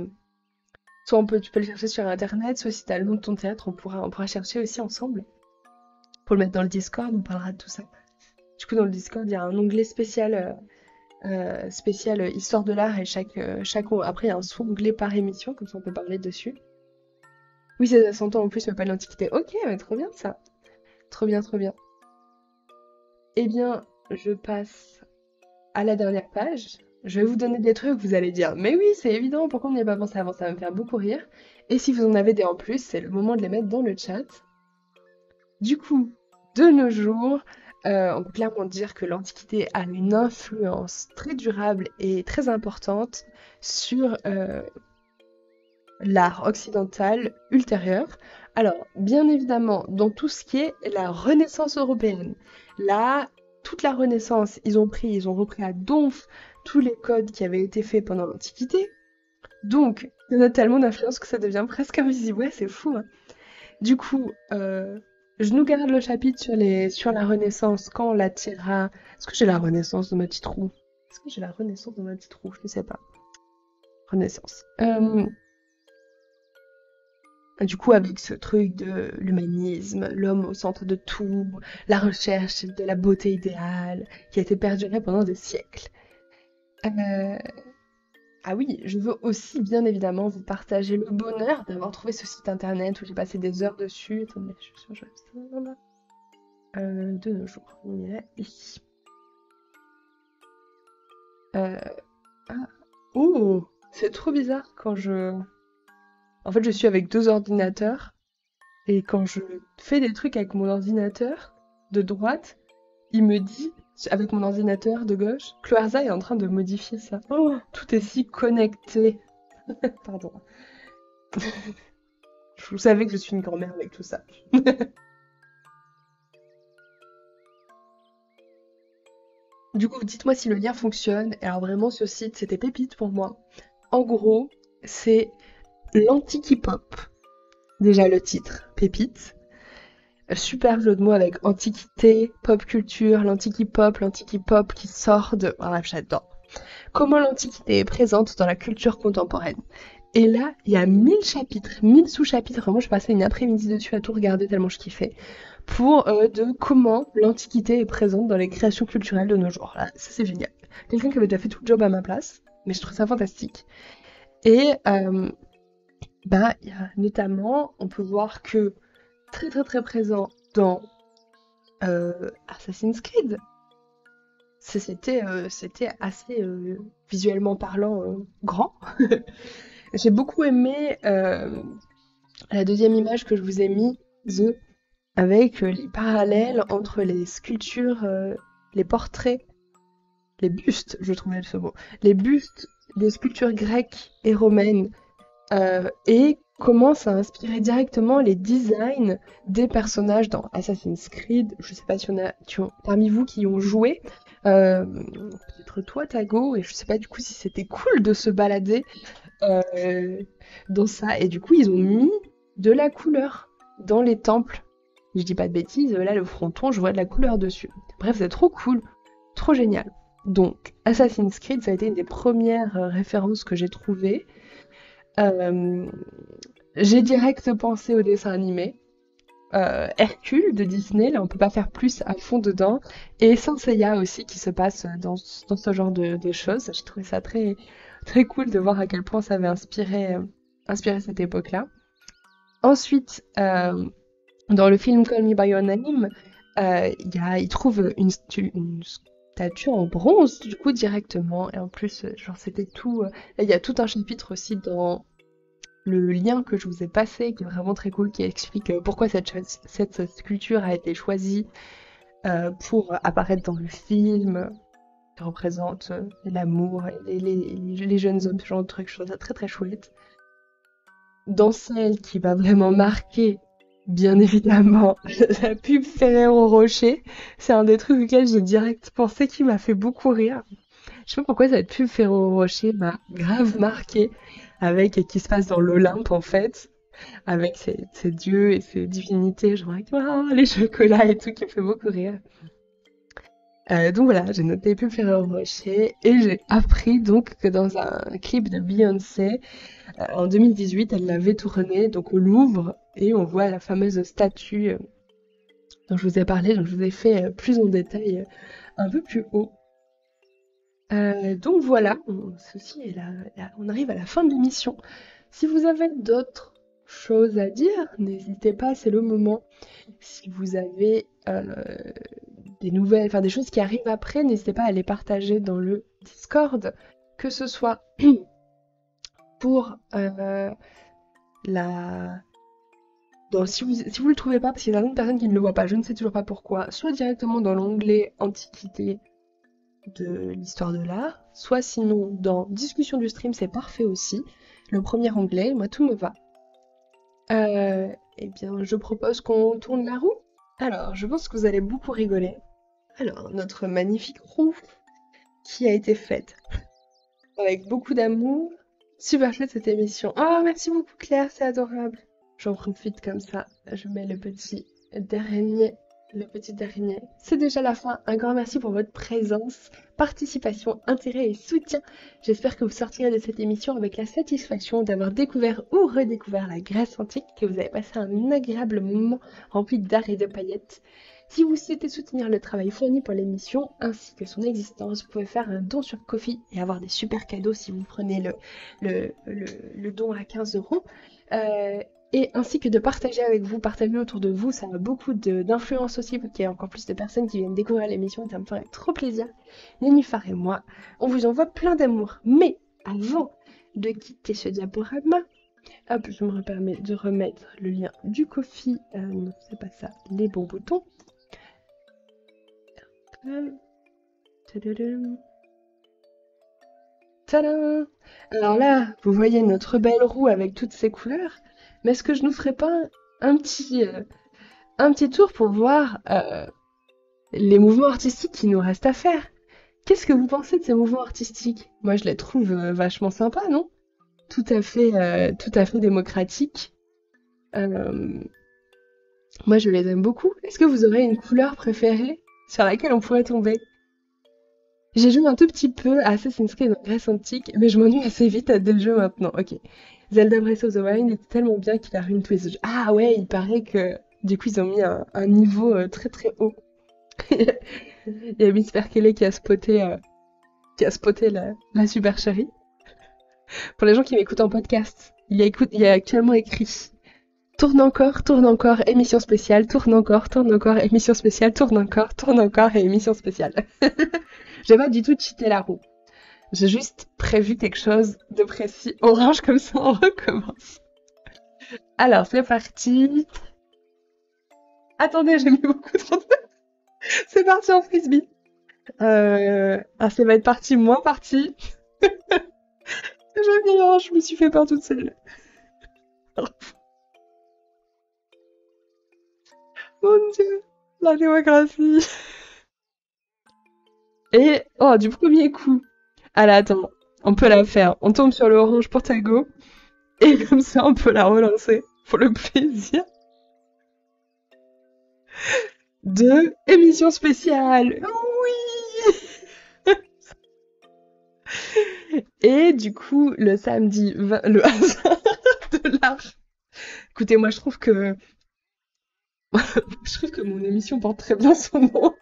Soit tu peux le chercher sur internet, soit si t'as le nom de ton théâtre, on pourra chercher aussi ensemble. Pour le mettre dans le Discord, on parlera de tout ça. Du coup, dans le Discord, il y a un onglet spécial histoire de l'art et après il y a un sous-onglet par émission, comme ça on peut parler dessus. Oui, c'est à 100 ans en plus, mais pas l'Antiquité. Ok, mais trop bien ça. Trop bien, trop bien. Eh bien, je passe à la dernière page. Je vais vous donner des trucs, vous allez dire, mais oui, c'est évident, pourquoi on n'y a pas pensé avant? Ça va me faire beaucoup rire. Et si vous en avez des en plus, c'est le moment de les mettre dans le chat. Du coup, de nos jours, on peut clairement dire que l'Antiquité a une influence très durable et très importante sur l'art occidental ultérieur. Alors, bien évidemment, dans tout ce qui est la Renaissance européenne. Là, toute la Renaissance, ils ont repris à donf tous les codes qui avaient été faits pendant l'Antiquité. Donc, il y en a tellement d'influence que ça devient presque invisible. Ouais, c'est fou, hein. Du coup, je nous garde le chapitre sur la Renaissance quand on la tirera. Est-ce que j'ai la Renaissance dans ma petite roue? Est-ce que j'ai la Renaissance dans ma petite roue? Je ne sais pas. Renaissance. Du coup, avec ce truc de l'humanisme, l'homme au centre de tout, la recherche de la beauté idéale, qui a été perdurée pendant des siècles. Euh, Ah oui, je veux aussi bien évidemment vous partager le bonheur d'avoir trouvé ce site internet où j'ai passé des heures dessus. Attendez, je suis sûre que je de nos jours. Il est ici. Euh, ah, oh, c'est trop bizarre quand je... En fait, je suis avec deux ordinateurs et quand je fais des trucs avec mon ordinateur de droite, il me dit, avec mon ordinateur de gauche, Cloarza est en train de modifier ça. Oh, tout est si connecté. Pardon. Vous savez que je suis une grand-mère avec tout ça. Du coup, dites-moi si le lien fonctionne. Et alors vraiment, ce site, c'était pépite pour moi. En gros, c'est l'antiquipop. Déjà le titre, pépite. Super jeu de mots avec antiquité, pop culture, l'antiquipop qui sort de... Ah, j'adore. Comment l'antiquité est présente dans la culture contemporaine. Et là, il y a 1000 chapitres, 1000 sous-chapitres. Vraiment, je passais une après-midi dessus à tout regarder tellement je kiffais. Pour de comment l'Antiquité est présente dans les créations culturelles de nos jours. Là, ça, c'est génial. Quelqu'un qui avait déjà fait tout le job à ma place, mais je trouve ça fantastique. Et il y a notamment, on peut voir que très très très présent dans Assassin's Creed. C'était assez visuellement parlant grand. J'ai beaucoup aimé la deuxième image que je vous ai mise avec les parallèles entre les sculptures, les portraits les bustes, je trouvais ce mot, les bustes des sculptures grecques et romaines et commence à inspirer directement les designs des personnages dans Assassin's Creed. Je sais pas si on a parmi vous qui ont joué, peut-être toi Tago, et je sais pas du coup si c'était cool de se balader euh, dans ça. Et du coup, ils ont mis de la couleur dans les temples. Je dis pas de bêtises, là le fronton, je vois de la couleur dessus. Bref, c'est trop cool, trop génial. Donc, Assassin's Creed, ça a été une des premières références que j'ai trouvées. Euh, j'ai direct pensé au dessin animé. Hercule de Disney, là on peut pas faire plus à fond dedans. Et Saint Seiya aussi qui se passe dans ce genre de choses. Je trouvais ça très, très cool de voir à quel point ça avait inspiré cette époque-là. Ensuite, dans le film Call Me By Your Name, il trouve une statue en bronze du coup directement. Et en plus, genre c'était tout. Il y a tout un chapitre aussi dans le lien que je vous ai passé, qui est vraiment très cool, qui explique pourquoi cette sculpture a été choisie pour apparaître dans le film, qui représente l'amour et les jeunes hommes, ce genre de trucs. Je trouve ça très très chouette. Dans celle qui m'a vraiment marqué, bien évidemment, la pub Ferrero Rocher, c'est un des trucs auxquels j'ai direct pensé qui m'a fait beaucoup rire. Je sais pas pourquoi cette pub Ferrero Rocher m'a grave marqué avec qui se passe dans l'Olympe en fait, avec ses dieux et ses divinités, genre avec les chocolats et tout qui me fait beaucoup rire. Donc voilà, j'ai noté pub Ferrero Rocher et j'ai appris donc que dans un clip de Beyoncé en 2018, elle l'avait tourné donc au Louvre et on voit la fameuse statue dont je vous ai parlé, dont je vous ai fait plus en détail un peu plus haut. Donc voilà, ceci est on arrive à la fin de l'émission. Si vous avez d'autres choses à dire, n'hésitez pas, c'est le moment. Si vous avez des nouvelles, enfin des choses qui arrivent après, n'hésitez pas à les partager dans le Discord, que ce soit pour la... si vous le trouvez pas, parce qu'il y a certaines personnes qui ne le voient pas, je ne sais toujours pas pourquoi, soit directement dans l'onglet Antiquité de l'histoire de l'art, soit sinon dans Discussion du stream, c'est parfait aussi. Le premier onglet, moi tout me va. Eh bien, je propose qu'on tourne la roue. Alors, je pense que vous allez beaucoup rigoler. Alors, notre magnifique roue qui a été faite avec beaucoup d'amour. Super chouette cette émission. Oh, merci beaucoup Claire, c'est adorable. J'en profite comme ça. Je mets le petit d'araignée. Le petit dernier. C'est déjà la fin. Un grand merci pour votre présence, participation, intérêt et soutien. J'espère que vous sortirez de cette émission avec la satisfaction d'avoir découvert ou redécouvert la Grèce antique, que vous avez passé un agréable moment rempli d'art et de paillettes. Si vous souhaitez soutenir le travail fourni pour l'émission ainsi que son existence, vous pouvez faire un don sur Ko-fi et avoir des super cadeaux si vous prenez le don à 15 €. Et ainsi que de partager avec vous, partager autour de vous, ça a beaucoup d'influence aussi, parce qu'il y a encore plus de personnes qui viennent découvrir l'émission, et ça me ferait trop plaisir. Nénuphar et moi, on vous envoie plein d'amour. Mais avant de quitter ce diaporama, hop, je me permets de remettre le lien du Ko-fi, non, c'est pas ça, les bons boutons. Tadam! Alors là, vous voyez notre belle roue avec toutes ses couleurs. Mais est-ce que je nous ferais pas un petit tour pour voir les mouvements artistiques qu'il nous reste à faire? Qu'est-ce que vous pensez de ces mouvements artistiques? Moi, je les trouve vachement sympas, non? Tout à fait démocratiques. Moi, je les aime beaucoup. Est-ce que vous aurez une couleur préférée sur laquelle on pourrait tomber? J'ai joué un tout petit peu à Assassin's Creed en Grèce antique, mais je m'ennuie assez vite à des jeux maintenant. Ok. Zelda Breath of the Wild était tellement bien qu'il a ruiné tous les jeux. Ah ouais, il paraît que du coup ils ont mis un niveau très très haut. Il y a Miss Perkele qui a spoté la supercherie. Pour les gens qui m'écoutent en podcast, il y a actuellement écrit tourne encore, émission spéciale, tourne encore, émission spéciale, tourne encore et émission spéciale. J'ai pas du tout cheaté la roue. J'ai juste prévu quelque chose de précis. Orange, comme ça, on recommence. Alors, c'est parti. Attendez, j'ai mis beaucoup trop de... C'est parti en frisbee. Ça va être parti, moins parti. Je me suis fait peur toute seule. Mon Dieu, la démocratie. Et, oh, du premier coup. Allez, attends, on peut la faire. On tombe sur le orange pour Tago. Et comme ça, on peut la relancer. Pour le plaisir de émission spéciale. Oui! Et du coup, le samedi, le hasard de l'art. Écoutez, moi, je trouve que mon émission porte très bien son nom.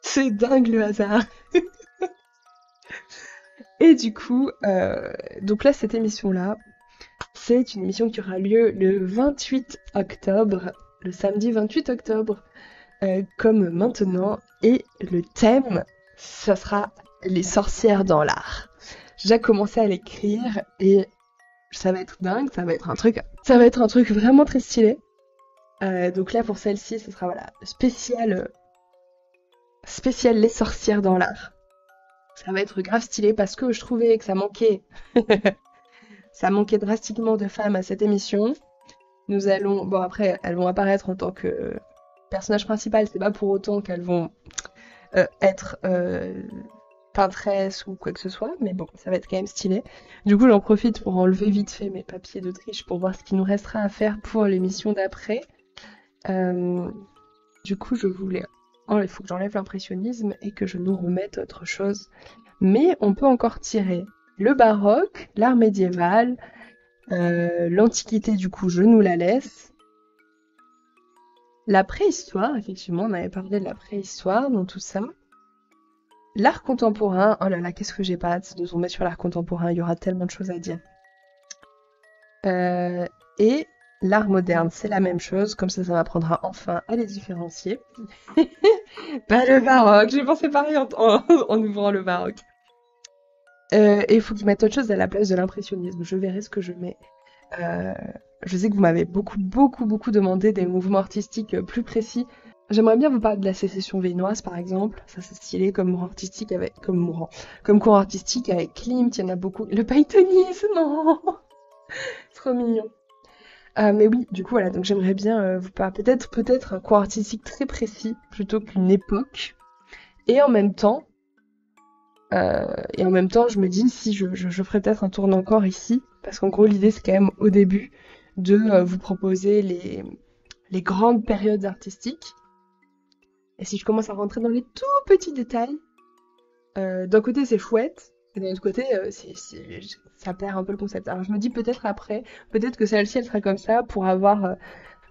C'est dingue le hasard. Et du coup, donc là, cette émission-là, c'est une émission qui aura lieu le 28 octobre, le samedi 28 octobre, comme maintenant. Et le thème, ça sera les sorcières dans l'art. J'ai déjà commencé à l'écrire et ça va être dingue, ça va être un truc vraiment très stylé. Donc là, pour celle-ci, ce sera voilà, spécial les sorcières dans l'art. Ça va être grave stylé parce que je trouvais que ça manquait, ça manquait drastiquement de femmes à cette émission. Nous allons, bon après, elles vont apparaître en tant que personnage principal, c'est pas pour autant qu'elles vont être peintresse ou quoi que ce soit, mais bon, ça va être quand même stylé. Du coup, j'en profite pour enlever vite fait mes papiers de triche pour voir ce qu'il nous restera à faire pour l'émission d'après. Du coup, il faut que j'enlève l'impressionnisme et que je nous remette autre chose. Mais on peut encore tirer le baroque, l'art médiéval, l'antiquité, du coup, je nous la laisse. La préhistoire, effectivement, on avait parlé de la préhistoire dans tout ça. L'art contemporain, oh là là, qu'est-ce que j'ai pas hâte de tomber sur l'art contemporain, il y aura tellement de choses à dire. Et l'art moderne, c'est la même chose, comme ça m'apprendra enfin à les différencier. Pas le baroque, j'ai pensé pareil en ouvrant le baroque. Et il faut qu'ils mettent autre chose à la place de l'impressionnisme, je verrai ce que je mets. Je sais que vous m'avez beaucoup demandé des mouvements artistiques plus précis. J'aimerais bien vous parler de la sécession viennoise, par exemple. Ça, c'est stylé comme courant artistique comme courant artistique avec Klimt, il y en a beaucoup. Le pythonisme, non! Trop mignon. Mais oui, du coup, voilà, donc j'aimerais bien vous parler peut-être un courant artistique très précis plutôt qu'une époque. Et en même temps, je me dis si je ferais peut-être un tour encore ici, parce qu'en gros, l'idée, c'est quand même au début de vous proposer les grandes périodes artistiques. Et si je commence à rentrer dans les tout petits détails, d'un côté c'est chouette, et d'un autre côté ça perd un peu le concept. Alors je me dis peut-être après, peut-être que celle-ci elle sera comme ça pour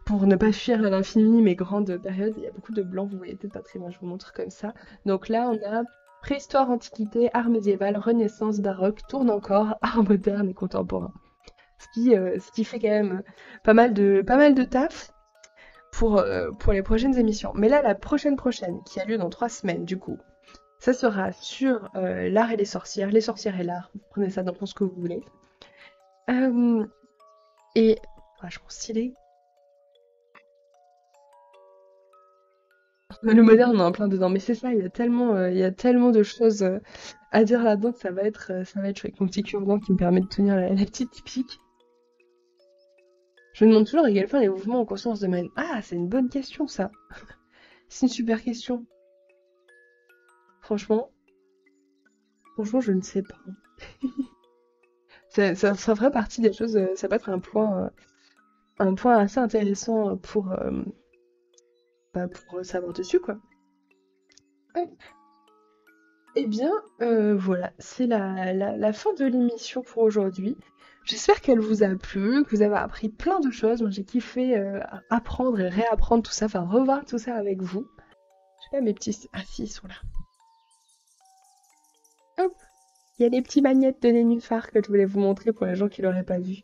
pour ne pas fuir à l'infini mes grandes périodes. Il y a beaucoup de blanc, vous voyez peut-être pas très bien, je vous montre comme ça. Donc là on a préhistoire, antiquité, art médiéval, renaissance, baroque, tourne encore, art moderne et contemporain. Ce qui fait quand même pas mal de taf pour les prochaines émissions. Mais là, la prochaine, qui a lieu dans 3 semaines, du coup, ça sera sur l'art et les sorcières et l'art. Vous prenez ça dans ce que vous voulez. Et vachement stylé. Le moderne, on est en plein dedans. Mais c'est ça, il y a tellement de choses à dire là-dedans que ça va être chouette. Mon petit cure-dent qui me permet de tenir la petite typique. Je me demande toujours à quel point les mouvements ont conscience de même. Ah, c'est une bonne question, ça. C'est une super question. Franchement, je ne sais pas. Ça ferait partie des choses, ça peut être un point assez intéressant pour savoir dessus, quoi. Hop. Eh bien, voilà, c'est la fin de l'émission pour aujourd'hui. J'espère qu'elle vous a plu, que vous avez appris plein de choses. Moi, j'ai kiffé apprendre et réapprendre tout ça, enfin revoir tout ça avec vous. Je sais pas, mes petits... Ah si, ils sont là. Hop, il y a les petits magnettes de nénuphar que je voulais vous montrer pour les gens qui l'auraient pas vu.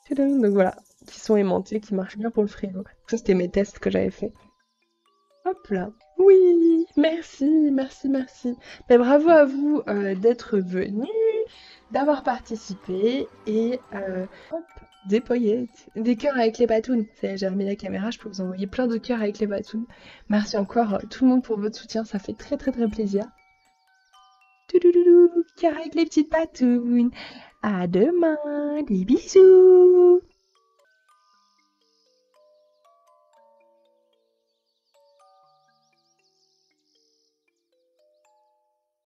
Tadam, donc voilà, qui sont aimantés, qui marchent bien pour le frigo. Ça, c'était mes tests que j'avais fait. Hop là. Oui, merci. Mais bravo à vous d'être venus, d'avoir participé et hop. Des paillettes, des cœurs avec les patounes. J'ai remis la caméra, je peux vous envoyer plein de cœurs avec les patounes. Merci encore tout le monde pour votre soutien, ça fait très très très plaisir. Touloulou, cœur avec les petites patounes. À demain, des bisous.